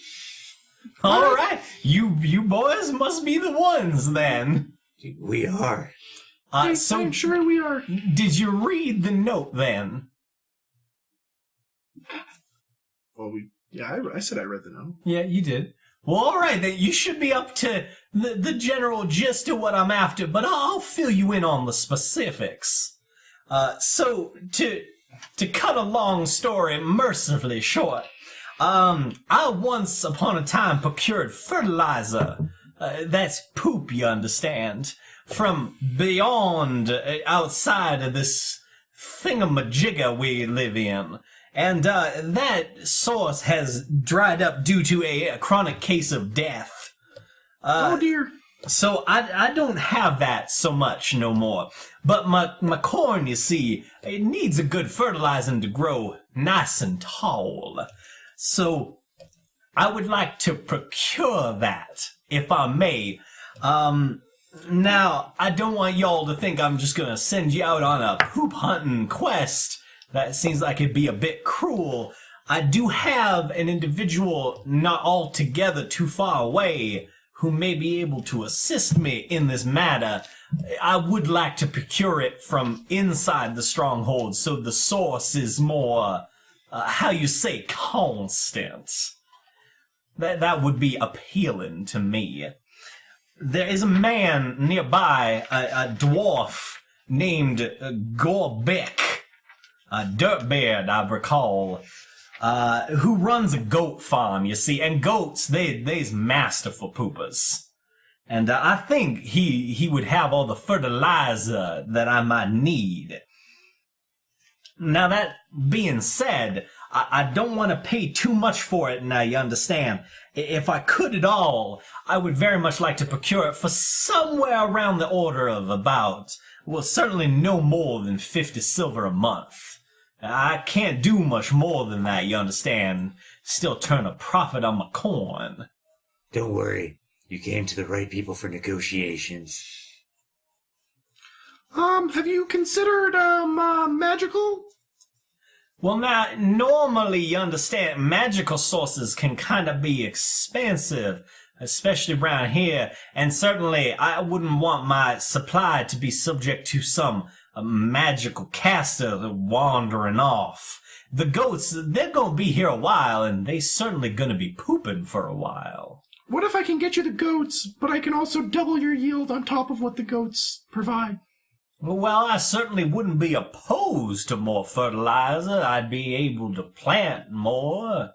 All right, you boys must be the ones then. We are. So I'm sure we are. did you read the note then? Well, I said I read the note. Yeah, you did. Well, all right, then you should be up to the general gist of what I'm after, but I'll fill you in on the specifics. So to cut a long story mercifully short, I once upon a time procured fertilizer. That's poop, you understand, from beyond, outside of this thingamajigger we live in. And that source has dried up due to a chronic case of death. Oh, dear. So I don't have that so much no more. But my corn, you see, it needs a good fertilizing to grow nice and tall. So I would like to procure that, if I may. Now, I don't want y'all to think I'm just gonna send you out on a poop hunting quest. That seems like it'd be a bit cruel. I do have an individual not altogether too far away who may be able to assist me in this matter. I would like to procure it from inside the stronghold so the source is more, how you say, constant. That would be appealing to me. There is a man nearby, a dwarf named Gorbek. Dirtbeard, I recall, who runs a goat farm, you see, and goats, they's masterful poopers. And I think he would have all the fertilizer that I might need. Now, that being said, I don't want to pay too much for it now, you understand. If I could at all, I would very much like to procure it for somewhere around the order of about, well, certainly no more than 50 silver a month. I can't do much more than that, you understand. Still turn a profit on my corn. Don't worry. You came to the right people for negotiations. Have you considered, magical? Well, now, normally, you understand, magical sources can kind of be expensive, especially around here, and certainly I wouldn't want my supply to be subject to some magical caster wandering off. The goats, they're gonna be here a while, and they certainly gonna be pooping for a while. What if I can get you the goats, but I can also double your yield on top of what the goats provide? Well, I certainly wouldn't be opposed to more fertilizer. I'd be able to plant more.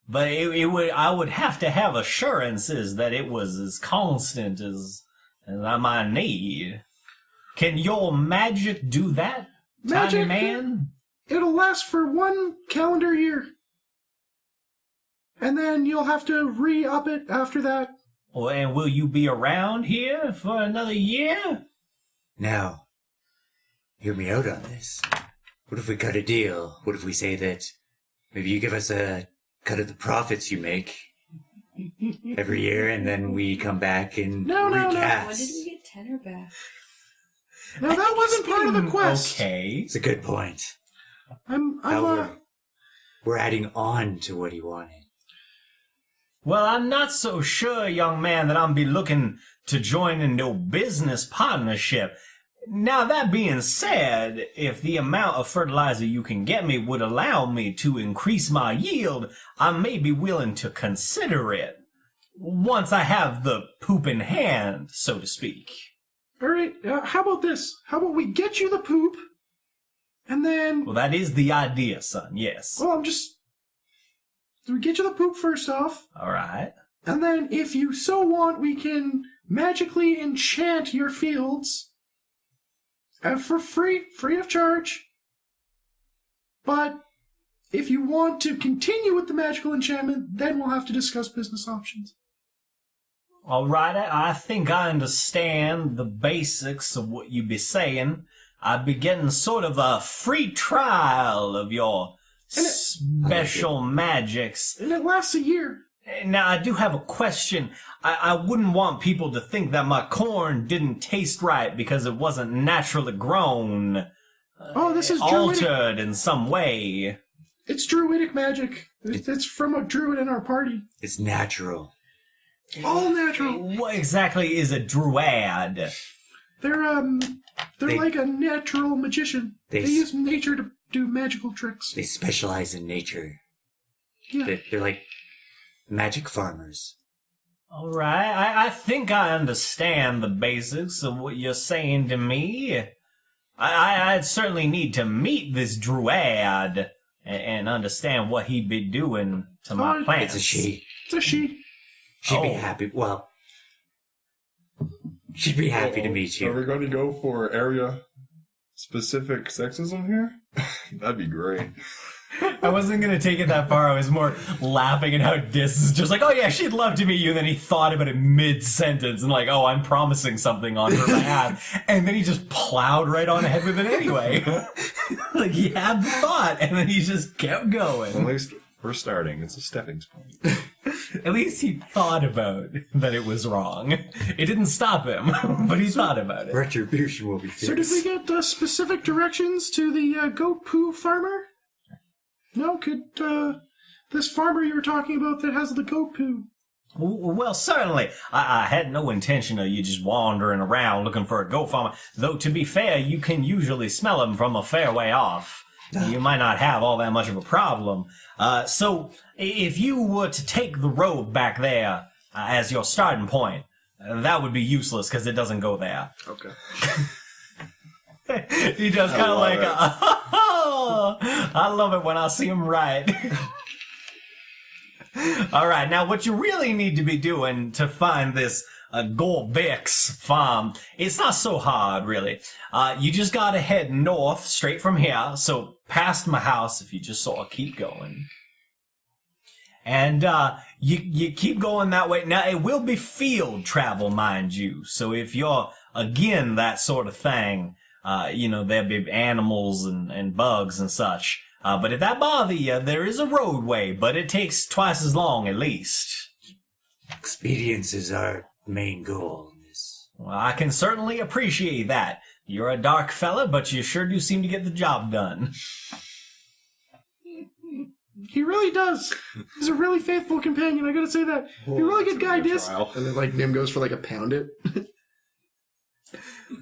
but I would have to have assurances that it was as constant as I might need. Can your magic do that, tiny Magic? man? It'll last for 1 calendar year. And then you'll have to re-up it after that. Well, and will you be around here for another year? Now, hear me out on this. What if we cut a deal? What if we say that maybe you give us a cut of the profits you make every year, and then we come back and No. When recast? did we get tenor back? Now, that wasn't part of the quest. Okay. It's a good point. I'm We're adding on to what he wanted. Well, I'm not so sure, young man, that I'm be looking to join in no business partnership. Now, that being said, if the amount of fertilizer you can get me would allow me to increase my yield, I may be willing to consider it. Once I have the poop in hand, so to speak. all right, how about this? How about we get you the poop, and then... Well, that is the idea, son, yes. Well, we get you the poop first off, All right. and then if you so want, we can magically enchant your fields for free of charge. But if you want to continue with the magical enchantment, then we'll have to discuss business options. All right, I think I understand the basics of what you be saying. I'd be getting sort of a free trial of your special magics. And it lasts a year. Now, I do have a question. I wouldn't want people to think that my corn didn't taste right because it wasn't naturally grown. Oh, this is druidic. Altered in some way. It's druidic magic. It's from a druid in our party. It's natural. All natural. What exactly is a druid? They're They- like a natural magician. They They use nature to do magical tricks. They specialize in nature. Yeah. They're like magic farmers. All right, I think I understand the basics of what you're saying to me. I'd certainly need to meet this druid and understand what he'd be doing to my Oh, plants. It's a she. It's a she. She'd be Oh. happy. Well, she'd be happy to meet Are we you. going to go for area-specific sexism here? That'd be great. I wasn't going to take it that far. I was more laughing at how Dis is just like, oh yeah, she'd love to meet you. And then he thought about it mid-sentence and like, oh, I'm promising something on her behalf. And then he just plowed right on ahead with it anyway. Like he had the thought and then he just kept going. At least we're starting. It's a stepping stone. At least he thought about that it was wrong. It didn't stop him, but he thought about it. Retribution will be So did we fierce. get specific directions to the goat poo farmer? No, could this farmer you were talking about that has the goat poo? Well, certainly. I had no intention of you just wandering around looking for a goat farmer. Though, to be fair, you can usually smell them from a fair way off. You might not have all that much of a problem. So, if you were to take the road back there as your starting point, that would be useless because it doesn't go there. Okay. He does kind of love like, it. I love it when I see him right. All right, now what you really need to be doing to find this Gorbix farm, it's not so hard, really. You just gotta head north, straight from here, so past my house if you just sort of keep going. And you keep going that way. Now, it will be field travel, mind you, so if you're, again, that sort of thing, there'll be animals and bugs and such. But if that bother you, there is a roadway, but it takes twice as long at least. Expedience is our main goal in this. Well, I can certainly appreciate that. You're a dark fella, but you sure do seem to get the job done. He really does. He's a really faithful companion, I gotta say that. You're a really good guy, Dis. Trial. And then, Nim goes for, a pound it.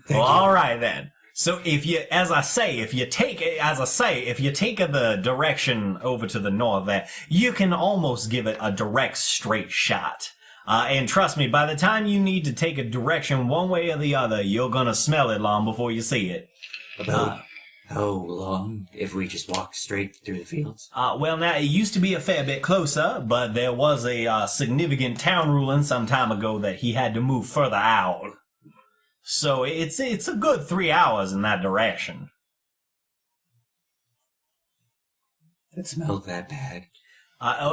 Well, all right then. So if you take the direction over to the north there, you can almost give it a direct straight shot. And trust me, by the time you need to take a direction one way or the other, you're gonna smell it long before you see it. How long if we just walk straight through the fields? Well, now, it used to be a fair bit closer, but there was a significant town ruling some time ago that he had to move further out. So it's a good 3 hours in that direction. That smelled that bad.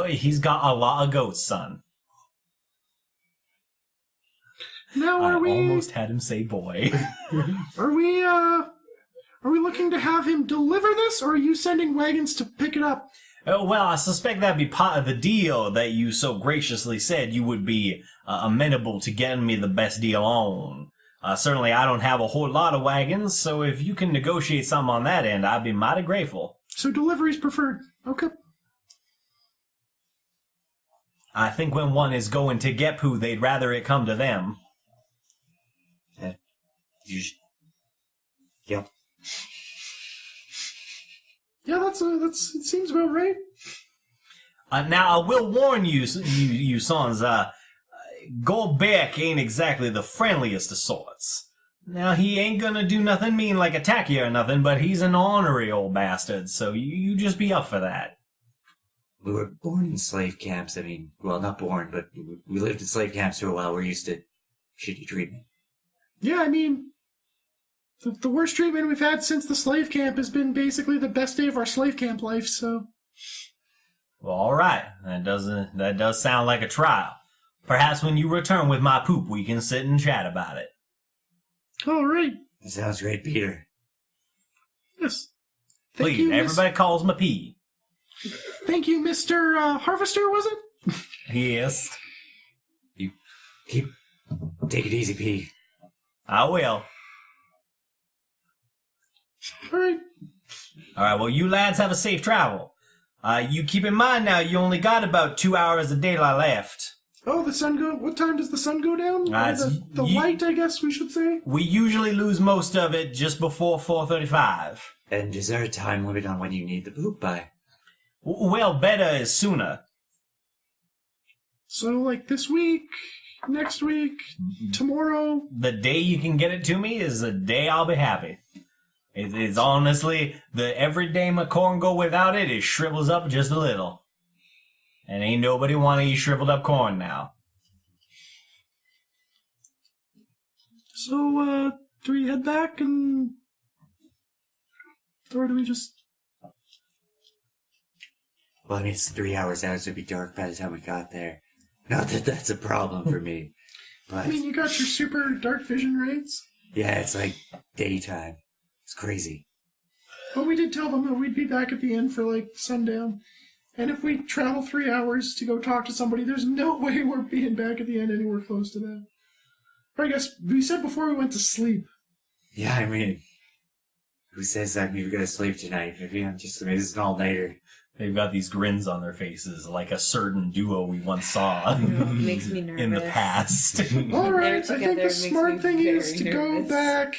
He's got a lot of goats, son. Now, I are we almost had him say boy. are we looking to have him deliver this, or are you sending wagons to pick it up? Well, I suspect that'd be part of the deal that you so graciously said you would be amenable to getting me the best deal on. Certainly, I don't have a whole lot of wagons, so if you can negotiate something on that end, I'd be mighty grateful. So delivery's preferred. Okay. I think when one is going to Gepu, they'd rather it come to them. Yep. Yeah, it seems about right. Now, I will warn you, you sons, Goldbeck ain't exactly the friendliest of sorts. Now, he ain't gonna do nothing mean like attack you or nothing, but he's an ornery old bastard, so you just be up for that. We were born in slave camps. I mean, well, not born, but we lived in slave camps for a while. We're used to shitty treatment. Yeah, I mean, the worst treatment we've had since the slave camp has been basically the best day of our slave camp life, so... Well, all right. That does sound like a trial. Perhaps when you return with my poop, we can sit and chat about it. All right. That sounds great, Peter. Yes. Please, everybody calls me P. Thank you, Mr. Harvester, was it? Yes. You take it easy, P. I will. All right. All right, well, you lads have a safe travel. You keep in mind now, you only got about 2 hours of daylight left. Oh, the sun go... What time does the sun go down? The light, I guess we should say? We usually lose most of it just before 4:35. And is there a time limit on when you need the poop by? Well, better is sooner. So, like, this week, next week, tomorrow... The day you can get it to me is the day I'll be happy. It's honestly, every day my corn go without it, it shrivels up just a little. And ain't nobody want to eat shriveled up corn now. So, do we head back and... Or do we just... Well, I mean, it's 3 hours out, so it'd be dark by the time we got there. Not that that's a problem for me, but... I mean, you got your super dark vision rates? Yeah, it's like daytime. It's crazy. But we did tell them that we'd be back at the inn for, like, sundown. And if we travel 3 hours to go talk to somebody, there's no way we're being back at the inn anywhere close to that. Or I guess we said before we went to sleep. Yeah, I mean... Who says that we were going to sleep tonight? Maybe this is an all-nighter. They've got these grins on their faces, like a certain duo we once saw Makes me nervous. in the past. All right, I think the smart thing is to go back.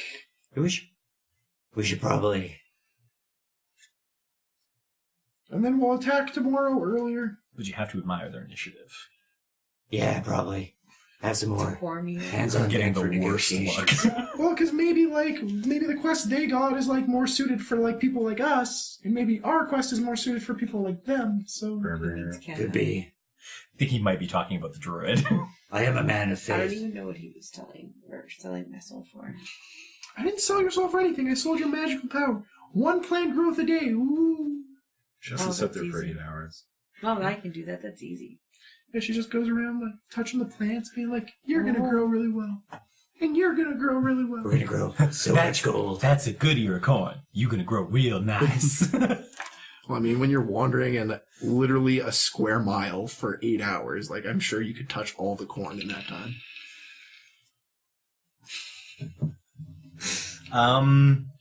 We should probably... And then we'll attack tomorrow earlier. But you have to admire their initiative. Yeah, probably. Have some more hands-on Getting for the worst negotiations. look. Well, because maybe the quest they got is, like, more suited for, like, people like us. And maybe our quest is more suited for people like them, so... Could be. I think he might be talking about the druid. I am a man of I don't faith. even know what he was selling my soul for. I didn't sell your soul for anything. I sold your magical power. 1 plant growth a day. Ooh. She has to sit there for easy. 8 hours. Oh, I can do that. That's easy. Yeah, she just goes around, like, touching the plants, being like, you're gonna grow really well. And you're gonna grow really well. We're gonna grow so much gold. That's a good ear of corn. You gonna grow real nice. Well, I mean, when you're wandering in literally a square mile for 8 hours, like, I'm sure you could touch all the corn in that time.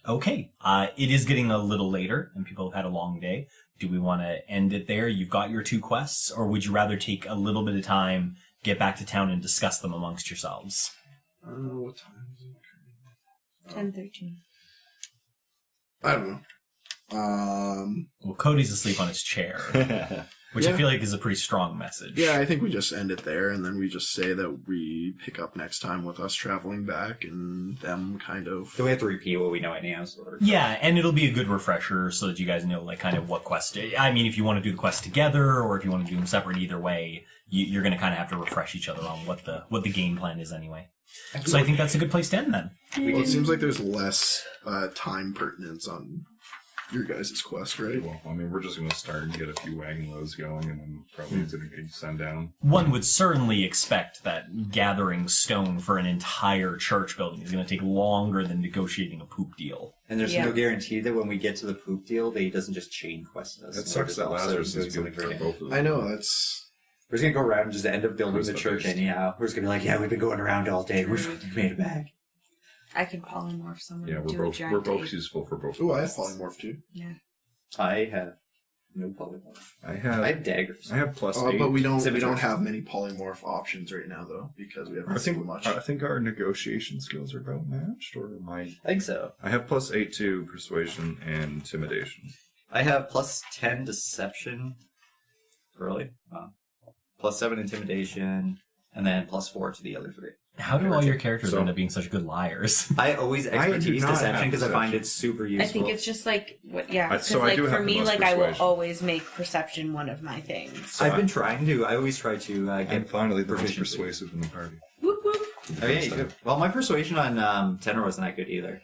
Okay. It is getting a little later, and people have had a long day. Do we want to end it there? You've got your 2 quests, or would you rather take a little bit of time, get back to town, and discuss them amongst yourselves? What time is it? 10:13. I don't know. Well, Cody's asleep on his chair, which I Yeah. feel like is a pretty strong message. Yeah, I think we just end it there, and then we just say that we probably pick up next time with us traveling back and them kind of... Do we have to repeat what we know anyhow? Sort of? Yeah, and it'll be a good refresher so that you guys know, like, kind of what quest... I mean, if you want to do the quest together or if you want to do them separate, either way, you're going to kind of have to refresh each other on what the game plan is anyway. So I think that's a good place to end then. Well, it seems like there's less time pertinence on your guys' quest, right? Well, I mean, we're just going to start and get a few wagon loads going, and then probably it's going to send down. One would certainly expect that gathering stone for an entire church building is going to take longer than negotiating a poop deal. And there's Yeah. no guarantee that when we get to the poop deal, that he doesn't just chain quest us. It sucks that Lazarus is doing good something for great. both of them. I know, that's... We're just gonna go around and just end up building Who's the the church best? anyhow. We're just gonna be like, yeah, we've been going around all day. We finally made it back. I can polymorph someone. Yeah, and we're do a both giant useful for both. Oh, I have quests. polymorph too. Yeah. I have no polymorph. I I have have daggers. I have +8. But we don't Symmetry. have many polymorph options right now, though, because we I haven't think seen much. I think our negotiation skills are about matched, or am I? I think so. I have +8 to persuasion and intimidation. I have +10 deception. Really? Wow. +7 intimidation, and then +4 to the other three. How do all your characters So- end up being such good liars? I always I do expertise not deception have because I find deception. it super I useful. think it's just like what. Yeah. Because so I like do for have the me, most like I will persuasion. always make perception one of my things. I've been trying to. I always try to And get finally, the most proficiency. persuasive in the party. Whoop whoop. Oh, yeah, you could. Well, my persuasion on tenor wasn't that good either.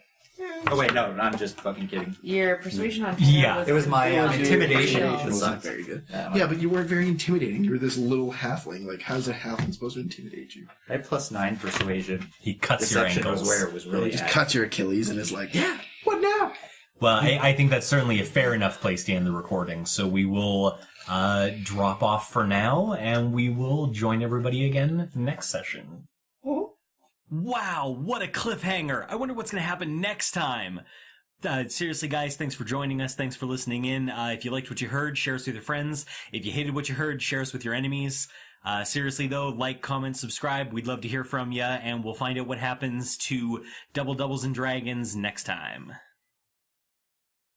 Oh wait, no, I'm just fucking kidding. Your persuasion on Yeah. It was my intimidation. Yeah. It wasn't sucks. very good. Yeah, Yeah, but you weren't very intimidating. You were this little halfling. Like, how's a halfling supposed to intimidate you? I had +9 persuasion. He cuts your Deception ankles. was where it was He really just at. cuts your Achilles and is like, yeah, what now? Well, I think that's certainly a fair enough place to end the recording. So we will drop off for now, and we will join everybody again next session. Wow, what a cliffhanger! I wonder what's going to happen next time. Seriously, guys, thanks for joining us. Thanks for listening in. If you liked what you heard, share us with your friends. If you hated what you heard, share us with your enemies. Seriously, though, like, comment, subscribe. We'd love to hear from you, and we'll find out what happens to Double Doubles and Dragons next time.